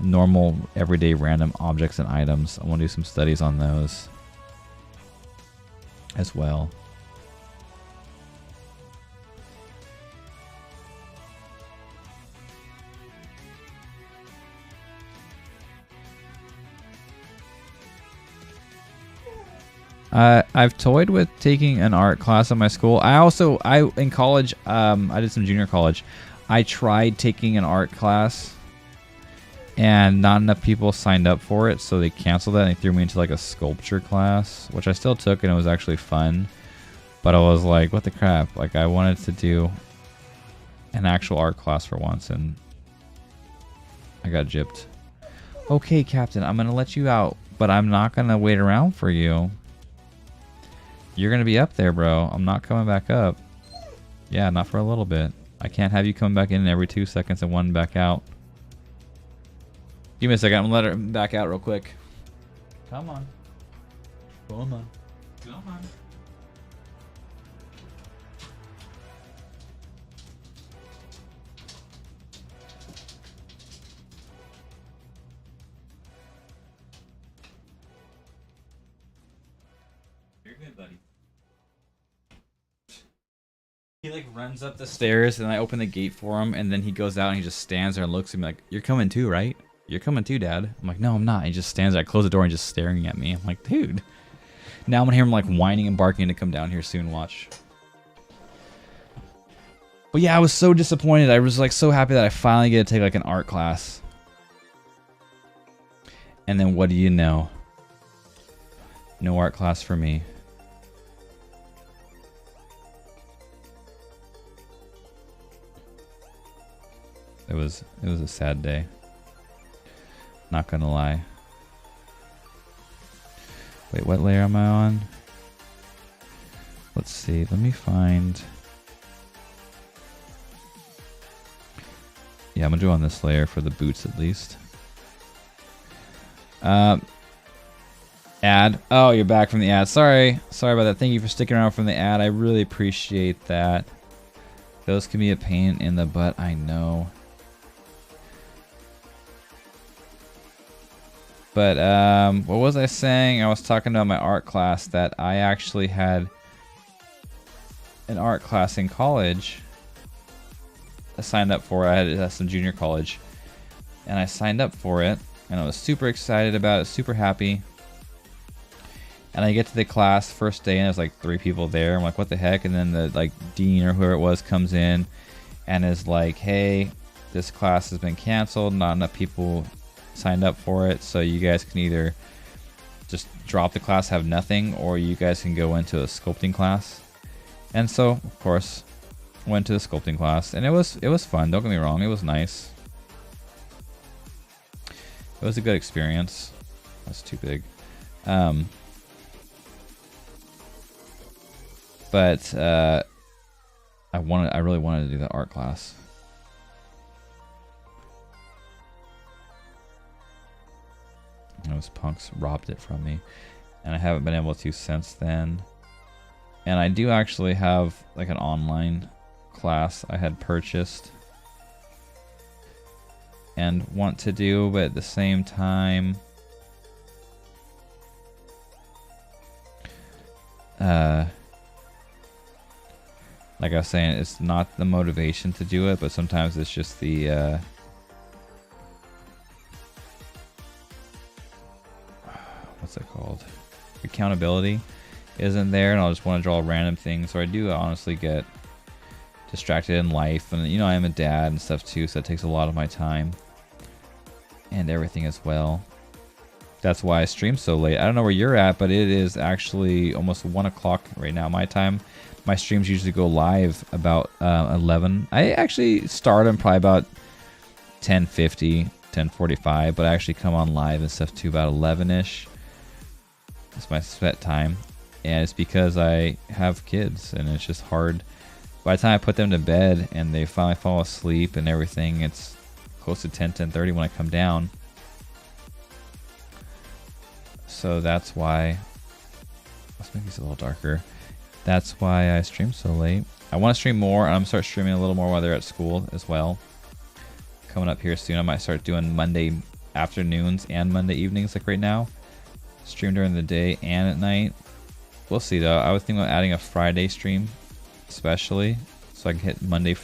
Normal, everyday random objects and items. I want to do some studies on those as well. I've toyed with taking an art class at my school. In college, I did some junior college. I tried taking an art class, and not enough people signed up for it, so they canceled that and they threw me into like a sculpture class, which I still took, and it was actually fun. But I was like, what the crap? Like, I wanted to do an actual art class for once, and I got gypped. Okay, Captain, I'm gonna let you out, but I'm not gonna wait around for you. You're gonna be up there, bro. I'm not coming back up. Yeah, not for a little bit. I can't have you come back in every 2 seconds and one back out. Give me a second. I'm gonna let her back out real quick. Come on. Come on. Come on. You're good, buddy. He like runs up the stairs and I open the gate for him and then he goes out and he just stands there and looks at me like, "You're coming too, right? You're coming too, Dad." I'm like, "No, I'm not." He just stands there. I close the door and just staring at me. I'm like, dude. Now I'm gonna hear him like whining and barking to come down here soon. Watch. But yeah, I was so disappointed. I was like so happy that I finally get to take like an art class. And then what do you know? No art class for me. It was a sad day. Not gonna lie. Wait, what layer am I on? Let's see. Let me find. Yeah, I'm gonna do on this layer for the boots at least. Ad. Oh, you're back from the ad. Sorry about that. Thank you for sticking around from the ad. I really appreciate that. Those can be a pain in the butt, I know. But what was I saying? I was talking about my art class, that I actually had an art class in college. I signed up for it. I had some junior college, and I signed up for it, and I was super excited about it, super happy. And I get to the class first day, and there's like 3 people there. I'm like, what the heck? And then the like dean or whoever it was comes in, and is like, "Hey, this class has been canceled. Not enough people signed up for it, so you guys can either just drop the class, have nothing, or you guys can go into a sculpting class." And so, of course, went to the sculpting class, and it was fun. Don't get me wrong, it was nice. It was a good experience. That's too big. But I really wanted to do that art class. Those punks robbed it from me, and I haven't been able to since then. And I do actually have like an online class I had purchased and want to do, but at the same time, like I was saying, it's not the motivation to do it, but sometimes it's just the what's it called? Accountability isn't there, and I'll just want to draw random things. Or I do honestly get distracted in life, and you know, I am a dad and stuff too, so it takes a lot of my time and everything as well. That's why I stream so late. I don't know where you're at, but it is actually almost 1 o'clock right now, my time. My streams usually go live about 11. I actually start them probably about 10:50, 10:45, but I actually come on live and stuff too about 11ish. It's my set time, and it's because I have kids, and it's just hard. By the time I put them to bed and they finally fall asleep and everything, it's close to 10:30 when I come down. So that's why. Let's make these a little darker. That's why I stream so late. I want to stream more, and I'm gonna start streaming a little more while they're at school as well. Coming up here soon, I might start doing Monday afternoons and Monday evenings, like right now. Stream during the day and at night. We'll see though. I was thinking about adding a Friday stream, especially, so I can hit Monday,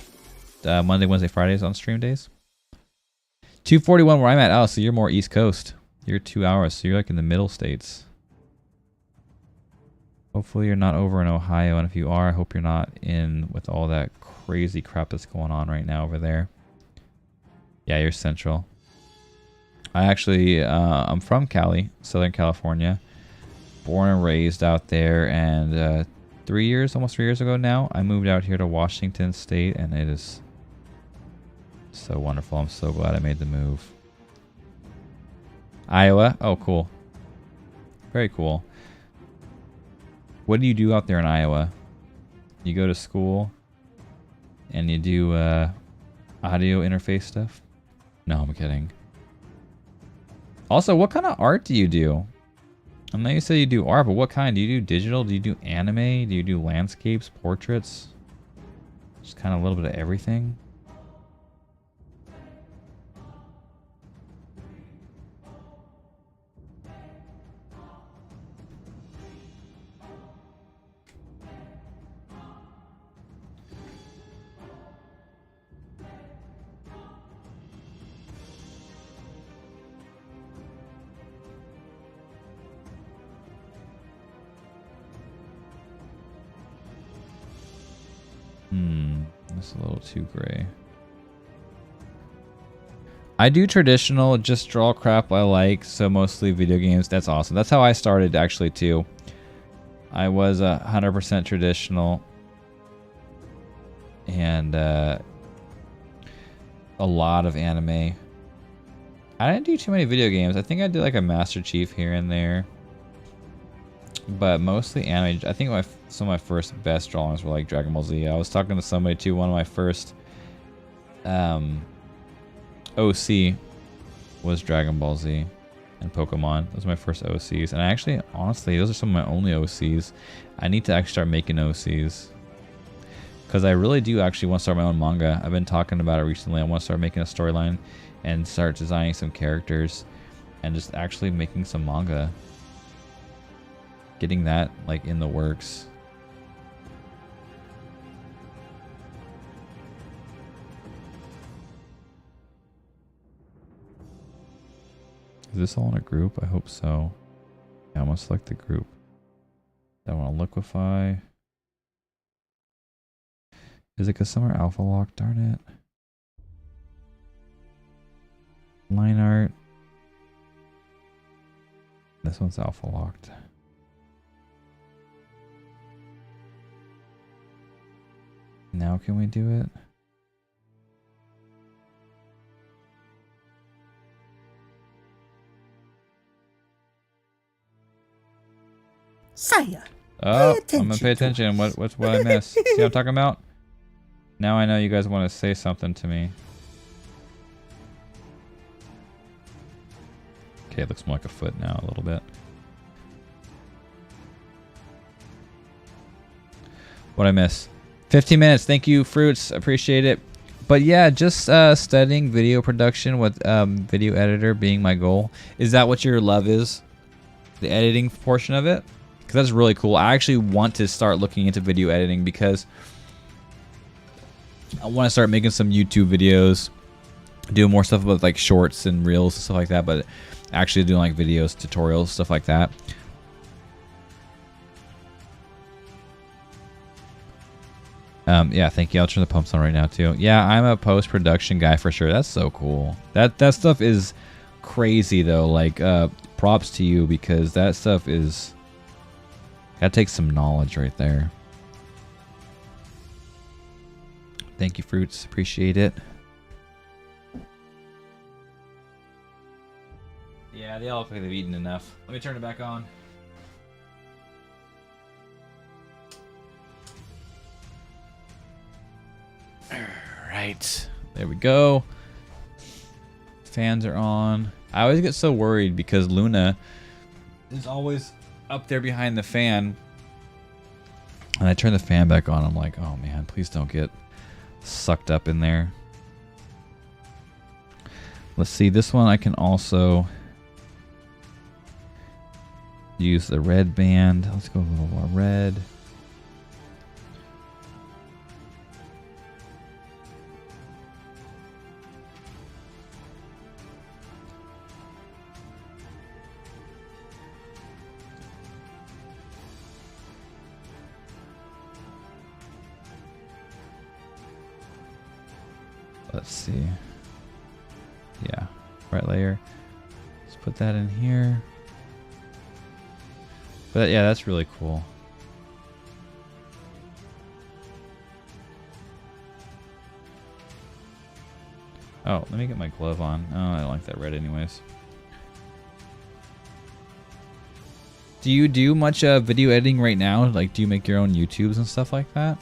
Wednesday, Fridays on stream days. 2:41 where I'm at. Oh, so you're more East Coast. You're 2 hours, so you're like in the middle states. Hopefully you're not over in Ohio, and if you are, I hope you're not in with all that crazy crap that's going on right now over there. Yeah, you're central. I actually, I'm from Cali, Southern California. Born and raised out there, and almost 3 years ago now, I moved out here to Washington State, and it is so wonderful. I'm so glad I made the move. Iowa. Oh, cool. Very cool. What do you do out there in Iowa? You go to school and you do audio interface stuff? No, I'm kidding. Also, what kind of art do you do? I know you said you do art, but what kind? Do you do digital? Do you do anime? Do you do landscapes, portraits? Just kind of a little bit of everything? That's a little too gray. I do traditional, just draw crap I like, so mostly video games. That's awesome. That's how I started actually too. I was 100% traditional and a lot of anime. I didn't do too many video games. I think I did like a Master Chief here and there. But mostly anime. I think some of my first best drawings were like Dragon Ball Z. I was talking to somebody too. One of my first OC was Dragon Ball Z and Pokemon. Those were my first OCs. And I actually, honestly, those are some of my only OCs. I need to actually start making OCs. Because I really do actually want to start my own manga. I've been talking about it recently. I want to start making a storyline and start designing some characters and just actually making some manga. Getting that like in the works. Is this all in a group? I hope so. Yeah, I'm gonna select the group. I want to liquefy. Is it because some are alpha locked? Darn it. Line art. This one's alpha locked. Now can we do it? Sire, Oh, pay I'm gonna pay attention. What I miss? See what I'm talking about? Now I know you guys want to say something to me. Okay, it looks more like a foot now, a little bit. What'd I miss? 15 minutes. Thank you, Fruits. Appreciate it. But yeah, just studying video production with video editor being my goal. Is that what your love is? The editing portion of it? Because that's really cool. I actually want to start looking into video editing because I want to start making some YouTube videos, doing more stuff with like shorts and reels and stuff like that, but actually doing like videos, tutorials, stuff like that. Yeah, thank you. I'll turn the pumps on right now too. Yeah, I'm a post-production guy for sure. That's so cool. That stuff is crazy though. Like, props to you because that stuff is... That takes some knowledge right there. Thank you, Fruits. Appreciate it. Yeah, they all look like they've eaten enough. Let me turn it back on. Alright. There we go. Fans are on. I always get so worried because Luna is always up there behind the fan. And I turn the fan back on. I'm like, oh man, please don't get sucked up in there. Let's see. This one I can also use the red band. Let's go a little more red. Let's see. Yeah, right layer. Let's put that in here. But yeah, that's really cool. Oh, let me get my glove on. Oh, I don't like that red anyways. Do you do much video editing right now? Like, do you make your own YouTubes and stuff like that?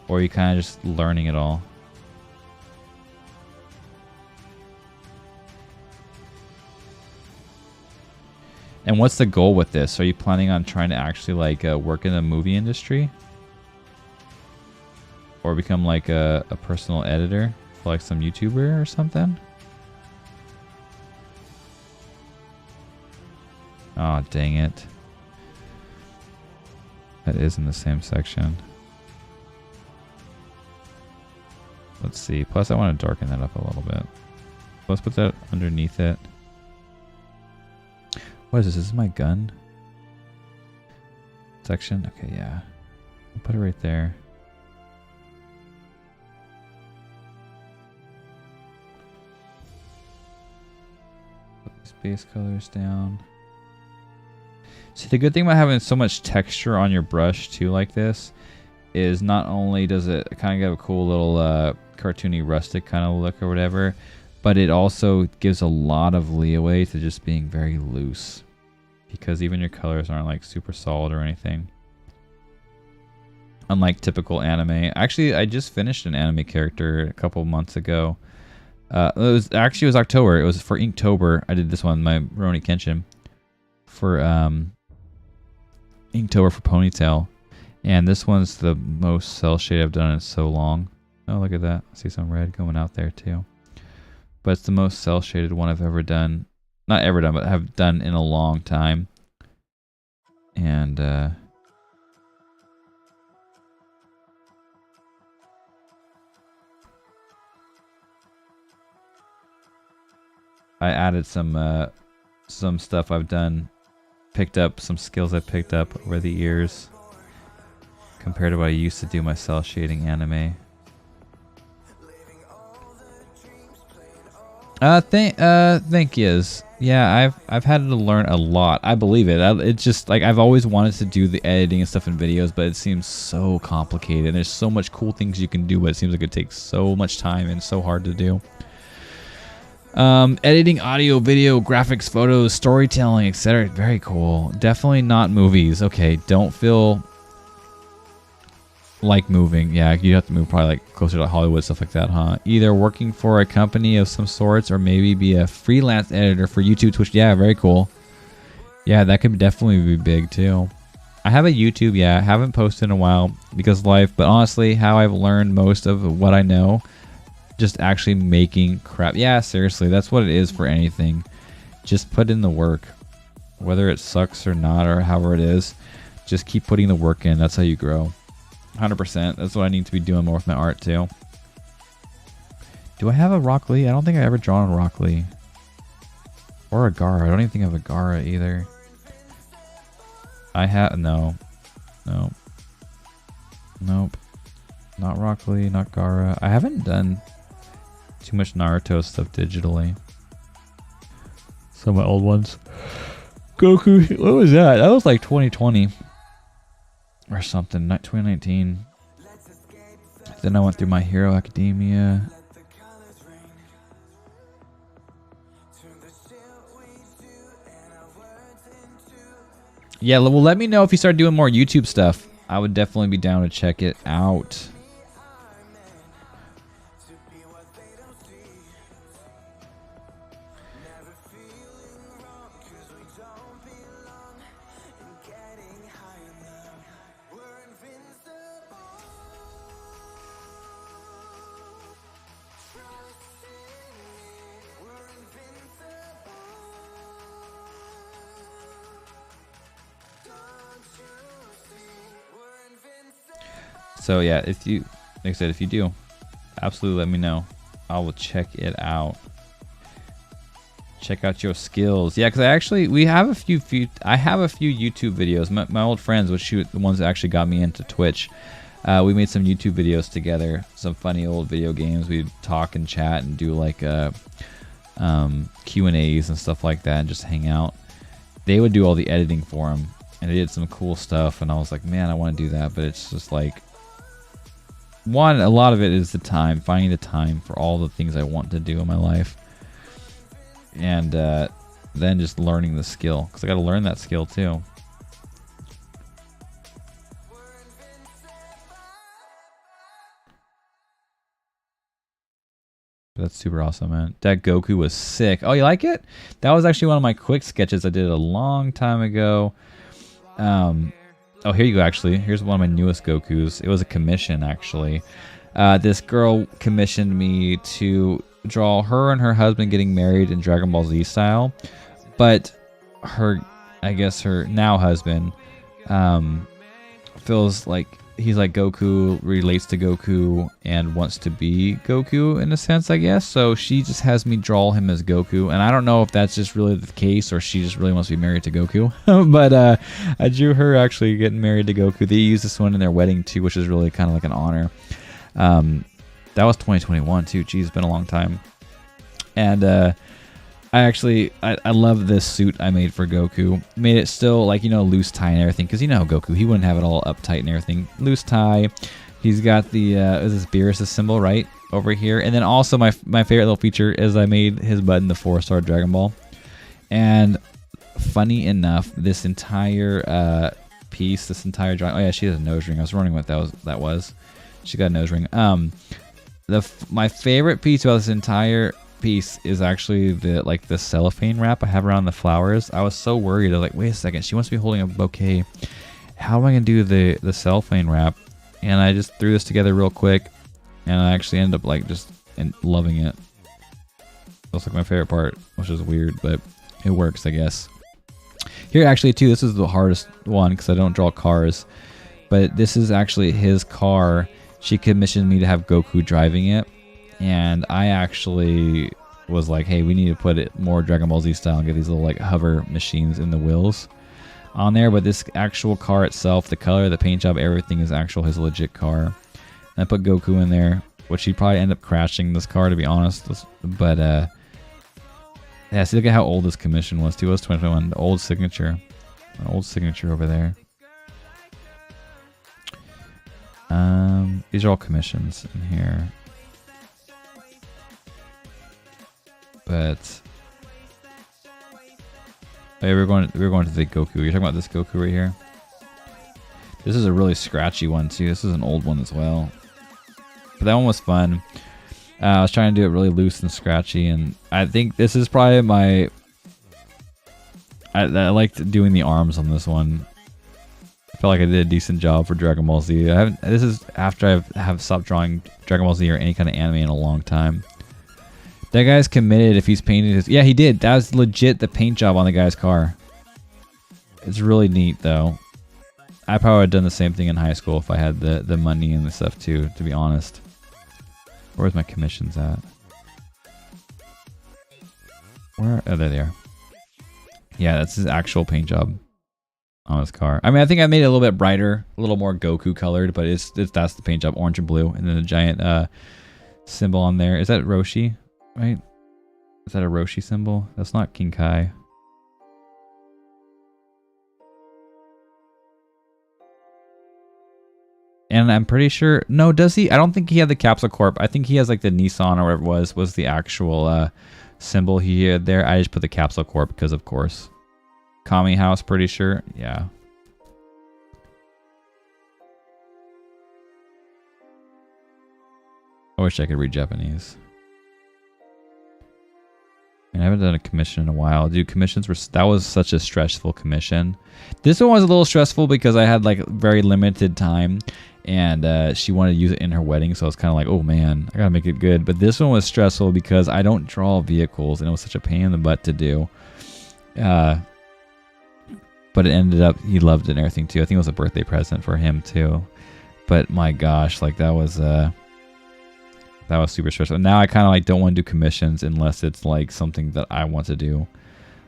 Or are you kind of just learning it all? And what's the goal with this? Are you planning on trying to actually like work in the movie industry? Or become like a personal editor for like some YouTuber or something? Oh, dang it. That is in the same section. Let's see. Plus, I want to darken that up a little bit. Let's put that underneath it. What is this? Is this my gun section? Okay, yeah. I'll put it right there. Put these base colors down. See, the good thing about having so much texture on your brush too, like this, is not only does it kind of give a cool little cartoony rustic kind of look or whatever, but it also gives a lot of leeway to just being very loose, because even your colors aren't like super solid or anything. Unlike typical anime. Actually, I just finished an anime character a couple months ago. It was October. It was for Inktober. I did this one, my Rurouni Kenshin, for Inktober for Ponytail. And this one's the most cell shade I've done in so long. Oh, look at that. I see some red going out there too. But it's the most cell shaded one I've ever done. Not ever done, but have done in a long time. And I added some stuff I've done, picked up some skills I picked up over the years compared to what I used to do my cell shading anime. Thank yous. Yeah, I've had to learn a lot. I believe it. It's just like I've always wanted to do the editing and stuff in videos, but it seems so complicated. And there's so much cool things you can do, but it seems like it takes so much time and so hard to do. Editing audio, video, graphics, photos, storytelling, etc. Very cool. Definitely not movies. Okay, don't feel like moving. Yeah, you have to move probably like closer to Hollywood, stuff like that, huh? Either working for a company of some sorts or maybe be a freelance editor for YouTube, Twitch. Yeah, very cool. Yeah, that could definitely be big too. I have a YouTube, yeah. I haven't posted in a while because of life, but honestly, how I've learned most of what I know, just actually making crap. Yeah, seriously, that's what it is for anything. Just put in the work. Whether it sucks or not or however it is, just keep putting the work in. That's how you grow. 100%. That's what I need to be doing more with my art too. Do I have a Rock Lee? I don't think I ever drawn a Rock Lee. Or a Gara. I don't even think I have a Gara either. I have... No. Nope. Nope. Not Rock Lee, not Gara. I haven't done too much Naruto stuff digitally. Some of my old ones. Goku. What was that? That was like 2020. Or something, not 2019. Then I went through My Hero Academia. Yeah, well, let me know if you start doing more YouTube stuff. I would definitely be down to check it out. So yeah, if you, like I said, if you do, absolutely let me know. I will check it out. Check out your skills. Yeah, because I have a few YouTube videos. My old friends, which the ones that actually got me into Twitch. We made some YouTube videos together. Some funny old video games. We'd talk and chat and do like Q&As and stuff like that, and just hang out. They would do all the editing for them, and they did some cool stuff. And I was like, man, I want to do that, but it's just like, one, a lot of it is the time, finding the time for all the things I want to do in my life. And than just learning the skill, because I got to learn that skill too. That's super awesome, man. That Goku was sick. Oh, you like it? That was actually one of my quick sketches I did a long time ago. Oh, here you go, actually. Here's one of my newest Gokus. It was a commission, actually. This girl commissioned me to draw her and her husband getting married in Dragon Ball Z style. But her, I guess her now husband, feels like he's like Goku, relates to Goku, and wants to be Goku in a sense, I guess. So she just has me draw him as Goku, and I don't know if that's just really the case or she just really wants to be married to Goku. But I drew her actually getting married to Goku. They used this one in their wedding too, which is really kind of like an honor. That was 2021 too. Geez, it's been a long time. And I love this suit I made for Goku. Made it still like, you know, loose tie and everything, because you know Goku, he wouldn't have it all uptight and everything. Loose tie. He's got the is this Beerus symbol right over here, and then also my favorite little feature is I made his button the 4-star Dragon Ball. And funny enough, this entire piece, this entire drawing. Oh yeah, she has a nose ring. I was wondering what that was. She got a nose ring. My favorite piece about this entire piece is actually the cellophane wrap I have around the flowers. I was so worried. I was like, wait a second, she wants to be holding a bouquet. How am I gonna do the cellophane wrap? And I just threw this together real quick, and I actually ended up like just loving it. That's like my favorite part, which is weird, but it works, I guess. Here actually too, this is the hardest one because I don't draw cars, but this is actually his car. She commissioned me to have Goku driving it. And I actually was like, hey, we need to put it more Dragon Ball Z style and get these little like hover machines in the wheels on there. But this actual car itself, the color, the paint job, everything is actual his legit car. And I put Goku in there, which he'd probably end up crashing this car, to be honest. But yeah, see, look at how old this commission was too. It was 2021. The old signature. An old signature over there. These are all commissions in here. But hey, we're going to the Goku. You're talking about this Goku right here. This is a really scratchy one too. This is an old one as well. But that one was fun. I was trying to do it really loose and scratchy, and I think this is probably my. I liked doing the arms on this one. I felt like I did a decent job for Dragon Ball Z. This is after I have stopped drawing Dragon Ball Z or any kind of anime in a long time. That guy's committed if he's painted his... Yeah, he did. That was legit the paint job on the guy's car. It's really neat, though. I probably would have done the same thing in high school if I had the money and the stuff, too, to be honest. Where's my commissions at? Where? Oh, there they are. Yeah, that's his actual paint job on his car. I mean, I think I made it a little bit brighter, a little more Goku colored, but that's the paint job, orange and blue. And then the giant symbol on there. Is that Roshi? Right? Is that a Roshi symbol? That's not King Kai. And I'm pretty sure... No, does he? I don't think he had the Capsule Corp. I think he has like the Nissan or whatever it was the actual symbol he had there. I just put the Capsule Corp because, of course. Kami House, pretty sure. Yeah. I wish I could read Japanese. I haven't done a commission in a while. Dude, commissions were... That was such a stressful commission. This one was a little stressful because I had like very limited time. And she wanted to use it in her wedding. So I was kind of like, oh man, I gotta make it good. But this one was stressful because I don't draw vehicles. And it was such a pain in the butt to do. But it ended up... He loved it and everything too. I think it was a birthday present for him too. But my gosh, like that was super stressful. Now I kind of like don't want to do commissions unless it's like something that I want to do.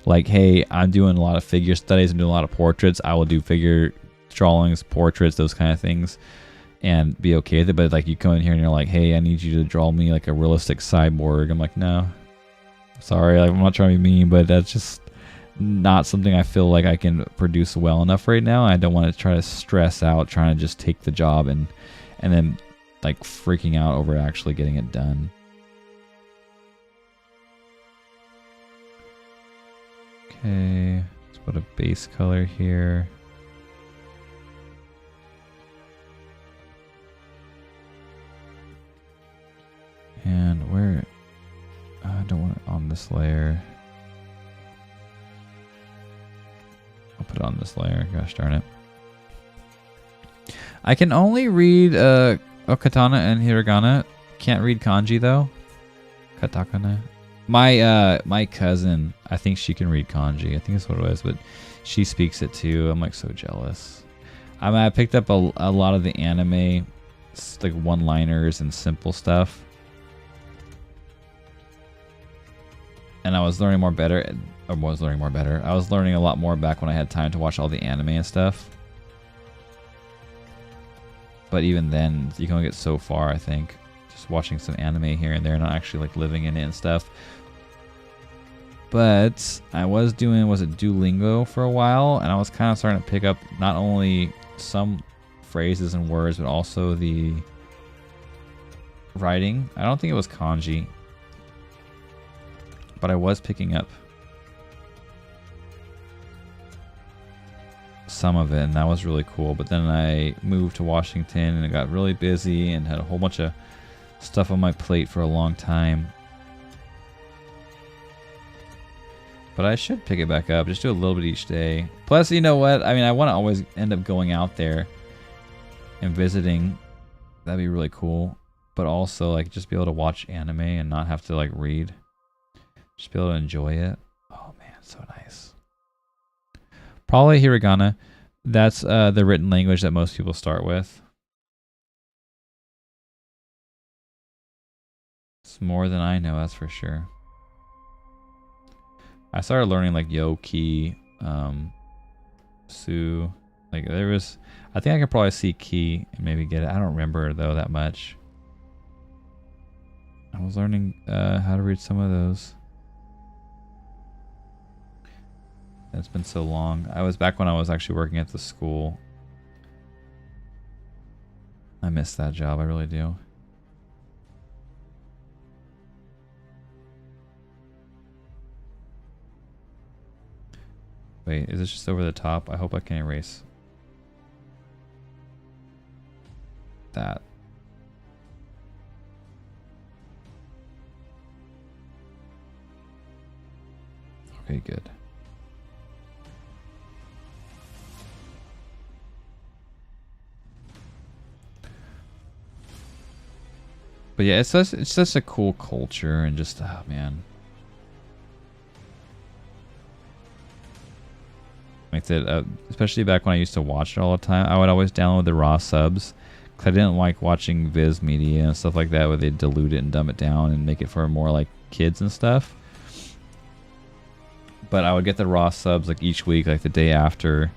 Like, hey, I'm doing a lot of figure studies and doing a lot of portraits. I will do figure drawings, portraits, those kind of things, and be okay with it. But like you come in here and you're like, hey, I need you to draw me like a realistic cyborg. I'm like, no, sorry, like, I'm not trying to be mean, but that's just not something I feel like I can produce well enough right now. I don't want to try to stress out trying to just take the job and then like freaking out over actually getting it done. Okay, let's put a base color here. And where? I don't want it on this layer. I'll put it on this layer. Gosh darn it. I can only read Okatana and Hiragana. Can't read kanji though. Katakana. My cousin, I think she can read kanji. I think that's what it was, but she speaks it too. I'm like so jealous. I picked up a lot of the anime, like one-liners and simple stuff. And I was learning more better. I was learning a lot more back when I had time to watch all the anime and stuff. But even then, you can only get so far, I think. Just watching some anime here and there, not actually like living in it and stuff. But I was doing, Duolingo for a while, and I was kind of starting to pick up not only some phrases and words, but also the writing. I don't think it was kanji, but I was picking up some of it, and that was really cool. But then I moved to Washington, and it got really busy, and had a whole bunch of stuff on my plate for a long time. But I should pick it back up, just do a little bit each day. Plus, you know what? I mean, I want to always end up going out there and visiting. That'd be really cool. But also, like, just be able to watch anime and not have to, like, read. Just be able to enjoy it. Oh, man, so nice. Probably Hiragana. That's the written language that most people start with. It's more than I know, that's for sure. I started learning like Yo, Ki, Su. Like there was, I think I could probably see Ki and maybe get it. I don't remember though that much. I was learning how to read some of those. It's been so long. I was back when I was actually working at the school. I miss that job, I really do. Wait, is this just over the top? I hope I can erase that. Okay, good. But yeah, it's such a cool culture, and just, oh man. Like that, especially back when I used to watch it all the time, I would always download the raw subs because I didn't like watching Viz Media and stuff like that where they dilute it and dumb it down and make it for more like kids and stuff. But I would get the raw subs like each week, like the day after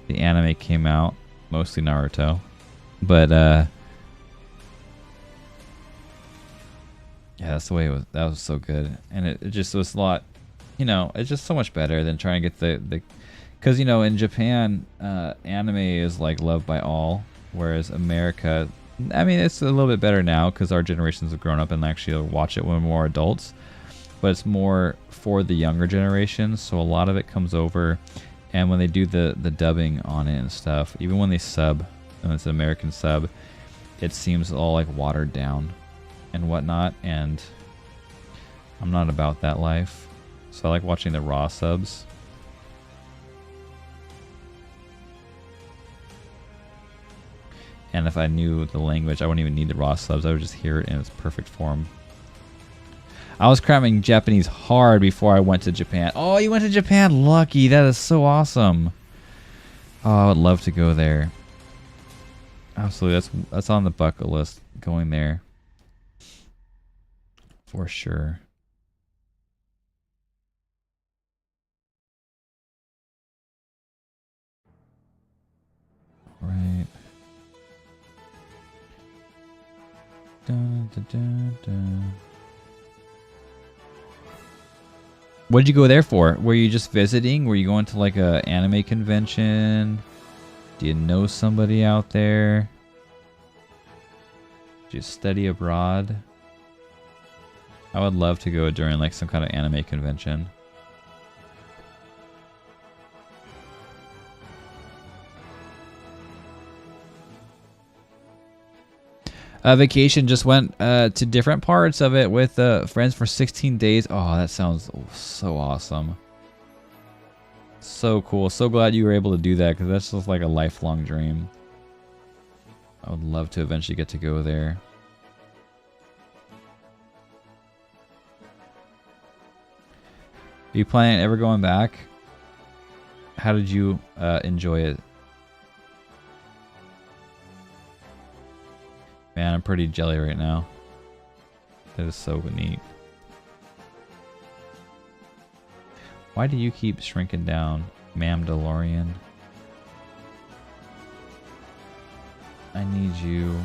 the anime came out, mostly Naruto. But yeah, that's the way it was. That was so good, and it just was a lot. You know, it's just so much better than trying to get the. Because, you know, in Japan, anime is, like, loved by all, whereas America, I mean, it's a little bit better now because our generations have grown up and actually watch it when we're more adults, but it's more for the younger generations, so a lot of it comes over, and when they do the dubbing on it and stuff, even when they sub, and it's an American sub, it seems all, like, watered down and whatnot, and I'm not about that life, so I like watching the raw subs. And if I knew the language, I wouldn't even need the raw subs. I would just hear it in its perfect form. I was cramming Japanese hard before I went to Japan. Oh, you went to Japan? Lucky. That is so awesome. Oh, I would love to go there. Absolutely. That's on the bucket list, going there. For sure. Right. Dun, dun, dun, dun. What did you go there for? Were you just visiting? Were you going to like a anime convention? Do you know somebody out there? Did you study abroad? I would love to go during like some kind of anime convention. Vacation, just went to different parts of it with friends for 16 days. Oh, that sounds so awesome. So cool. So glad you were able to do that, because that's just like a lifelong dream. I would love to eventually get to go there. Are you planning on ever going back? How did you enjoy it? Man, I'm pretty jelly right now. That is so neat. Why do you keep shrinking down, Mamdalorian? I need you.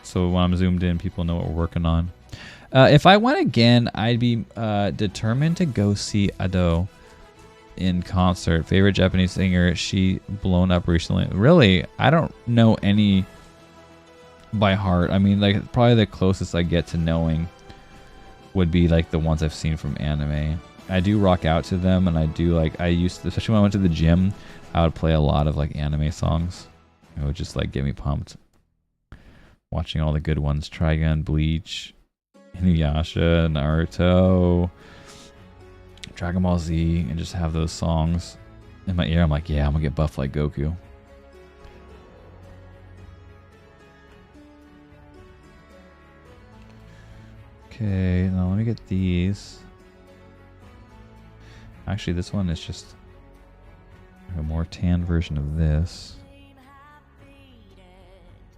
So when I'm zoomed in, people know what we're working on. If I went again, I'd be determined to go see Ado in concert. Favorite Japanese singer? She blown up recently. Really? I don't know any by heart. I mean, like, probably the closest I get to knowing would be like the ones I've seen from anime. I do rock out to them, and I do like, I used to, especially when I went to the gym, I would play a lot of like anime songs. It would just like get me pumped. Watching all the good ones: Trigun, Bleach, Inuyasha, Naruto, Dragon Ball Z, and just have those songs in my ear. I'm like, yeah, I'm gonna get buff like Goku. Okay, now let me get these. Actually, this one is just a more tan version of this.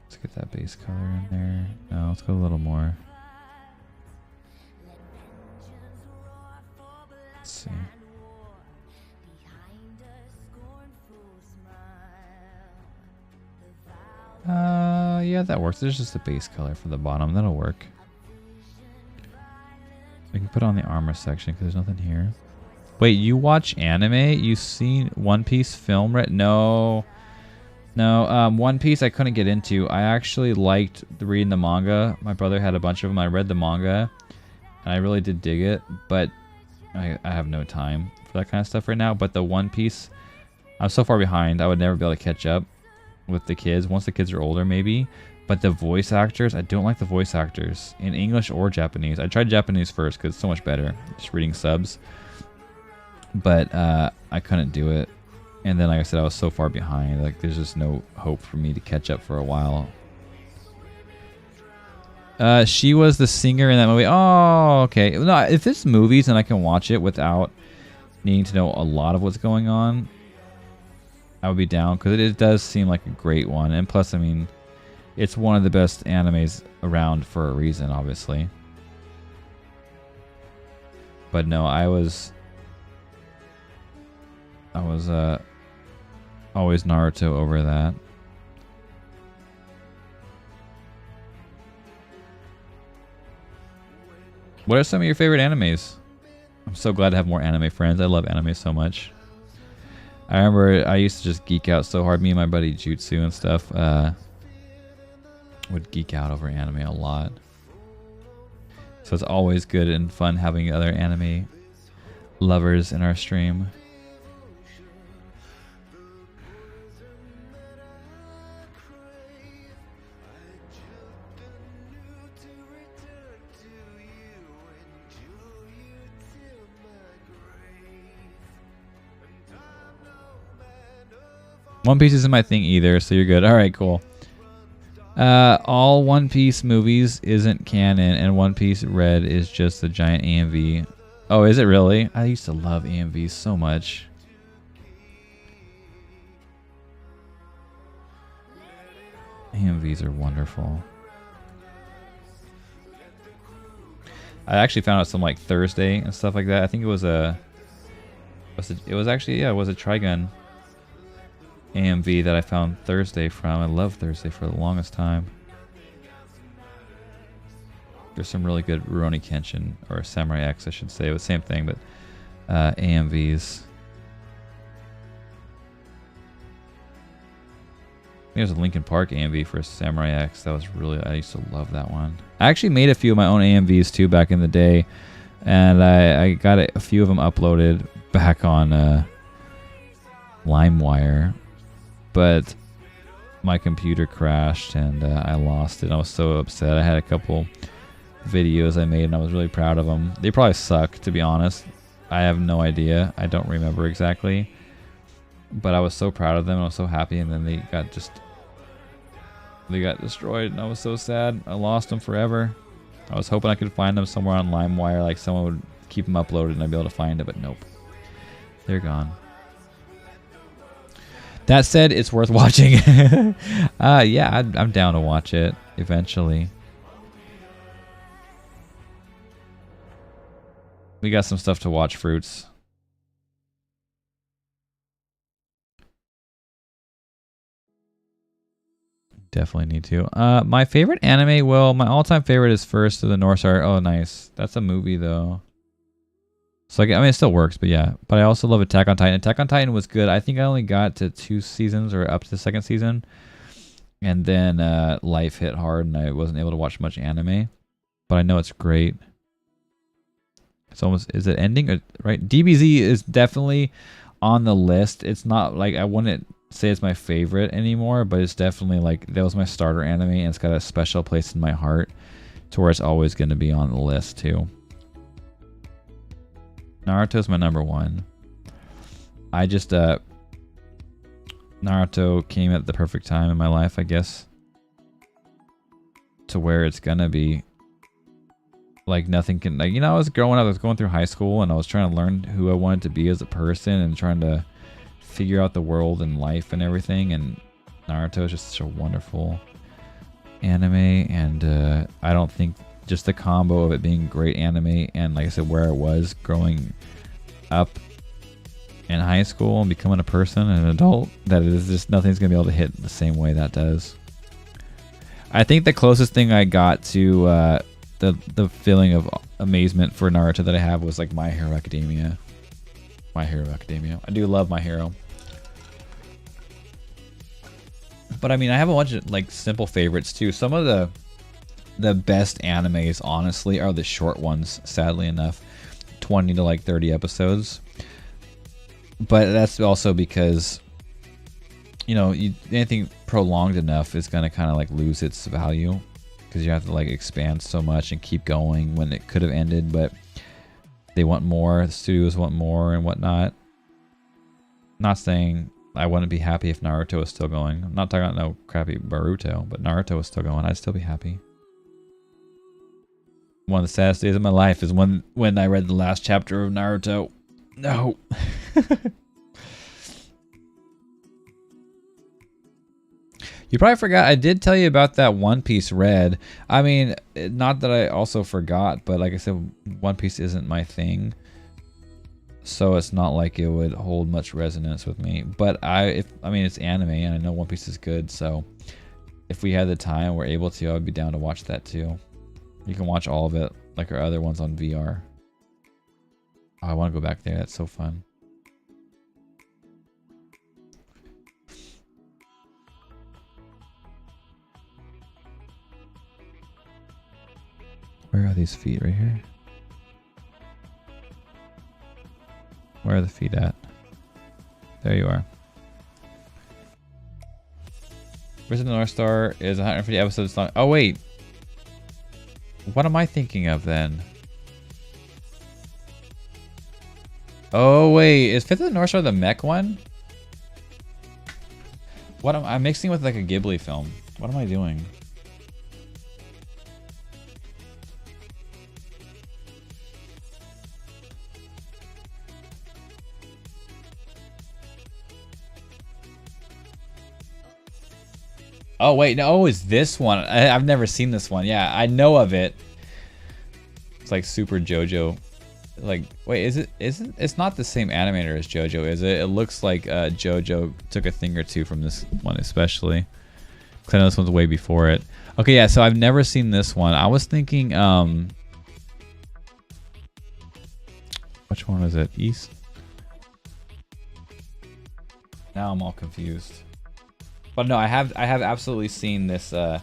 Let's get that base color in there. No, let's go a little more. Let's see. Yeah, that works. There's just a base color for the bottom. That'll work. We can put on the armor section because there's nothing here. Wait, you watch anime? You seen One Piece film? No. No, One Piece I couldn't get into. I actually liked reading the manga. My brother had a bunch of them. I read the manga, and I really did dig it, but I have no time for that kind of stuff right now. But the One Piece, I'm so far behind. I would never be able to catch up with the kids. Once the kids are older, maybe. But the voice actors, I don't like the voice actors in English or Japanese. I tried Japanese first because it's so much better, just reading subs. But I couldn't do it. And then, like I said, I was so far behind. Like, there's just no hope for me to catch up for a while. She was the singer in that movie. Oh, okay. No, if it's movies and I can watch it without needing to know a lot of what's going on, I would be down, because it does seem like a great one. And plus, I mean, it's one of the best animes around for a reason, obviously. But no, I was always Naruto over that. What are some of your favorite animes? I'm so glad to have more anime friends. I love anime so much. I remember I used to just geek out so hard. Me and my buddy Jutsu and stuff would geek out over anime a lot. So it's always good and fun having other anime lovers in our stream. One Piece isn't my thing either, so you're good. Alright, cool. All One Piece movies isn't canon, and One Piece Red is just a giant AMV. Oh, is it really? I used to love AMVs so much. AMVs are wonderful. I actually found out some like Thursday and stuff like that. I think it was a Trigun AMV that I found Thursday from. I love Thursday for the longest time. There's some really good Rurouni Kenshin, or Samurai X I should say, it was the same thing, but AMVs. There's a Linkin Park AMV for Samurai X. That was really, I used to love that one. I actually made a few of my own AMVs too back in the day, and I got a few of them uploaded back on LimeWire. But my computer crashed and I lost it. I was so upset. I had a couple videos I made and I was really proud of them. They probably suck, to be honest. I have no idea. I don't remember exactly. But I was so proud of them. I was so happy, and then they got destroyed, and I was so sad. I lost them forever. I was hoping I could find them somewhere on LimeWire, like someone would keep them uploaded and I'd be able to find it, but nope. They're gone. That said, it's worth watching. Yeah, I'm down to watch it eventually. We got some stuff to watch, Fruits. Definitely need to. My favorite anime, well, my all-time favorite is First of the North Star. Oh, nice. That's a movie, though. So, I mean, it still works, but yeah. But I also love Attack on Titan. Attack on Titan was good. I think I only got to 2 seasons or up to the 2nd season. And then life hit hard and I wasn't able to watch much anime. But I know it's great. It's almost, is it ending? Or, right? DBZ is definitely on the list. It's not like, I wouldn't say it's my favorite anymore, but it's definitely like, that was my starter anime and it's got a special place in my heart to where it's always going to be on the list too. Naruto's my number 1. I just, Naruto came at the perfect time in my life, I guess, to where it's gonna be like nothing can, like, you know, I was growing up, I was going through high school and I was trying to learn who I wanted to be as a person and trying to figure out the world and life and everything, and Naruto is just such a wonderful anime, and I don't think just the combo of it being great anime and, like I said, where I was growing up in high school and becoming a person and an adult, that it is just, nothing's gonna be able to hit the same way that does. I think the closest thing I got to the feeling of amazement for Naruto that I have was like My Hero Academia. My Hero Academia. I do love My Hero. But I mean, I have a bunch of like simple favorites too. Some of the best animes, honestly, are the short ones, sadly enough. 20 to like 30 episodes. But that's also because, you know, anything prolonged enough is going to kind of like lose its value, because you have to like expand so much and keep going when it could have ended, but they want more, the studios want more and whatnot. Not saying I wouldn't be happy if Naruto was still going. I'm not talking about no crappy Boruto, but Naruto was still going. I'd still be happy. One of the saddest days of my life is when I read the last chapter of Naruto. No. You probably forgot, I did tell you about that One Piece Red. I mean, not that I also forgot, but like I said, One Piece isn't my thing. So it's not like it would hold much resonance with me. But I mean, it's anime and I know One Piece is good, so if we had the time, we're able to, I would be down to watch that too. You can watch all of it, like our other ones on VR. Oh, I want to go back there. That's so fun. Where are these feet? Right here? Where are the feet at? There you are. Risen the North Star is 150 episodes long. Oh, wait. What am I thinking of then? Oh, wait. Is Fifth of the North Star the mech one? What am I'm mixing with like a Ghibli film. What am I doing? Oh wait, no, it's this one. I've never seen this one. Yeah, I know of it. It's like Super JoJo. Like, wait, is it? Isn't? It's not the same animator as JoJo, is it? It looks like JoJo took a thing or two from this one, especially. Cause I know this one's way before it. Okay, yeah. So I've never seen this one. I was thinking, which one is it? East. Now I'm all confused. But no, I have absolutely seen this like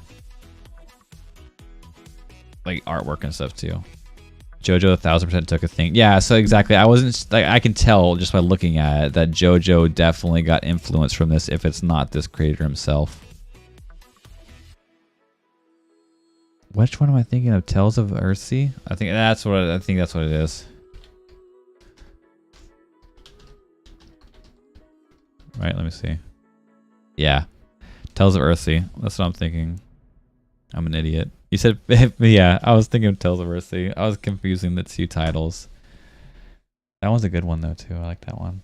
artwork and stuff too. JoJo 1000% took a thing. Yeah, so exactly. I wasn't like, I can tell just by looking at it that JoJo definitely got influence from this if it's not this creator himself. Which one am I thinking of? Tales of Earthsea? I think that's what it is. Right, let me see. Yeah. Tales of Earthsea. That's what I'm thinking. I'm an idiot. You said yeah, I was thinking of Tales of Earthsea. I was confusing the two titles. That one's a good one though too. I like that one.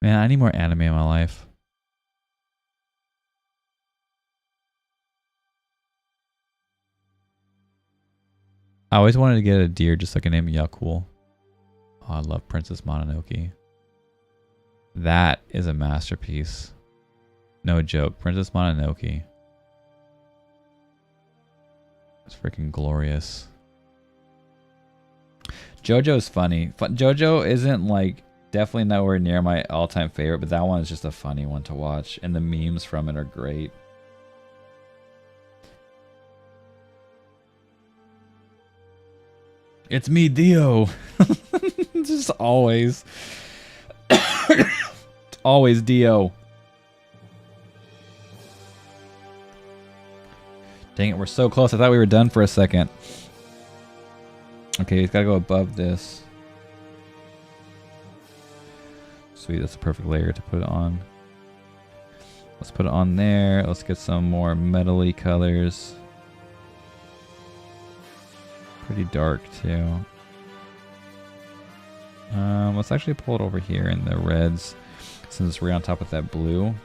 Man, I need more anime in my life. I always wanted to get a deer just so I can name it Yakul. Oh, I love Princess Mononoke. That is a masterpiece. No joke. Princess Mononoke. It's freaking glorious. JoJo's funny. JoJo isn't like definitely nowhere near my all-time favorite, but that one is just a funny one to watch, and the memes from it are great. It's me, Dio. Just always. Always Dio. Dang it, we're so close. I thought we were done for a second. Okay, it's gotta go above this. Sweet, that's a perfect layer to put it on. Let's put it on there. Let's get some more metally colors. Pretty dark too. Let's actually pull it over here in the reds since we're on top of that blue.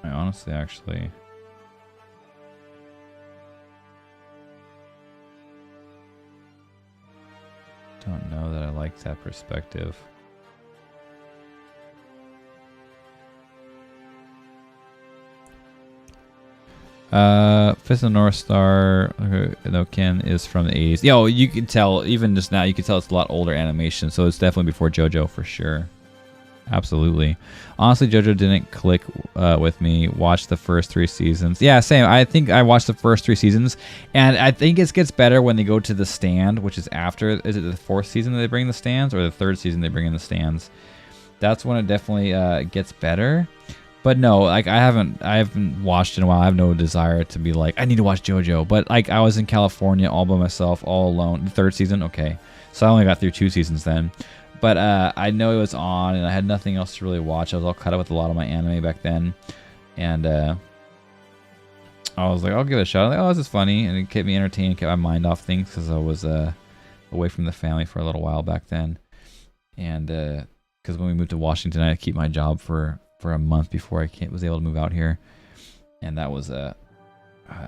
I honestly actually don't know that I like that perspective. Fist of the North Star, no Ken is from the 80s. Yo, you can tell, even just now, you can tell it's a lot older animation, so it's definitely before JoJo for sure. Absolutely. Honestly, JoJo didn't click with me. Watched the first 3 seasons. Yeah, same. I think I watched the first 3 seasons, and I think it gets better when they go to the stand, which is after. Is it the 4th season that they bring the stands, or the 3rd season they bring in the stands? That's when it definitely gets better. But no, like I haven't watched in a while. I have no desire to be like, I need to watch JoJo. But like I was in California all by myself, all alone. The 3rd season, okay. So I only got through 2 seasons then. But I know it was on, and I had nothing else to really watch. I was all caught up with a lot of my anime back then. And I was like, I'll give it a shot. I was like, oh, this is funny. And it kept me entertained, kept my mind off things because I was away from the family for a little while back then. And because when we moved to Washington, I had to keep my job for a month before I was able to move out here. And that was, it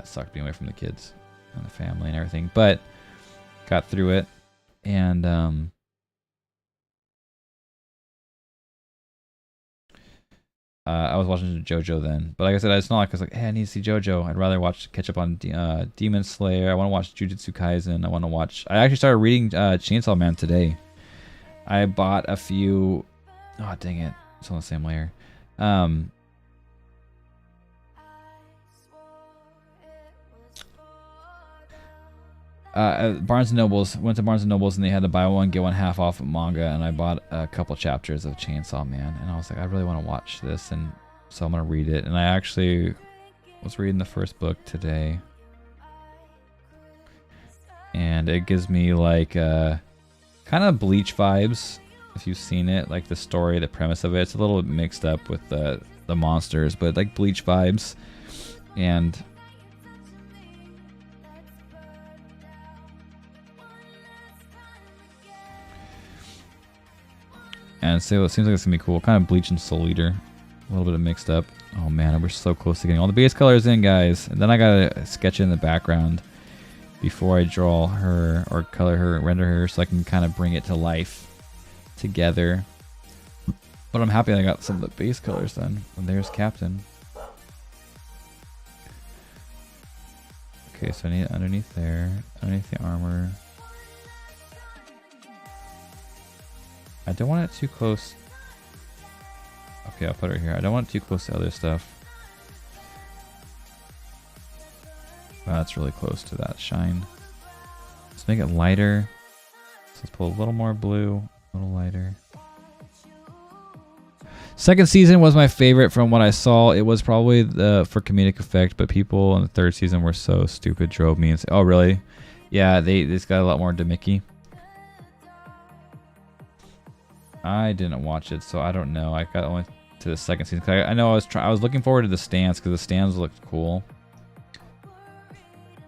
sucked being away from the kids and the family and everything. But got through it. And I was watching JoJo then, but like I said, it's not like I was like, hey, I need to see JoJo. I'd rather catch up on Demon Slayer. I want to watch Jujutsu Kaisen. I actually started reading Chainsaw Man today. I bought a few. Oh dang it! It's on the same layer. Barnes and Nobles, went to Barnes and Nobles, and they had the buy one get one half off manga, and I bought a couple chapters of Chainsaw Man, and I was like, I really want to watch this, and so I'm gonna read it. And I actually was reading the first book today, and it gives me like kind of Bleach vibes, if you've seen it, like the story, the premise of it. It's a little bit mixed up with the monsters, but like Bleach vibes. And so it seems like it's gonna be cool. Kind of Bleach and Soul Eater. A little bit of mixed up. Oh man, we're so close to getting all the base colors in, guys. And then I gotta sketch it in the background before I draw her or color her, render her, so I can kind of bring it to life together. But I'm happy I got some of the base colors done. And there's Captain. Okay, so I need it underneath there, underneath the armor. I don't want it too close. Okay, I'll put it here. I don't want it too close to other stuff. Wow, that's really close to that shine. Let's make it lighter. So let's pull a little more blue, a little lighter. Second season was my favorite from what I saw. It was probably for comedic effect, but people in the third season were so stupid, drove me and said, "Oh, really?" Yeah, they just got a lot more Demicky. I didn't watch it, so I don't know. I got only to the second season. I know I was looking forward to the stands because the stands looked cool.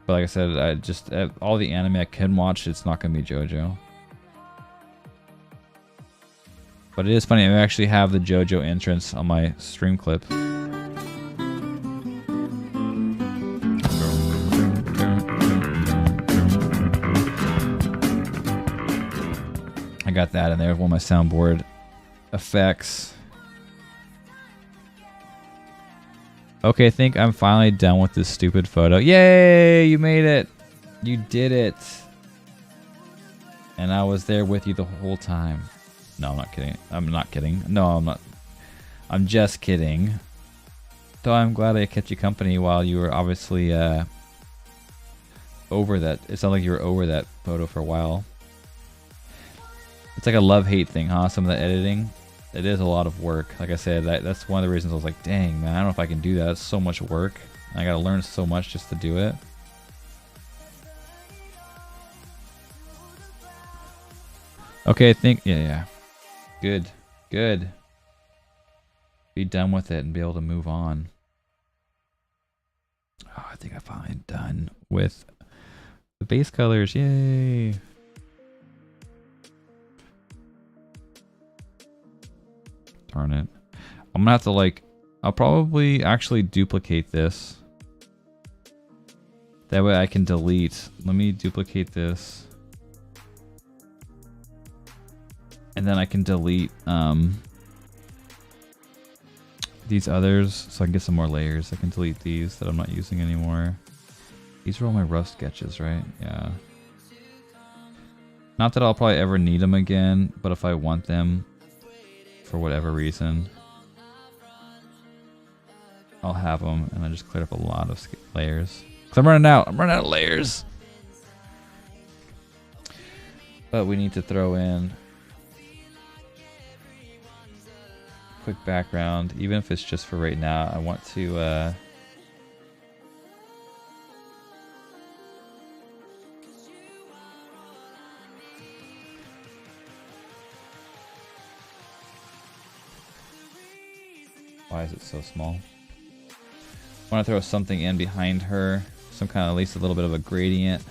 But like I said, I just all the anime I can watch, it's not gonna be JoJo. But it is funny. I actually have the JoJo entrance on my stream clip. I got that in there with one of my soundboard effects. Okay, I think I'm finally done with this stupid photo. Yay! You made it! You did it! And I was there with you the whole time. No, I'm not kidding. I'm not kidding. No, I'm not. I'm just kidding. Though I'm glad I kept you company while you were obviously over that. It sounded like you were over that photo for a while. It's like a love-hate thing, huh? Some of the editing. It is a lot of work. Like I said, that's one of the reasons I was like, dang, man, I don't know if I can do that. It's so much work. I gotta learn so much just to do it. Okay, I think, yeah. Good. Be done with it and be able to move on. Oh, I think I'm finally done with the base colors. Yay! Darn it. I'm gonna have to I'll probably actually duplicate this. That way I can delete. Let me duplicate this. And then I can delete these others so I can get some more layers. I can delete these that I'm not using anymore. These are all my rough sketches, right? Yeah. Not that I'll probably ever need them again, but if I want them for whatever reason, I'll have them, and I just cleared up a lot of layers. Cause I'm running out of layers. But we need to throw in quick background, even if it's just for right now. I want to why is it so small? I want to throw something in behind her, some kind of, at least a little bit of a gradient.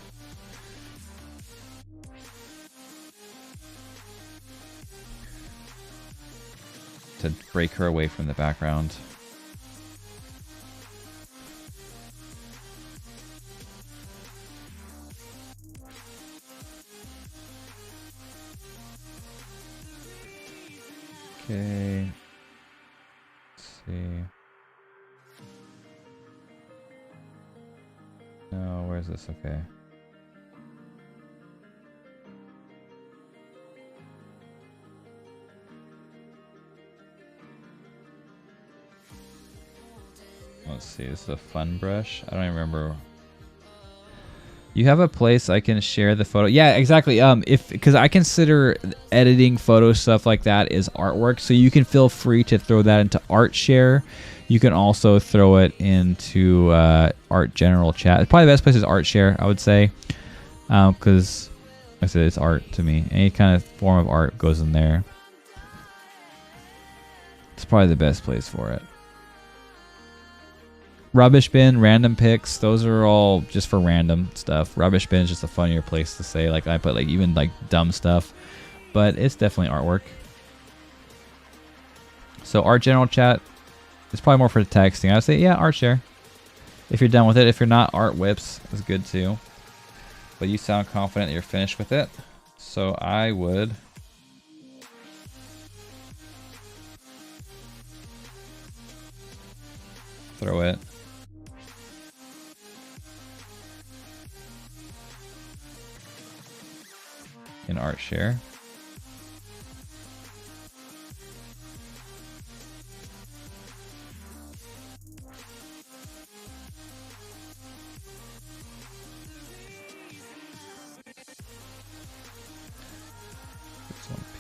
To break her away from the background. Okay. Let's see. No, where's this? Okay. Let's see, this is a fun brush. I don't even remember. You have a place I can share the photo. Yeah, exactly. Because I consider editing photo stuff like that is artwork, so you can feel free to throw that into Art Share. You can also throw it into Art General Chat. Probably the best place is Art Share, I would say, because like I said, it's art to me. Any kind of form of art goes in there. It's probably the best place for it. Rubbish bin, random picks, those are all just for random stuff. Rubbish bin is just a funnier place to say. Like I put even dumb stuff, but it's definitely artwork. So Art General Chat is probably more for texting. I would say yeah, Art Share. If you're done with it, if you're not, Art Whips is good too. But you sound confident that you're finished with it, so I would throw it in Art Share.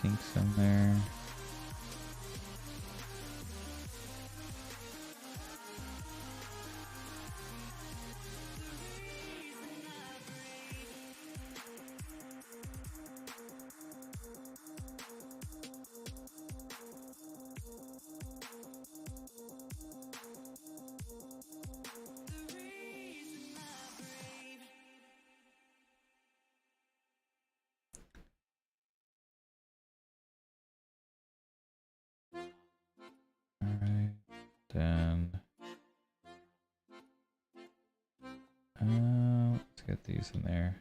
kinks in there. Alright, then let's get these in there.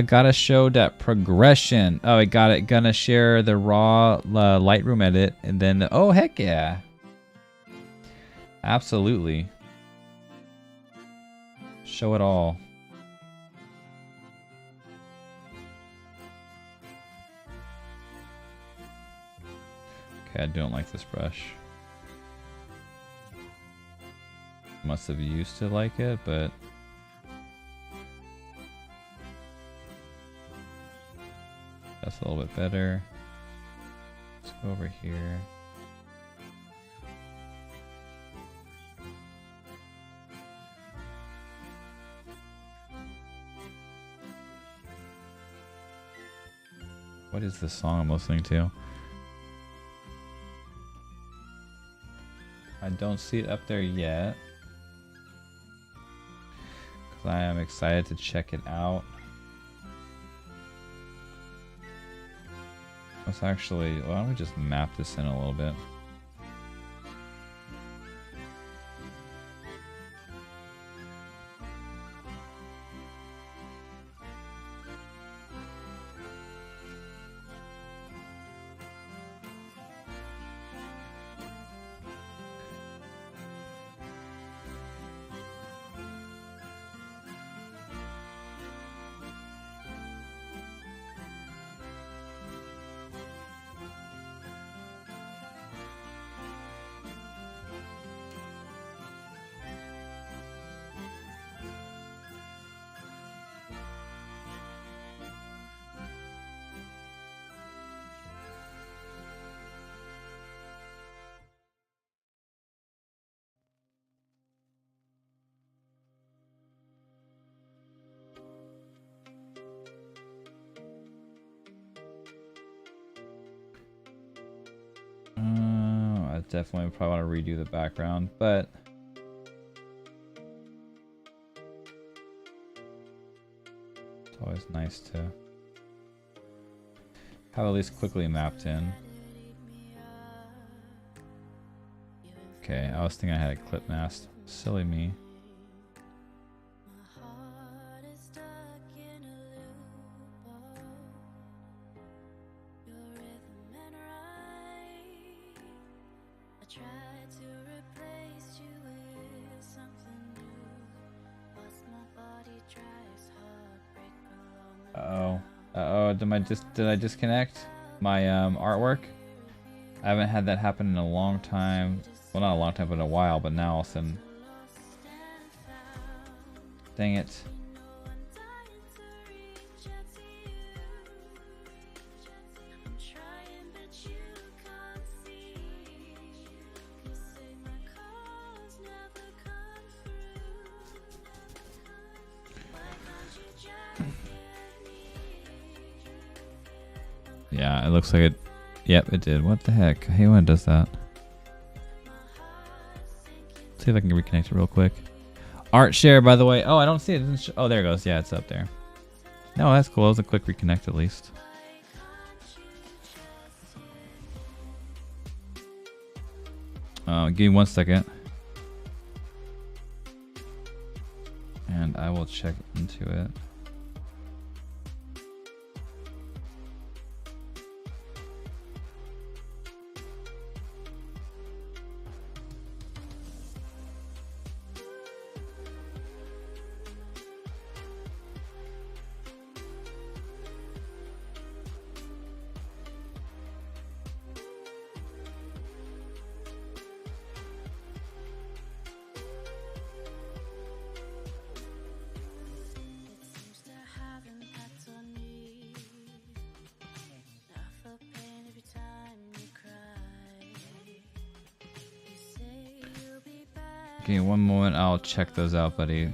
Gotta show that progression. Oh, I got it. Gonna share the raw Lightroom edit, and then oh heck yeah, absolutely. Show it all. Okay, I don't like this brush. Must have used to like it, but. That's a little bit better. Let's go over here. What is the song I'm listening to? I don't see it up there yet, because I am excited to check it out. Let's actually, why don't we just map this in a little bit? I definitely probably want to redo the background, but it's always nice to have at least quickly mapped in. Okay, I was thinking I had a clip masked. Silly me. Did I disconnect my artwork? I haven't had that happen in a long time. Well, not a long time, but a while. But now all of a sudden, dang it! Yeah, it looks like it. Yep, it did. What the heck? I hate when it does that. Let's see if I can reconnect it real quick. Art share, by the way. Oh, I don't see it. Oh, there it goes. Yeah, it's up there. No, that's cool. It was a quick reconnect at least. Give me 1 second. And I will check into it. Give me one moment. I'll check those out, buddy.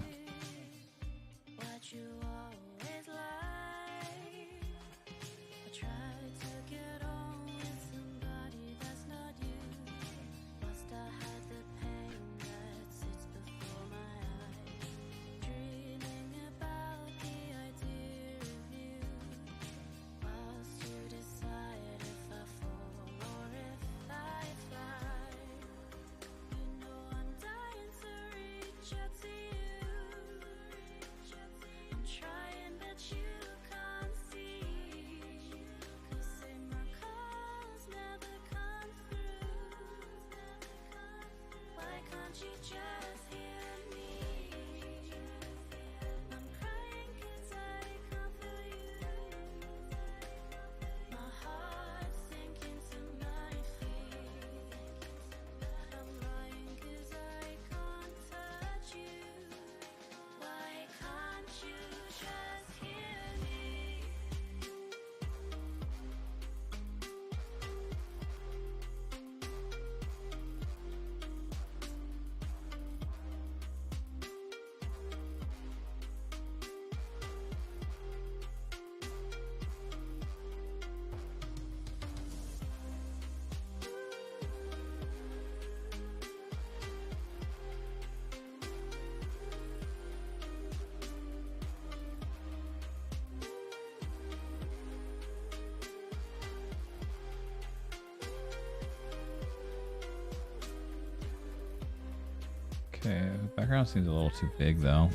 Okay, the background seems a little too big though.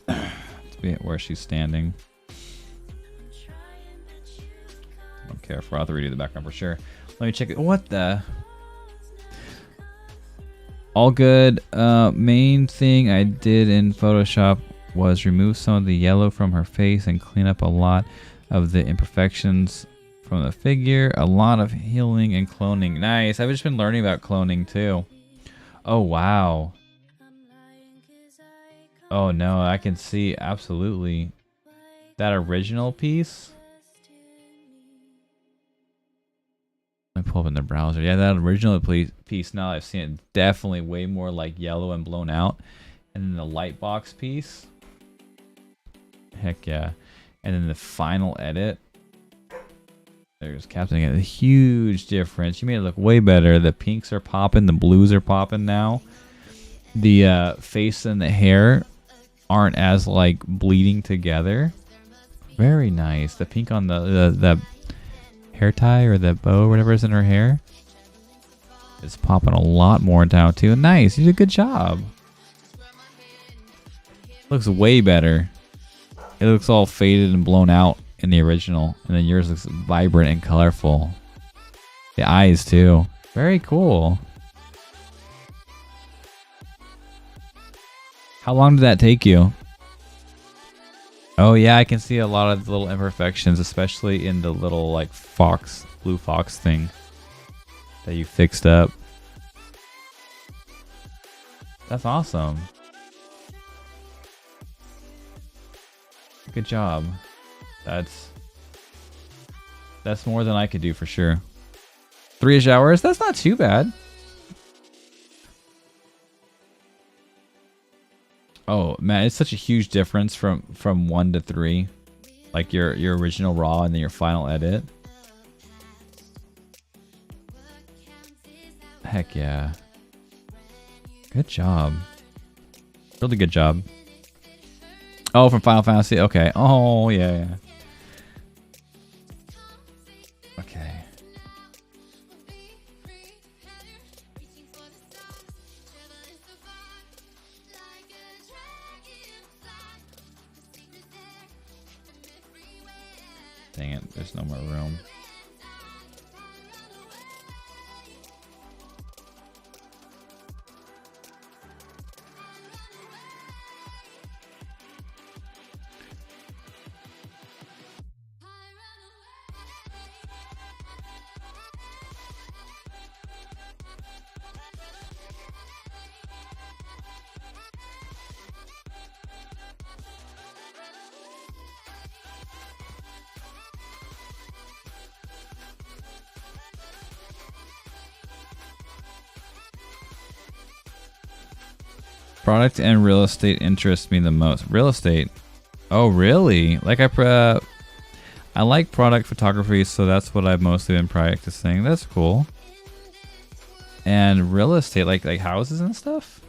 To be where she's standing. I don't care if we'll have to redo the background for sure. Let me check it. What the? All good. Main thing I did in Photoshop was remove some of the yellow from her face and clean up a lot of the imperfections from the figure. A lot of healing and cloning. Nice. I've just been learning about cloning too. Oh, wow. Oh no, I can see absolutely that original piece. Let me pull up in the browser. Yeah, that original piece, now I've seen it, definitely way more like yellow and blown out. And then the light box piece. Heck yeah. And then the final edit. There's Captain again. A huge difference. You made it look way better. The pinks are popping. The blues are popping now. The face and the hair aren't as like bleeding together. Very nice. The pink on the hair tie or the bow or whatever is in her hair is popping a lot more down too. Nice. You did a good job. Looks way better. It looks all faded and blown out in the original, and then yours looks vibrant and colorful. The eyes too. Very cool. How long did that take you? Oh yeah, I can see a lot of little imperfections, especially in the little like fox, blue fox thing that you fixed up. That's awesome. Good job. That's more than I could do for sure. 3-ish hours? That's not too bad. Oh man, it's such a huge difference from 1 to 3. Like your original raw and then your final edit. Heck yeah. Good job. Really good job. Oh, from Final Fantasy? Okay. Oh, yeah. Okay. Dang it, there's no more room. Product and real estate interest me the most. Real estate. Oh, really? Like I like product photography, so that's what I've mostly been practicing. That's cool. And real estate, like houses and stuff.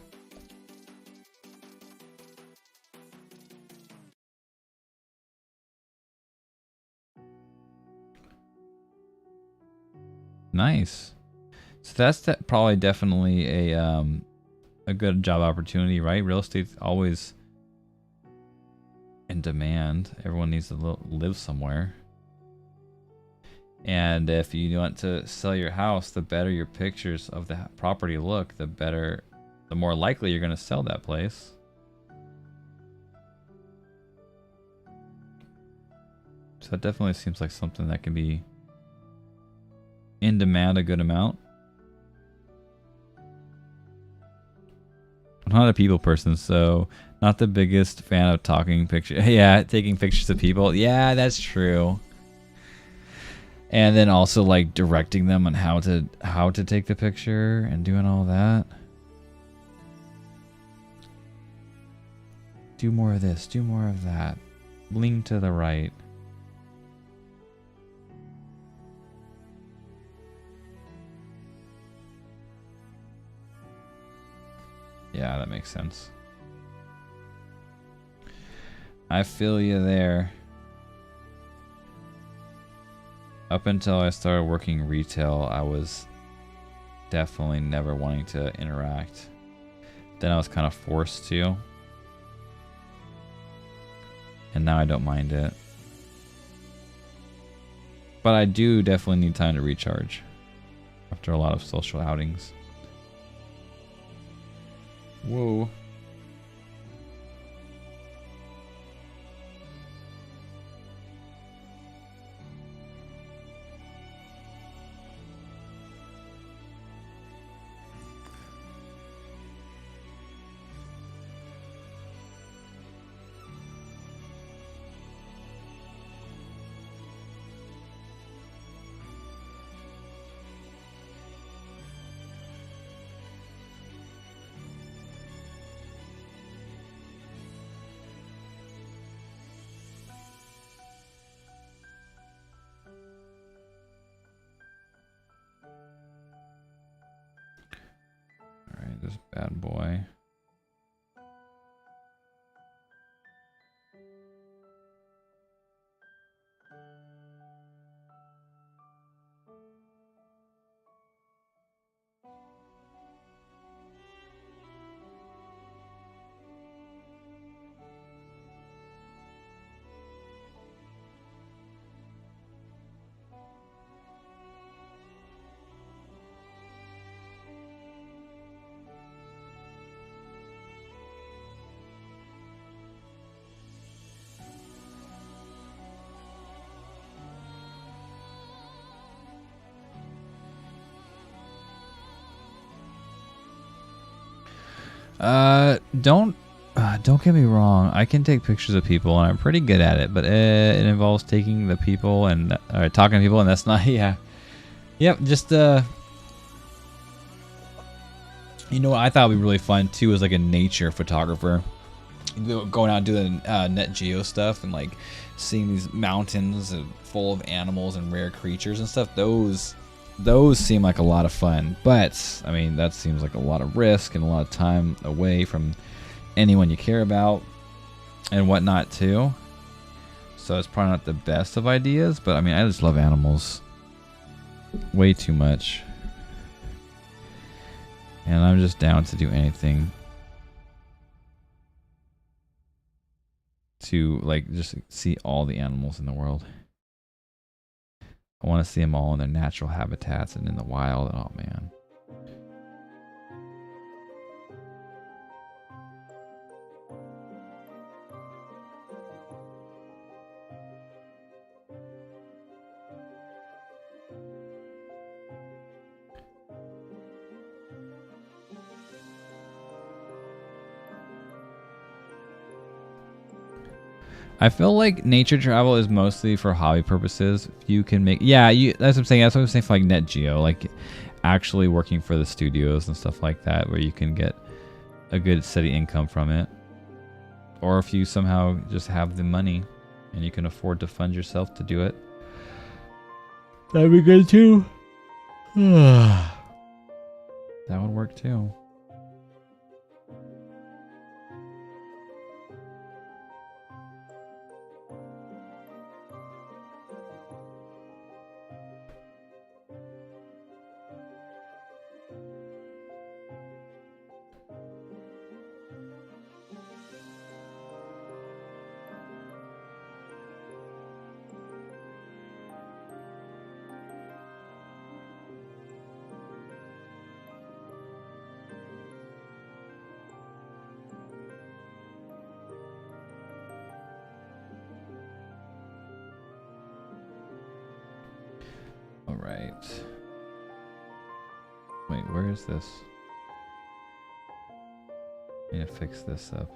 Nice. So that's probably definitely a good job opportunity, right? Real estate's always in demand. Everyone needs to live somewhere. And if you want to sell your house, the better your pictures of the property look, the more likely you're going to sell that place. So that definitely seems like something that can be in demand a good amount. I'm not a people person, so not the biggest fan of taking pictures of people. Yeah, that's true. And then also like directing them on how to take the picture and doing all that. Do more of this, do more of that. Lean to the right. Yeah, that makes sense. I feel you there. Up until I started working retail, I was definitely never wanting to interact. Then I was kind of forced to. And now I don't mind it. But I do definitely need time to recharge after a lot of social outings. Whoa. This bad boy. Don't get me wrong. I can take pictures of people, and I'm pretty good at it. But it involves taking the people and talking to people, and that's not. Yeah, yep. Just you know what I thought would be really fun too is like a nature photographer, going out and doing net geo stuff and like seeing these mountains full of animals and rare creatures and stuff. Those seem like a lot of fun, but I mean that seems like a lot of risk and a lot of time away from anyone you care about and whatnot too. So it's probably not the best of ideas, but I mean I just love animals way too much, and I'm just down to do anything to like just see all the animals in the world. I want to see them all in their natural habitats and in the wild. Oh, man. I feel like nature travel is mostly for hobby purposes. You can make, that's what I'm saying. That's what I'm saying for like Net Geo, like actually working for the studios and stuff like that, where you can get a good steady income from it. Or if you somehow just have the money and you can afford to fund yourself to do it, that'd be good too. That would work too. All right. Wait, where is this? I need to fix this up.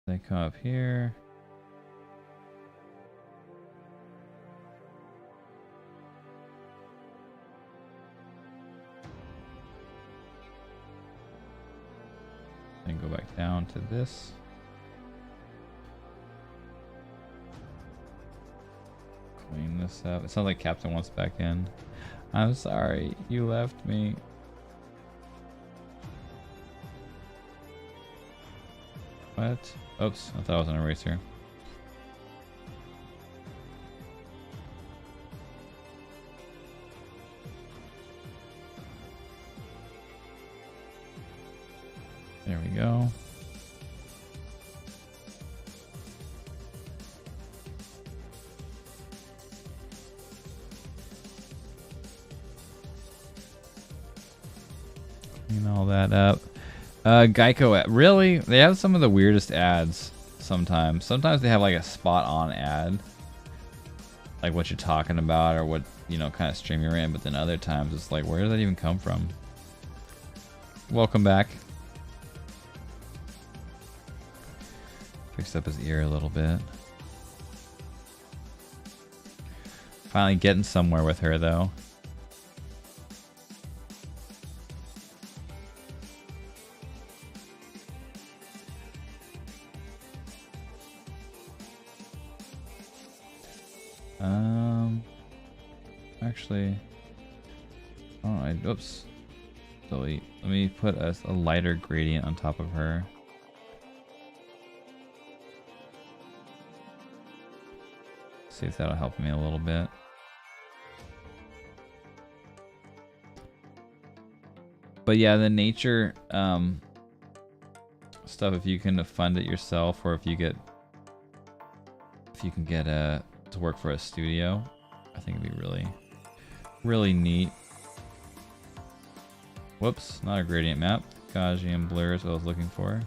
They come up here. Then go back down to this. Clean this up. It sounds like Captain wants back in. I'm sorry, you left me. What? Oops, I thought it was an eraser. There we go. Clean all that up. Geico, really? They have some of the weirdest ads sometimes. Sometimes they have like a spot on ad. Like what you're talking about or what, you know, kind of stream you're in. But then other times it's like, where did that even come from? Welcome back. Fixed up his ear a little bit. Finally getting somewhere with her though. Actually, oops, delete. Let me put a lighter gradient on top of her. See if that'll help me a little bit. But yeah, the nature stuff, if you can fund it yourself, or if you can get to work for a studio, I think it'd be really neat. Whoops, not a gradient map. Gaussian blur is what I was looking for.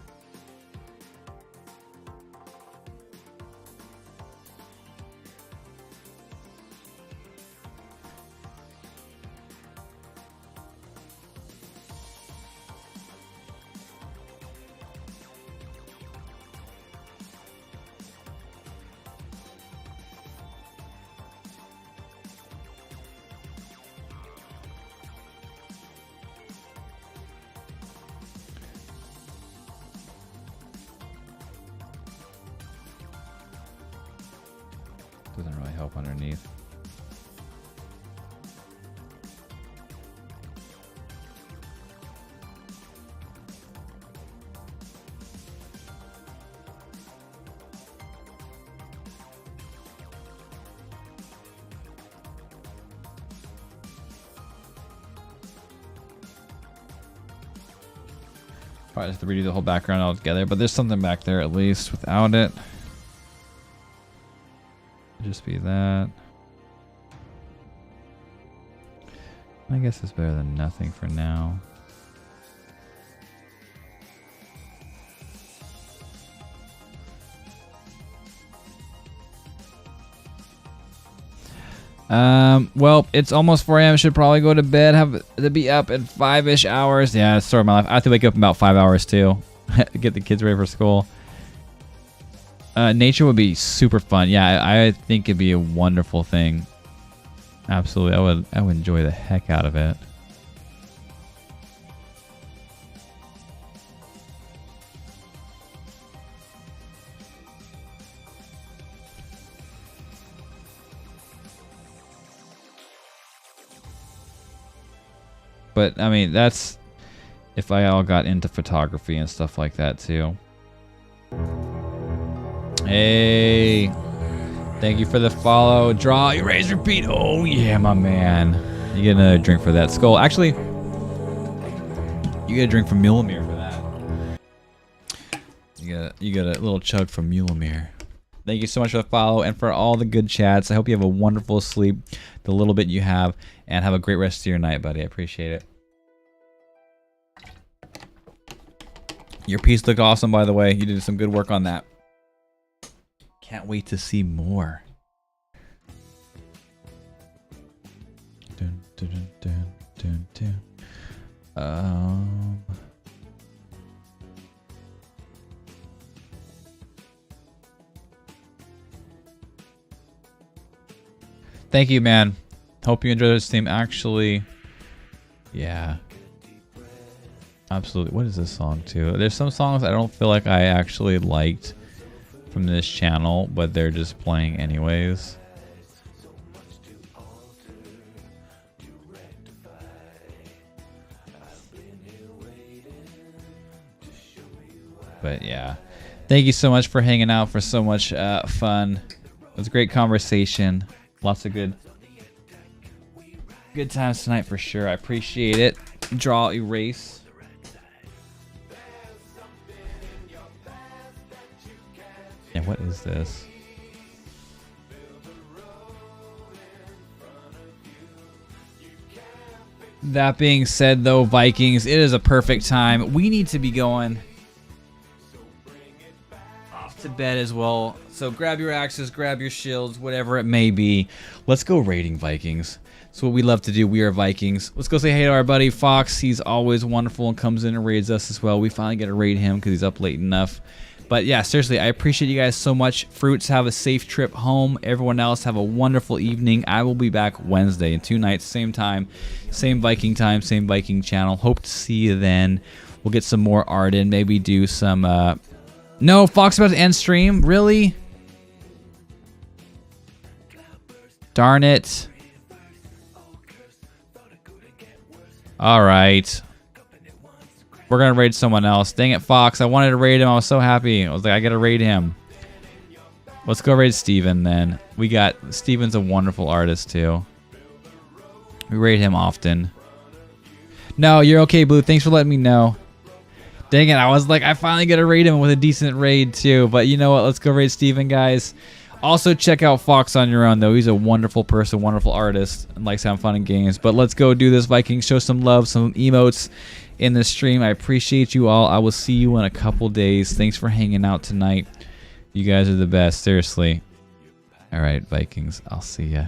Doesn't really help underneath. Probably have to redo the whole background altogether, but there's something back there at least without it. Just be that. I guess it's better than nothing for now. Well, it's almost 4 a.m. Should probably go to bed. Have to be up in 5-ish hours. Yeah, it's sort of my life. I have to wake up in about 5 hours too. Get the kids ready for school. Nature would be super fun. Yeah, I think it'd be a wonderful thing. Absolutely, I would enjoy the heck out of it. But I mean, that's if I all got into photography and stuff like that too. Hey, thank you for the follow. Draw, erase, repeat. Oh yeah, my man. You get another drink for that. Skull. Actually, you get a drink from Mulemir for that. You get a little chug from Mulemir. Thank you so much for the follow and for all the good chats. I hope you have a wonderful sleep, the little bit you have, and have a great rest of your night, buddy. I appreciate it. Your piece looked awesome, by the way. You did some good work on that. Can't wait to see more. Dun, dun, dun, dun, dun, dun. Thank you, man. Hope you enjoyed this stream. Actually, yeah. Absolutely. What is this song too? There's some songs I don't feel like I actually liked from this channel, but they're just playing anyways. But yeah. Thank you so much for hanging out, for so much fun. It was a great conversation. Lots of good times tonight for sure. I appreciate it. Draw, erase. And what is this? That being said, though, Vikings, it is a perfect time. We need to be going off to bed as well. So grab your axes, grab your shields, whatever it may be. Let's go raiding, Vikings. That's what we love to do. We are Vikings. Let's go say hey to our buddy Fox. He's always wonderful and comes in and raids us as well. We finally get to raid him because he's up late enough. But yeah, seriously, I appreciate you guys so much. Fruits, have a safe trip home. Everyone else, have a wonderful evening. I will be back Wednesday in 2 nights, same time, same Viking channel. Hope to see you then. We'll get some more art in. Maybe do some... No, Fox about to end stream? Really? Darn it. Alright. We're gonna raid someone else. Dang it, Fox. I wanted to raid him. I was so happy. I was like, I gotta raid him. Let's go raid Steven then. Steven's a wonderful artist too. We raid him often. No, you're okay, Blue. Thanks for letting me know. Dang it, I was like, I finally get to raid him with a decent raid too. But you know what? Let's go raid Steven, guys. Also, check out Fox on your own, though. He's a wonderful person, wonderful artist, and likes having fun in games. But let's go do this, Vikings. Show some love, some emotes in the stream. I appreciate you all. I will see you in a couple days. Thanks for hanging out tonight. You guys are the best, seriously. All right, Vikings. I'll see ya.